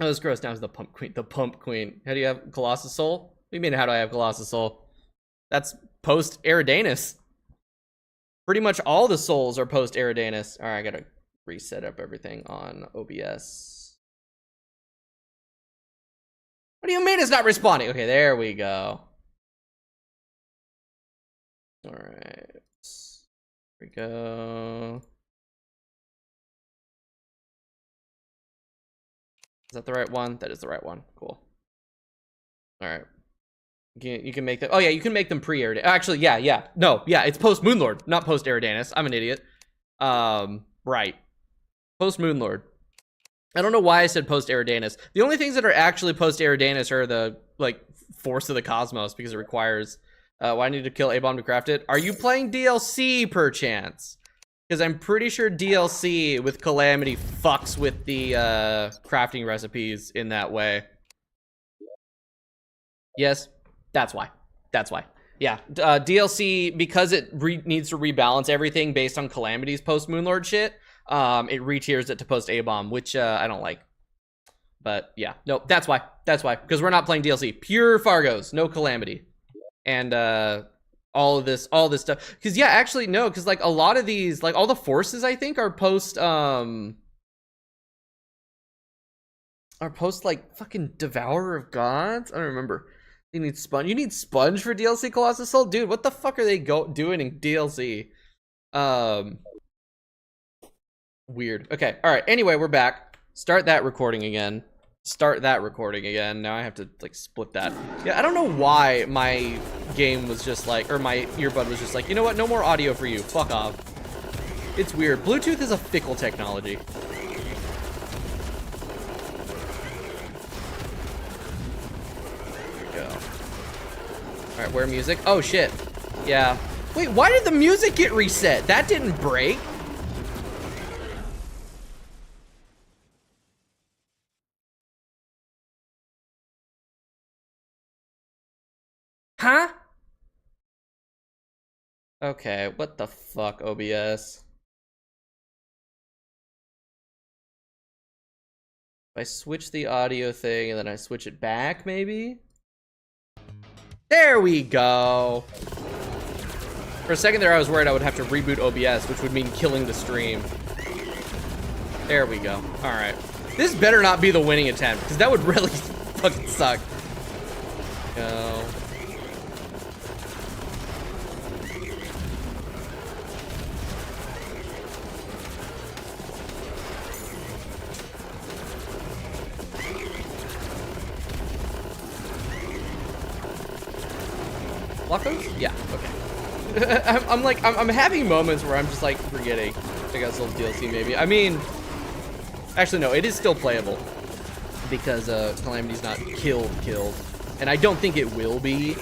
Oh, this gross. Now is the pump queen. The pump queen. How do you have Colossus Soul? What do you mean, how do I have Colossus Soul? That's post Eridanus. Pretty much all the souls are post Eridanus. All right, I gotta reset up everything on OBS. What do you mean it's not responding? Okay, there we go. All right. Here we go. Is that the right one? That is the right one. Cool. All right. You can make them. Oh yeah, you can make them pre-Eridanus. Actually, yeah. No, yeah, it's post Moonlord, not post Eridanus. I'm an idiot. Right. Post Moonlord. I don't know why I said post Eridanus. The only things that are actually post Eridanus are the Force of the Cosmos, because it requires. Why I need to kill Abom to craft it? Are you playing DLC perchance? Because I'm pretty sure DLC with Calamity fucks with the crafting recipes in that way. Yes, that's why. That's why. Yeah, DLC, because it needs to rebalance everything based on Calamity's post Moonlord shit. It retiers it to post Abom, which I don't like. But yeah, no, that's why. That's why, because we're not playing DLC. Pure Fargos, no Calamity, and all this stuff. Because yeah, actually no, because a lot of these, all the forces I think are post fucking Devourer of Gods. I don't remember. You need Sponge. You need Sponge for DLC Colossus Soul, dude. What the fuck are they doing in DLC? Weird. Okay. All right. Anyway, we're back. Start that recording again. Now I have to split that. Yeah, I don't know why my game was just or my earbud was just you know what? No more audio for you. Fuck off. It's weird. Bluetooth is a fickle technology. There we go. All right, where music? Oh shit. Yeah. Wait, why did the music get reset? That didn't break. Huh? Okay, what the fuck, OBS? If I switch the audio thing and then I switch it back, maybe? There we go. For a second there, I was worried I would have to reboot OBS, which would mean killing the stream. There we go. All right. This better not be the winning attempt, because that would really fucking suck. Go. Lock those? Yeah, okay. I'm having moments where I'm just like forgetting. I got some DLC maybe. I mean, actually no, it is still playable because Calamity's not killed. And I don't think it will be.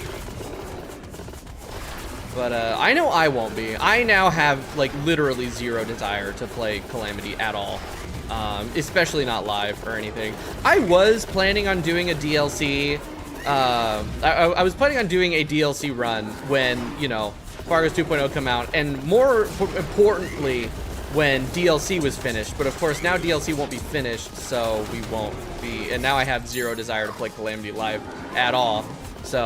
But I know I won't be. I now have like literally zero desire to play Calamity at all. Especially not live or anything. I was planning on doing a DLC. I was planning on doing a DLC run when, you know, Fargo's 2.0 come out, and more importantly, when DLC was finished. But of course, now DLC won't be finished, so we won't be, and now I have zero desire to play Calamity live at all. So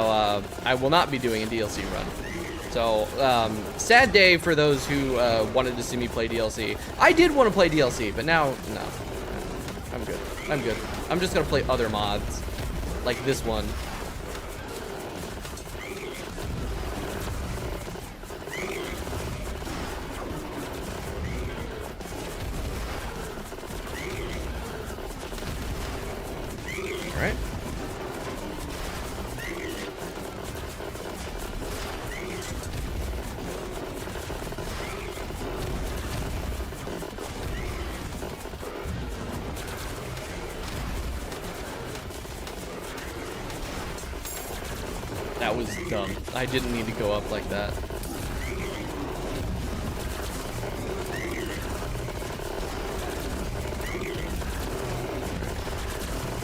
I will not be doing a DLC run. So sad day for those who wanted to see me play DLC. I did want to play DLC, but now, no. I'm good. I'm good. I'm just gonna play other mods, like this one. Alright. That was dumb. I didn't need to go up like that.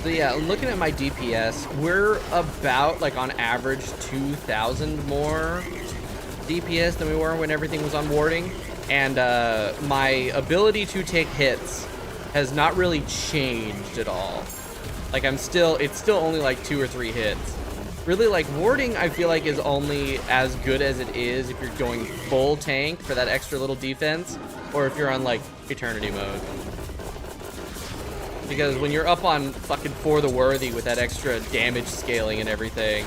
So yeah, looking at my DPS, we're about like on average 2,000 more DPS than we were when everything was on warding. And my ability to take hits has not really changed at all. Like it's still only like 2 or 3 hits. Really, like, warding, I feel like, is only as good as it is if you're going full tank for that extra little defense, or if you're on, like, Eternity mode. Because when you're up on fucking FORTHEWORTHY with that extra damage scaling and everything,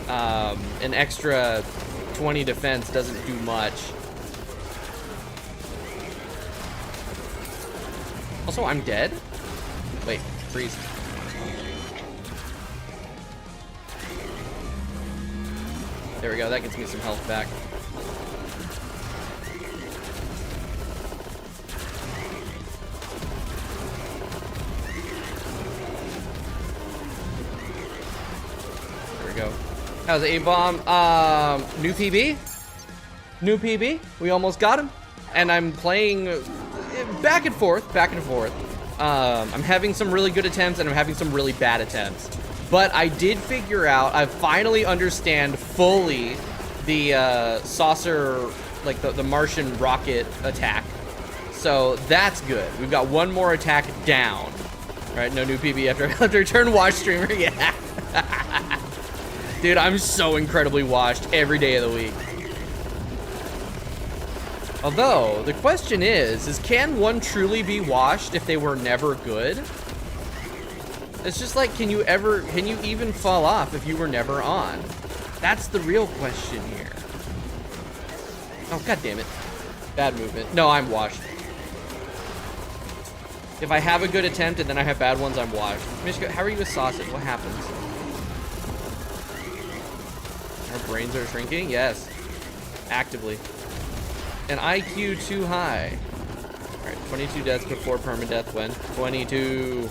an extra 20 defense doesn't do much. Also, I'm dead? Wait, freeze. There we go, that gets me some health back. There we go. How's Abom? New PB? New PB? We almost got him. And I'm playing back and forth. I'm having some really good attempts and I'm having some really bad attempts. But I did figure out, I finally understand fully the saucer, like the Martian rocket attack. So that's good. We've got one more attack down. All right, no new PB after turn watch streamer, yeah. Dude, I'm so incredibly washed every day of the week. Although, the question is can one truly be washed if they were never good? It's just like, can you even fall off if you were never on? That's the real question here. Oh, god damn it. Bad movement. No, I'm washed. If I have a good attempt and then I have bad ones, I'm washed. Mishka, how are you with sausage? What happens? Our brains are shrinking? Yes. Actively. And IQ too high. Alright, 22 deaths before permadeath when? 22.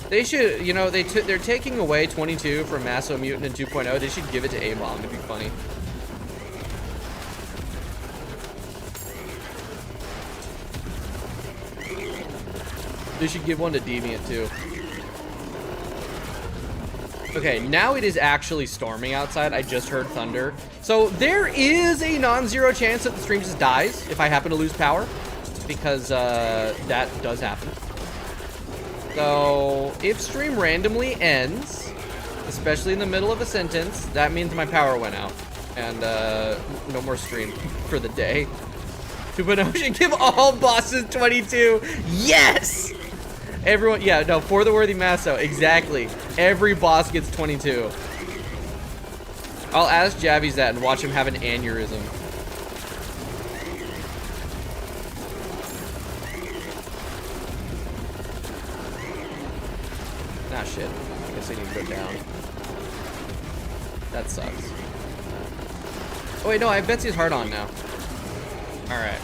They should, you know, they're taking away 22 from Maso, Mutant, and 2.0. They should give it to Abom. It'd be funny. They should give one to Deviant too. Okay, now it is actually storming outside. I just heard thunder. So there is a non-zero chance that the stream just dies if I happen to lose power, because that does happen. So if stream randomly ends, especially in the middle of a sentence, that means my power went out. And no more stream for the day. Ocean, give all bosses 22. Yes! Everyone, yeah, no, for the worthy Maso, exactly. Every boss gets 22. I'll ask Javyz that and watch him have an aneurysm. Ah, shit. I guess I need to go down. That sucks. Oh, wait, no, I have Betsy's heart on now. Alright.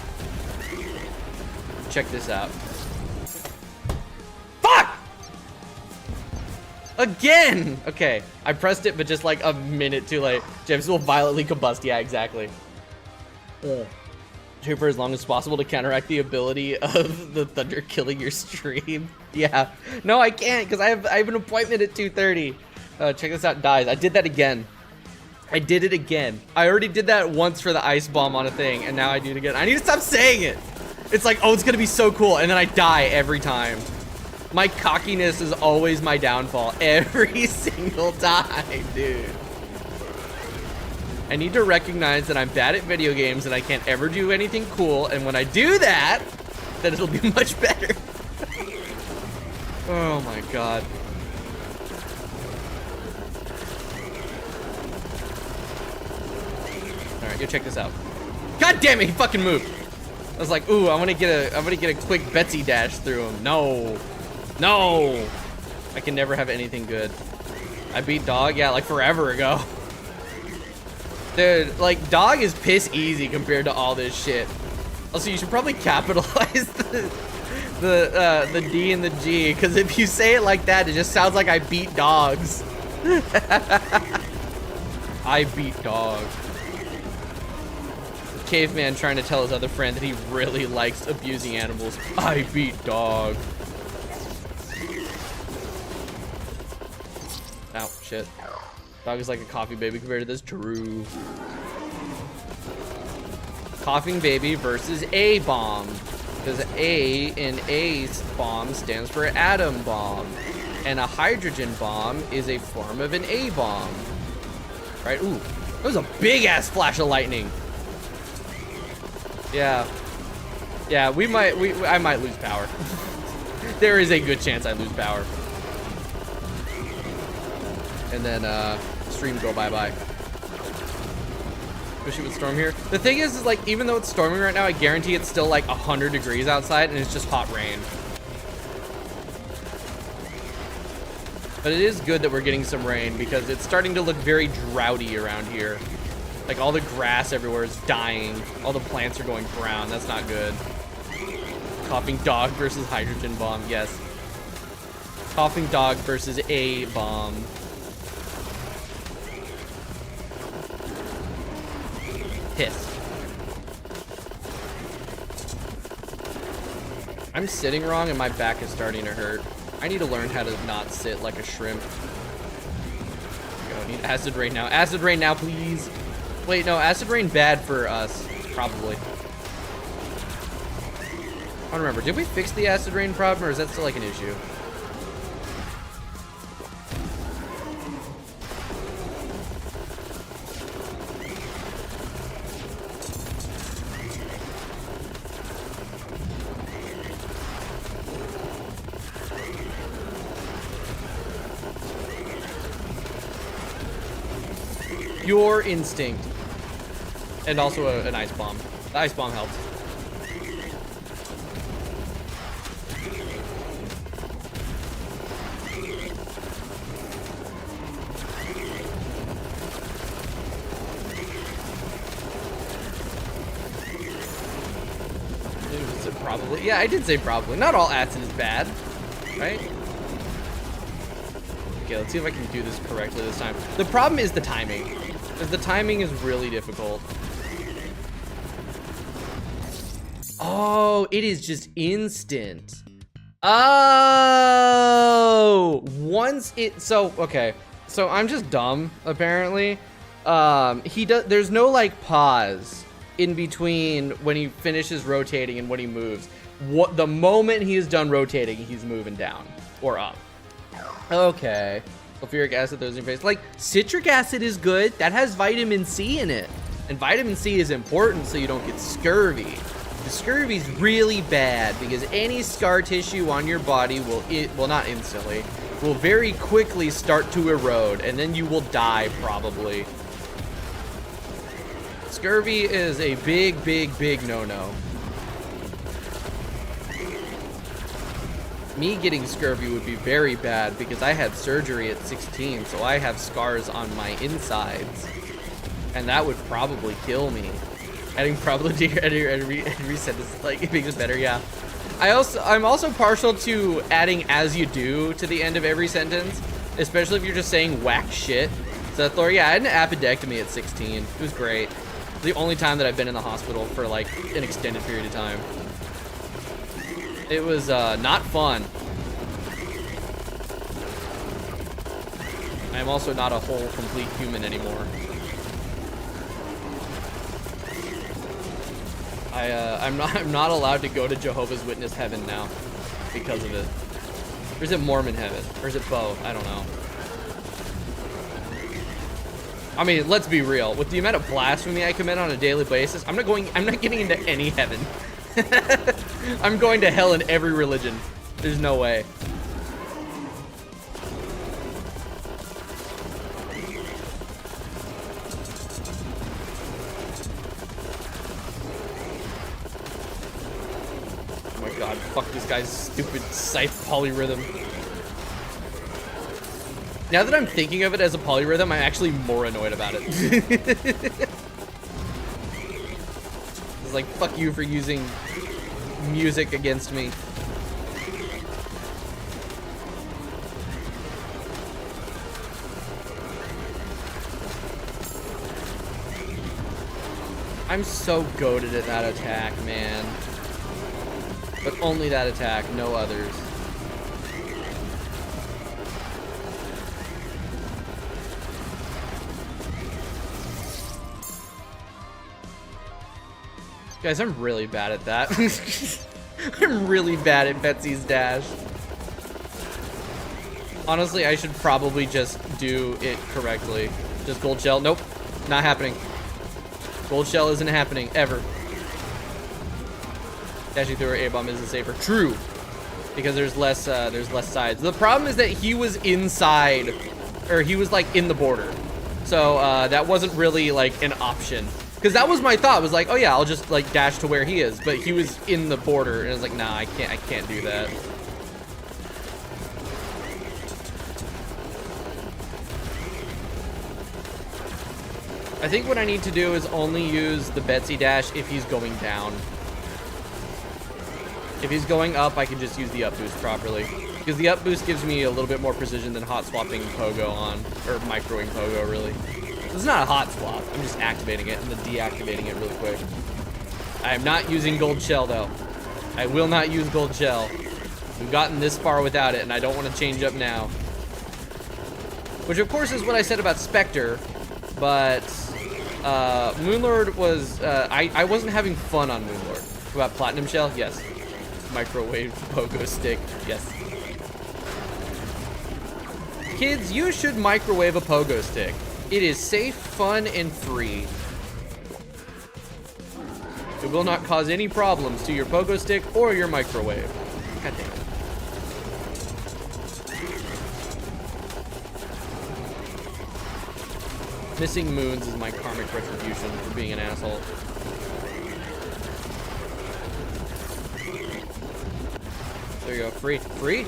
Check this out. Fuck! Again! Okay, I pressed it, but just like a minute too late. Javyz will violently combust. Yeah, exactly. Wait for as long as possible to counteract the ability of the thunder killing your stream. Yeah. No, I can't, because I have an appointment at 2:30. Check this out, dies. I did that again. I did it again. I already did that once for the ice bomb on a thing, and now I do it again. I need to stop saying it. It's like, oh, it's gonna be so cool, and then I die every time. My cockiness is always my downfall every single time, dude. I need to recognize that I'm bad at video games and I can't ever do anything cool, and when I do that, then it'll be much better. Oh my god. Alright, go check this out. God damn it, he fucking moved. I was like, ooh, I'm gonna get a quick Betsy dash through him. No. No. I can never have anything good. I beat Dog, yeah, like forever ago. Dude, like, Dog is piss easy compared to all this shit. Also, you should probably capitalize the D and the G, because if you say it like that, it just sounds like I beat dogs. I beat Dog. Caveman trying to tell his other friend that he really likes abusing animals. I beat Dog. Ow, shit. Dog is like a coffee baby compared to this. True. Coughing baby versus Abom. Because A in A bomb stands for atom bomb. And a hydrogen bomb is a form of an A bomb. Right? Ooh. That was a big ass flash of lightning. Yeah. Yeah, I might lose power. There is a good chance I lose power. And then stream go bye-bye. Especially with storm here. The thing is like, even though it's storming right now, I guarantee it's still like 100 degrees outside and it's just hot rain. But it is good that we're getting some rain because it's starting to look very droughty around here. Like all the grass everywhere is dying. All the plants are going brown. That's not good. Coughing dog versus hydrogen bomb. Yes. Coughing dog versus a bomb. Piss. I'm sitting wrong and my back is starting to hurt. I need to learn how to not sit like a shrimp. I need acid rain now. Acid rain now, please. Wait, no, acid rain bad for us. Probably. I don't remember. Did we fix the acid rain problem or is that still like an issue? Pure instinct. And also an ice bomb. The ice bomb helps. Probably. Yeah, I did say probably. Not all acid is bad, right? Okay, let's see if I can do this correctly this time. The problem is the timing. Because the timing is really difficult. Oh, it is just instant. Oh, once it, so, okay. So I'm just dumb, apparently. There's no like pause in between when he finishes rotating and when he moves. The moment he is done rotating, he's moving down or up. Okay. Sulfuric acid, those in your face. Like, citric acid is good. That has vitamin C in it. And vitamin C is important so you don't get scurvy. The scurvy is really bad because any scar tissue on your body will, well, not instantly, will very quickly start to erode, and then you will die probably. Scurvy is a big, big, big no-no. Me getting scurvy would be very bad because I had surgery at 16, so I have scars on my insides. And that would probably kill me. Adding probably and reset is like, it makes it better, yeah. I'm also partial to adding as you do to the end of every sentence, especially if you're just saying whack shit. So Thor, yeah, I had an appendectomy at 16. It was great. The only time that I've been in the hospital for like an extended period of time. It was not fun. I'm also not a whole, complete human anymore. I'm not allowed to go to Jehovah's Witness heaven now because of it. Or is it Mormon heaven? Or is it both? I don't know. I mean, let's be real. With the amount of blasphemy I commit on a daily basis, I'm not getting into any heaven. I'm going to hell in every religion. There's no way. Oh my god, fuck this guy's stupid scythe polyrhythm. Now that I'm thinking of it as a polyrhythm, I'm actually more annoyed about it. It's like, fuck you for using music against me. I'm so goated at that attack, man. But only that attack, no others. Guys, I'm really bad at that. I'm really bad at Betsy's dash. Honestly, I should probably just do it correctly. Just gold shell. Nope, not happening. Gold shell isn't happening ever. Dashing through her Abom isn't safer. True, because there's less sides. The problem is that he was inside, or he was like in the border, so that wasn't really like an option. Because that was my thought, was like, oh yeah, I'll just like dash to where he is, but he was in the border, and I was like, nah, I can't do that. I think what I need to do is only use the Betsy dash if he's going down. If he's going up, I can just use the up boost properly. Because the up boost gives me a little bit more precision than hot swapping Pogo on, or microing Pogo, really. This is not a hot swap. I'm just activating it and then deactivating it really quick. I am not using gold shell, though. I will not use gold shell. We've gotten this far without it, and I don't want to change up now. Which, of course, is what I said about Spectre, but Moonlord was... I wasn't having fun on Moonlord. About Platinum Shell? Yes. Microwave Pogo Stick? Yes. Kids, you should microwave a Pogo Stick. It is safe, fun, and free. It will not cause any problems to your Pogo Stick or your microwave. God damn it. Missing moons is my karmic retribution for being an asshole. There you go, free. Free?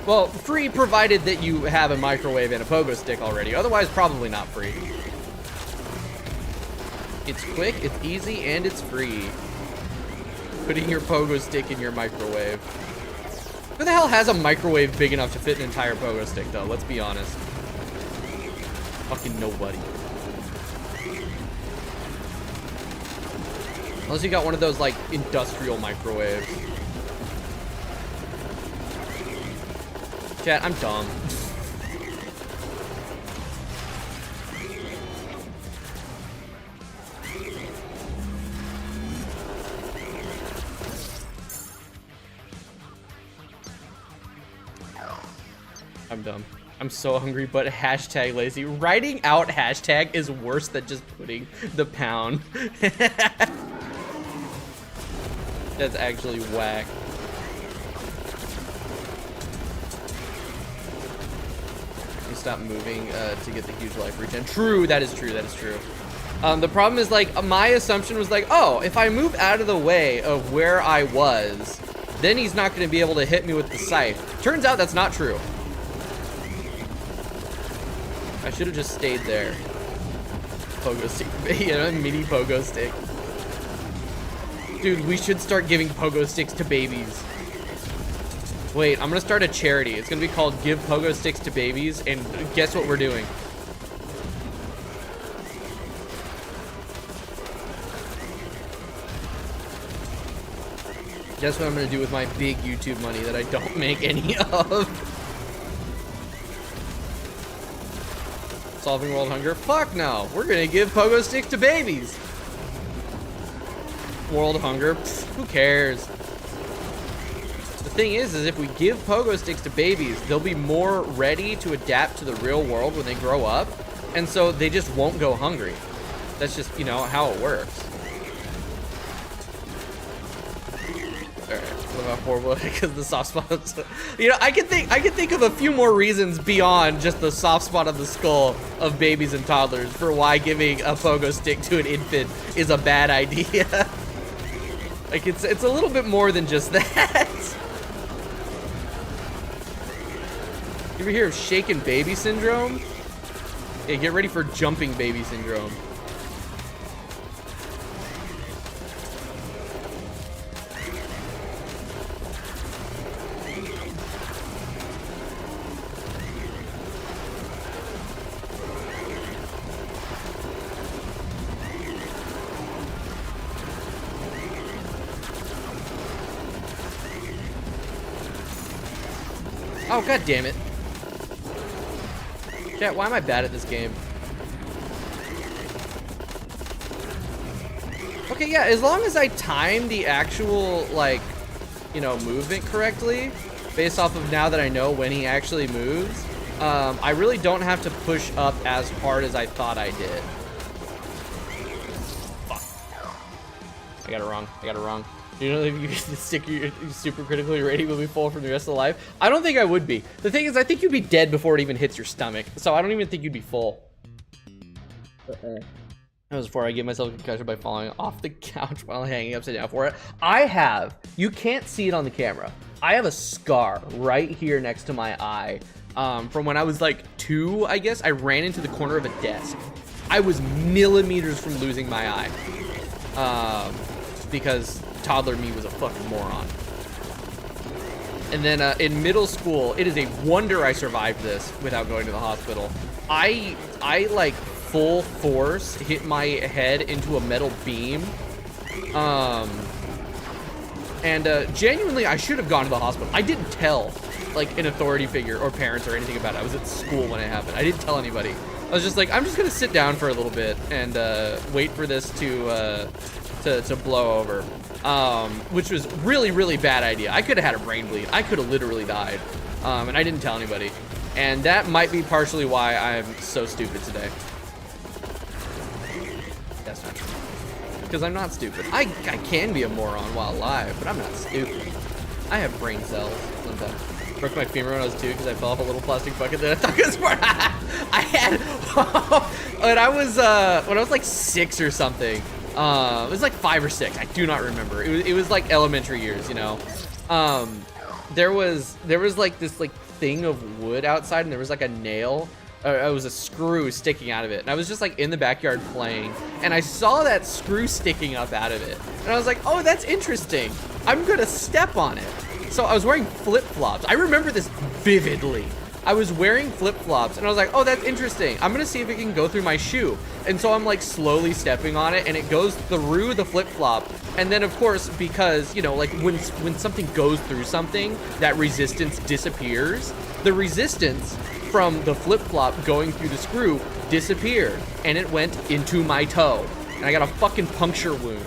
Well, free provided that you have a microwave and a Pogo Stick already. Otherwise, probably not free. It's quick, it's easy, and it's free. Putting your Pogo Stick in your microwave. Who the hell has a microwave big enough to fit an entire Pogo Stick, though? Let's be honest. Fucking nobody. Unless you got one of those, like, industrial microwaves. Chat, I'm dumb. I'm dumb. I'm so hungry, but hashtag lazy. Writing out hashtag is worse than just putting the pound. That's actually whack. You stop moving to get the huge life regen. True, that is true, that is true. The problem is, like, my assumption was like, oh, if I move out of the way of where I was, then he's not going to be able to hit me with the scythe. Turns out that's not true. I should have just stayed there. Pogo stick, you know, mini pogo stick. Dude, we should start giving pogo sticks to babies. Wait, I'm gonna start a charity. It's gonna be called Give Pogo Sticks to Babies, and guess what we're doing? Guess what I'm gonna do with my big YouTube money that I don't make any of? Solving world hunger? Fuck no. We're gonna give pogo sticks to babies. World hunger? Pfft, who cares? The thing is if we give pogo sticks to babies, they'll be more ready to adapt to the real world when they grow up, and so they just won't go hungry. That's just, you know, how it works. Alright, what about horrible? Because the soft spots. You know, I can think of a few more reasons beyond just the soft spot of the skull of babies and toddlers for why giving a pogo stick to an infant is a bad idea. Like, it's a little bit more than just that. You ever hear of shaken baby syndrome? Yeah, get ready for jumping baby syndrome. Oh, god damn it. Chat, why am I bad at this game? Okay, yeah, as long as I time the actual, like, you know, movement correctly, based off of now that I know when he actually moves, I really don't have to push up as hard as I thought I did. Fuck. I got it wrong. I got it wrong. You know, if you stick your super critically rating will be full from the rest of the life. I don't think I would be. The thing is, I think you'd be dead before it even hits your stomach. So I don't even think you'd be full. That was before I gave myself a concussion by falling off the couch while hanging upside down for it. I have, you can't see it on the camera, I have a scar right here next to my eye. From when I was like 2, I guess. I ran into the corner of a desk. I was millimeters from losing my eye. Because toddler me was a fucking moron. And then in middle school, it is a wonder I survived this without going to the hospital. I like full force hit my head into a metal beam. Genuinely, I should have gone to the hospital. I didn't tell like an authority figure or parents or anything about it. I was at school when it happened. I didn't tell anybody. I was just like, I'm just gonna sit down for a little bit and wait for this to blow over, which was really bad idea. I could have had a brain bleed. I could have literally died, and I didn't tell anybody. And that might be partially why I'm so stupid today. That's not true. Because I'm not stupid. I can be a moron while alive, but I'm not stupid. I have brain cells sometimes. Broke my femur when I was 2 because I fell off a little plastic bucket that I thought was for. I had when I was like 6 or something. It was like 5 or 6. I do not remember. It was like elementary years, you know. There was like this like thing of wood outside, and there was like a nail. It was a screw sticking out of it, and I was just like in the backyard playing, and I saw that screw sticking up out of it, and I was like, oh, that's interesting. I'm gonna step on it. So I was wearing flip-flops. I remember this vividly. I was wearing flip-flops, and I was like, oh, that's interesting. I'm gonna see if it can go through my shoe. And so I'm like slowly stepping on it, and it goes through the flip-flop. And then of course, because, you know, like when something goes through something, that resistance disappears. The resistance from the flip-flop going through the screw disappeared, and it went into my toe. And I got a fucking puncture wound.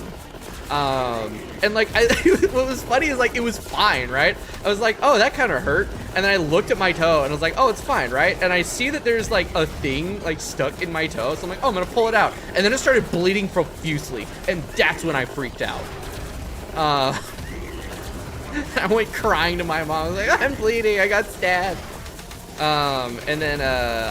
And like, what was funny is like, it was fine, right? I was like, oh, that kind of hurt. And then I looked at my toe and I was like, oh, it's fine, right? And I see that there's like a thing like stuck in my toe. So I'm like, oh, I'm gonna pull it out. And then it started bleeding profusely. And that's when I freaked out. I went crying to my mom. I was like, I'm bleeding, I got stabbed. And then,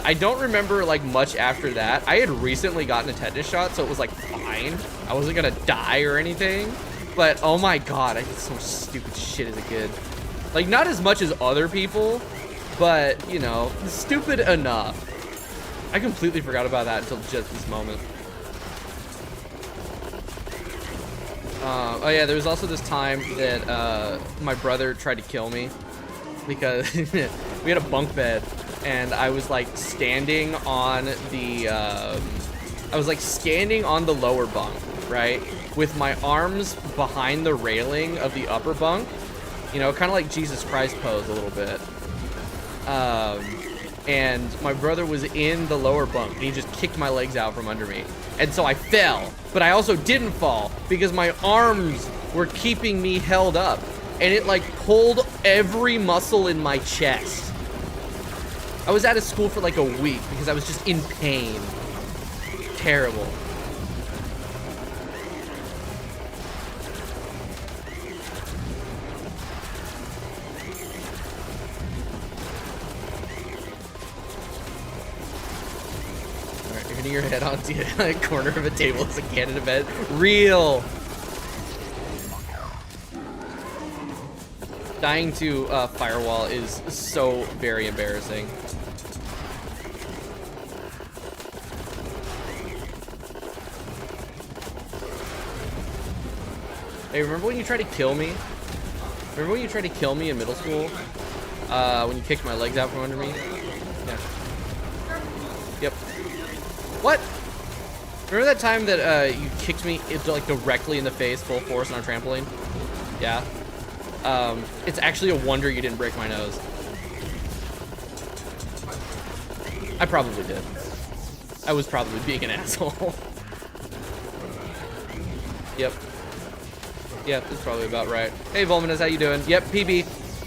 I don't remember like much after that. I had recently gotten a tetanus shot, so it was like fine. I wasn't gonna die or anything, but oh my God, I did so much stupid shit as a kid. Like, not as much as other people, but you know, stupid enough. I completely forgot about that until just this moment. Oh yeah, there was also this time that, my brother tried to kill me because we had a bunk bed, and I was like standing on the lower bunk, right, with my arms behind the railing of the upper bunk, you know, kind of like Jesus Christ pose a little bit. And my brother was in the lower bunk, and he just kicked my legs out from under me, and so I fell, but I also didn't fall because my arms were keeping me held up. And it like pulled every muscle in my chest. I was out of school for like a week because I was just in pain. Terrible. Alright, you're hitting your head onto the corner of a table as a cannon event. Real. Dying to firewall is so very embarrassing. Hey, remember when you tried to kill me? Remember when you tried to kill me in middle school? When you kicked my legs out from under me? Yeah. Yep. What? Remember that time that you kicked me like directly in the face, full force on a trampoline? Yeah. It's actually a wonder you didn't break my nose. I probably did. I was probably being an asshole. Yep. Yep, that's probably about right. Hey, Volminus, how you doing? Yep, PB.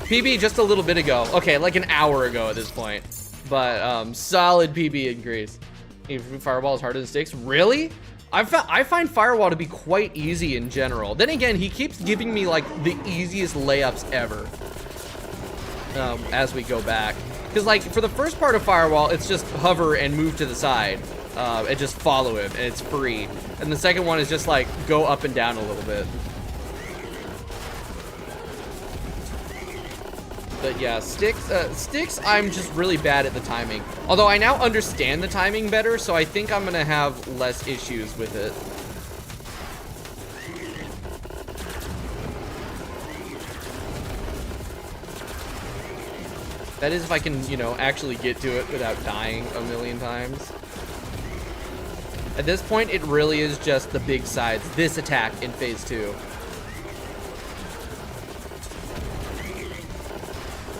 PB just a little bit ago. Okay, like an hour ago at this point. But, solid PB increase. Fireball is harder than sticks. Really? I find Firewall to be quite easy in general. Then again, he keeps giving me like the easiest layups ever as we go back. Because like for the first part of Firewall, it's just hover and move to the side and just follow him, and it's free. And the second one is just like go up and down a little bit. But yeah, sticks, I'm just really bad at the timing. Although I now understand the timing better, so I think I'm gonna have less issues with it. That is if I can, you know, actually get to it without dying a million times. At this point, it really is just the big sides. This attack in phase 2.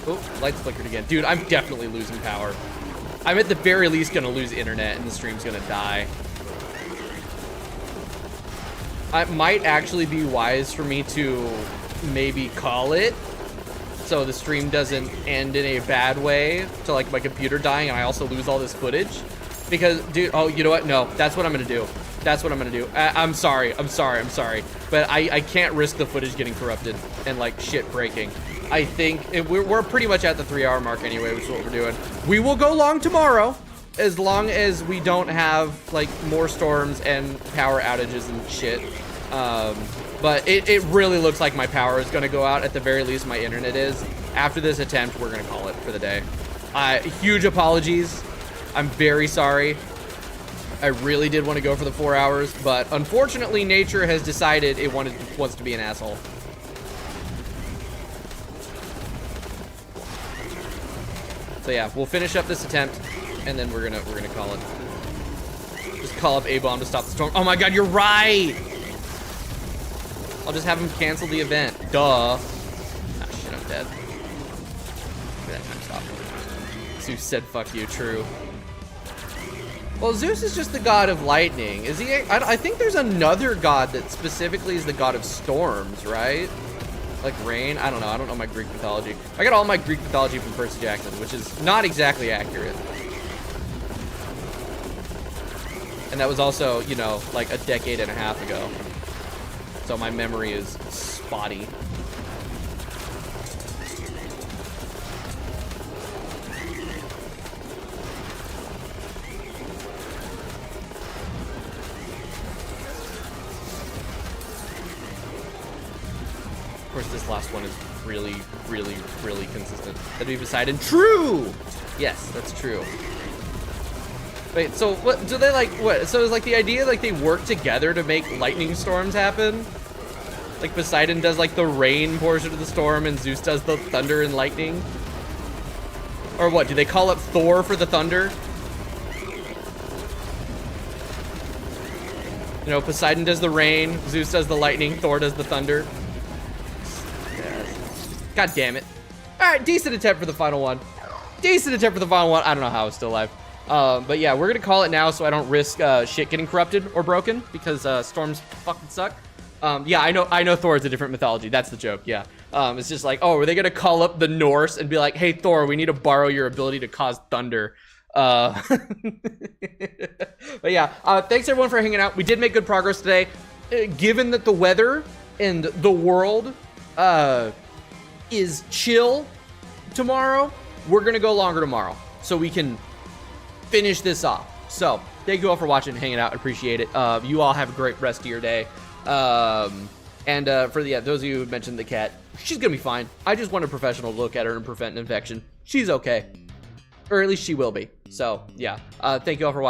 Oh, lights flickered again. Dude, I'm definitely losing power. I'm at the very least gonna lose internet and the stream's gonna die. It might actually be wise for me to maybe call it so the stream doesn't end in a bad way to like my computer dying and I also lose all this footage. Because, dude, oh, you know what? No, that's what I'm gonna do. That's what I'm gonna do. I'm sorry. But I can't risk the footage getting corrupted and like shit breaking. I think we're pretty much at the 3-hour mark anyway, which is what we're doing. We will go long tomorrow, as long as we don't have like more storms and power outages and shit. But it really looks like my power is gonna go out. At the very least, my internet is. After this attempt, we're gonna call it for the day. Huge apologies. I'm very sorry. I really did want to go for the 4 hours, but unfortunately, nature has decided it wants to be an asshole. So yeah, we'll finish up this attempt, and then we're gonna call it. Just call up Abom to stop the storm. Oh my god, you're right! I'll just have him cancel the event. Duh. Ah, shit, I'm dead. Look at that time stop. Zeus said, fuck you, true. Well, Zeus is just the god of lightning. Is he? I think there's another god that specifically is the god of storms, right? Like rain? I don't know. I don't know my Greek mythology. I got all my Greek mythology from Percy Jackson, which is not exactly accurate. And that was also, you know, like a decade and a half ago. So my memory is spotty. Of course, this last one is really, really, really consistent. That'd be Poseidon. True! Yes, that's true. Wait, so what do they like? What? So it's like the idea like they work together to make lightning storms happen? Like Poseidon does like the rain portion of the storm and Zeus does the thunder and lightning? Or what? Do they call up Thor for the thunder? You know, Poseidon does the rain, Zeus does the lightning, Thor does the thunder. God damn it. Alright, decent attempt for the final one. Decent attempt for the final one. I don't know how I was still alive. But yeah, we're gonna call it now so I don't risk shit getting corrupted or broken because storms fucking suck. Yeah, I know Thor is a different mythology. That's the joke, yeah. It's just like, oh, are they gonna call up the Norse and be like, hey Thor, we need to borrow your ability to cause thunder. But yeah, thanks everyone for hanging out. We did make good progress today. Given that the weather and the world is chill tomorrow, we're gonna go longer tomorrow so we can finish this off. So thank you all for watching and hanging out. Appreciate it. You all have a great rest of your day. For those of you who mentioned the cat, she's gonna be fine. I just want a professional look at her and prevent an infection. She's okay, or at least she will be. So yeah, thank you all for watching.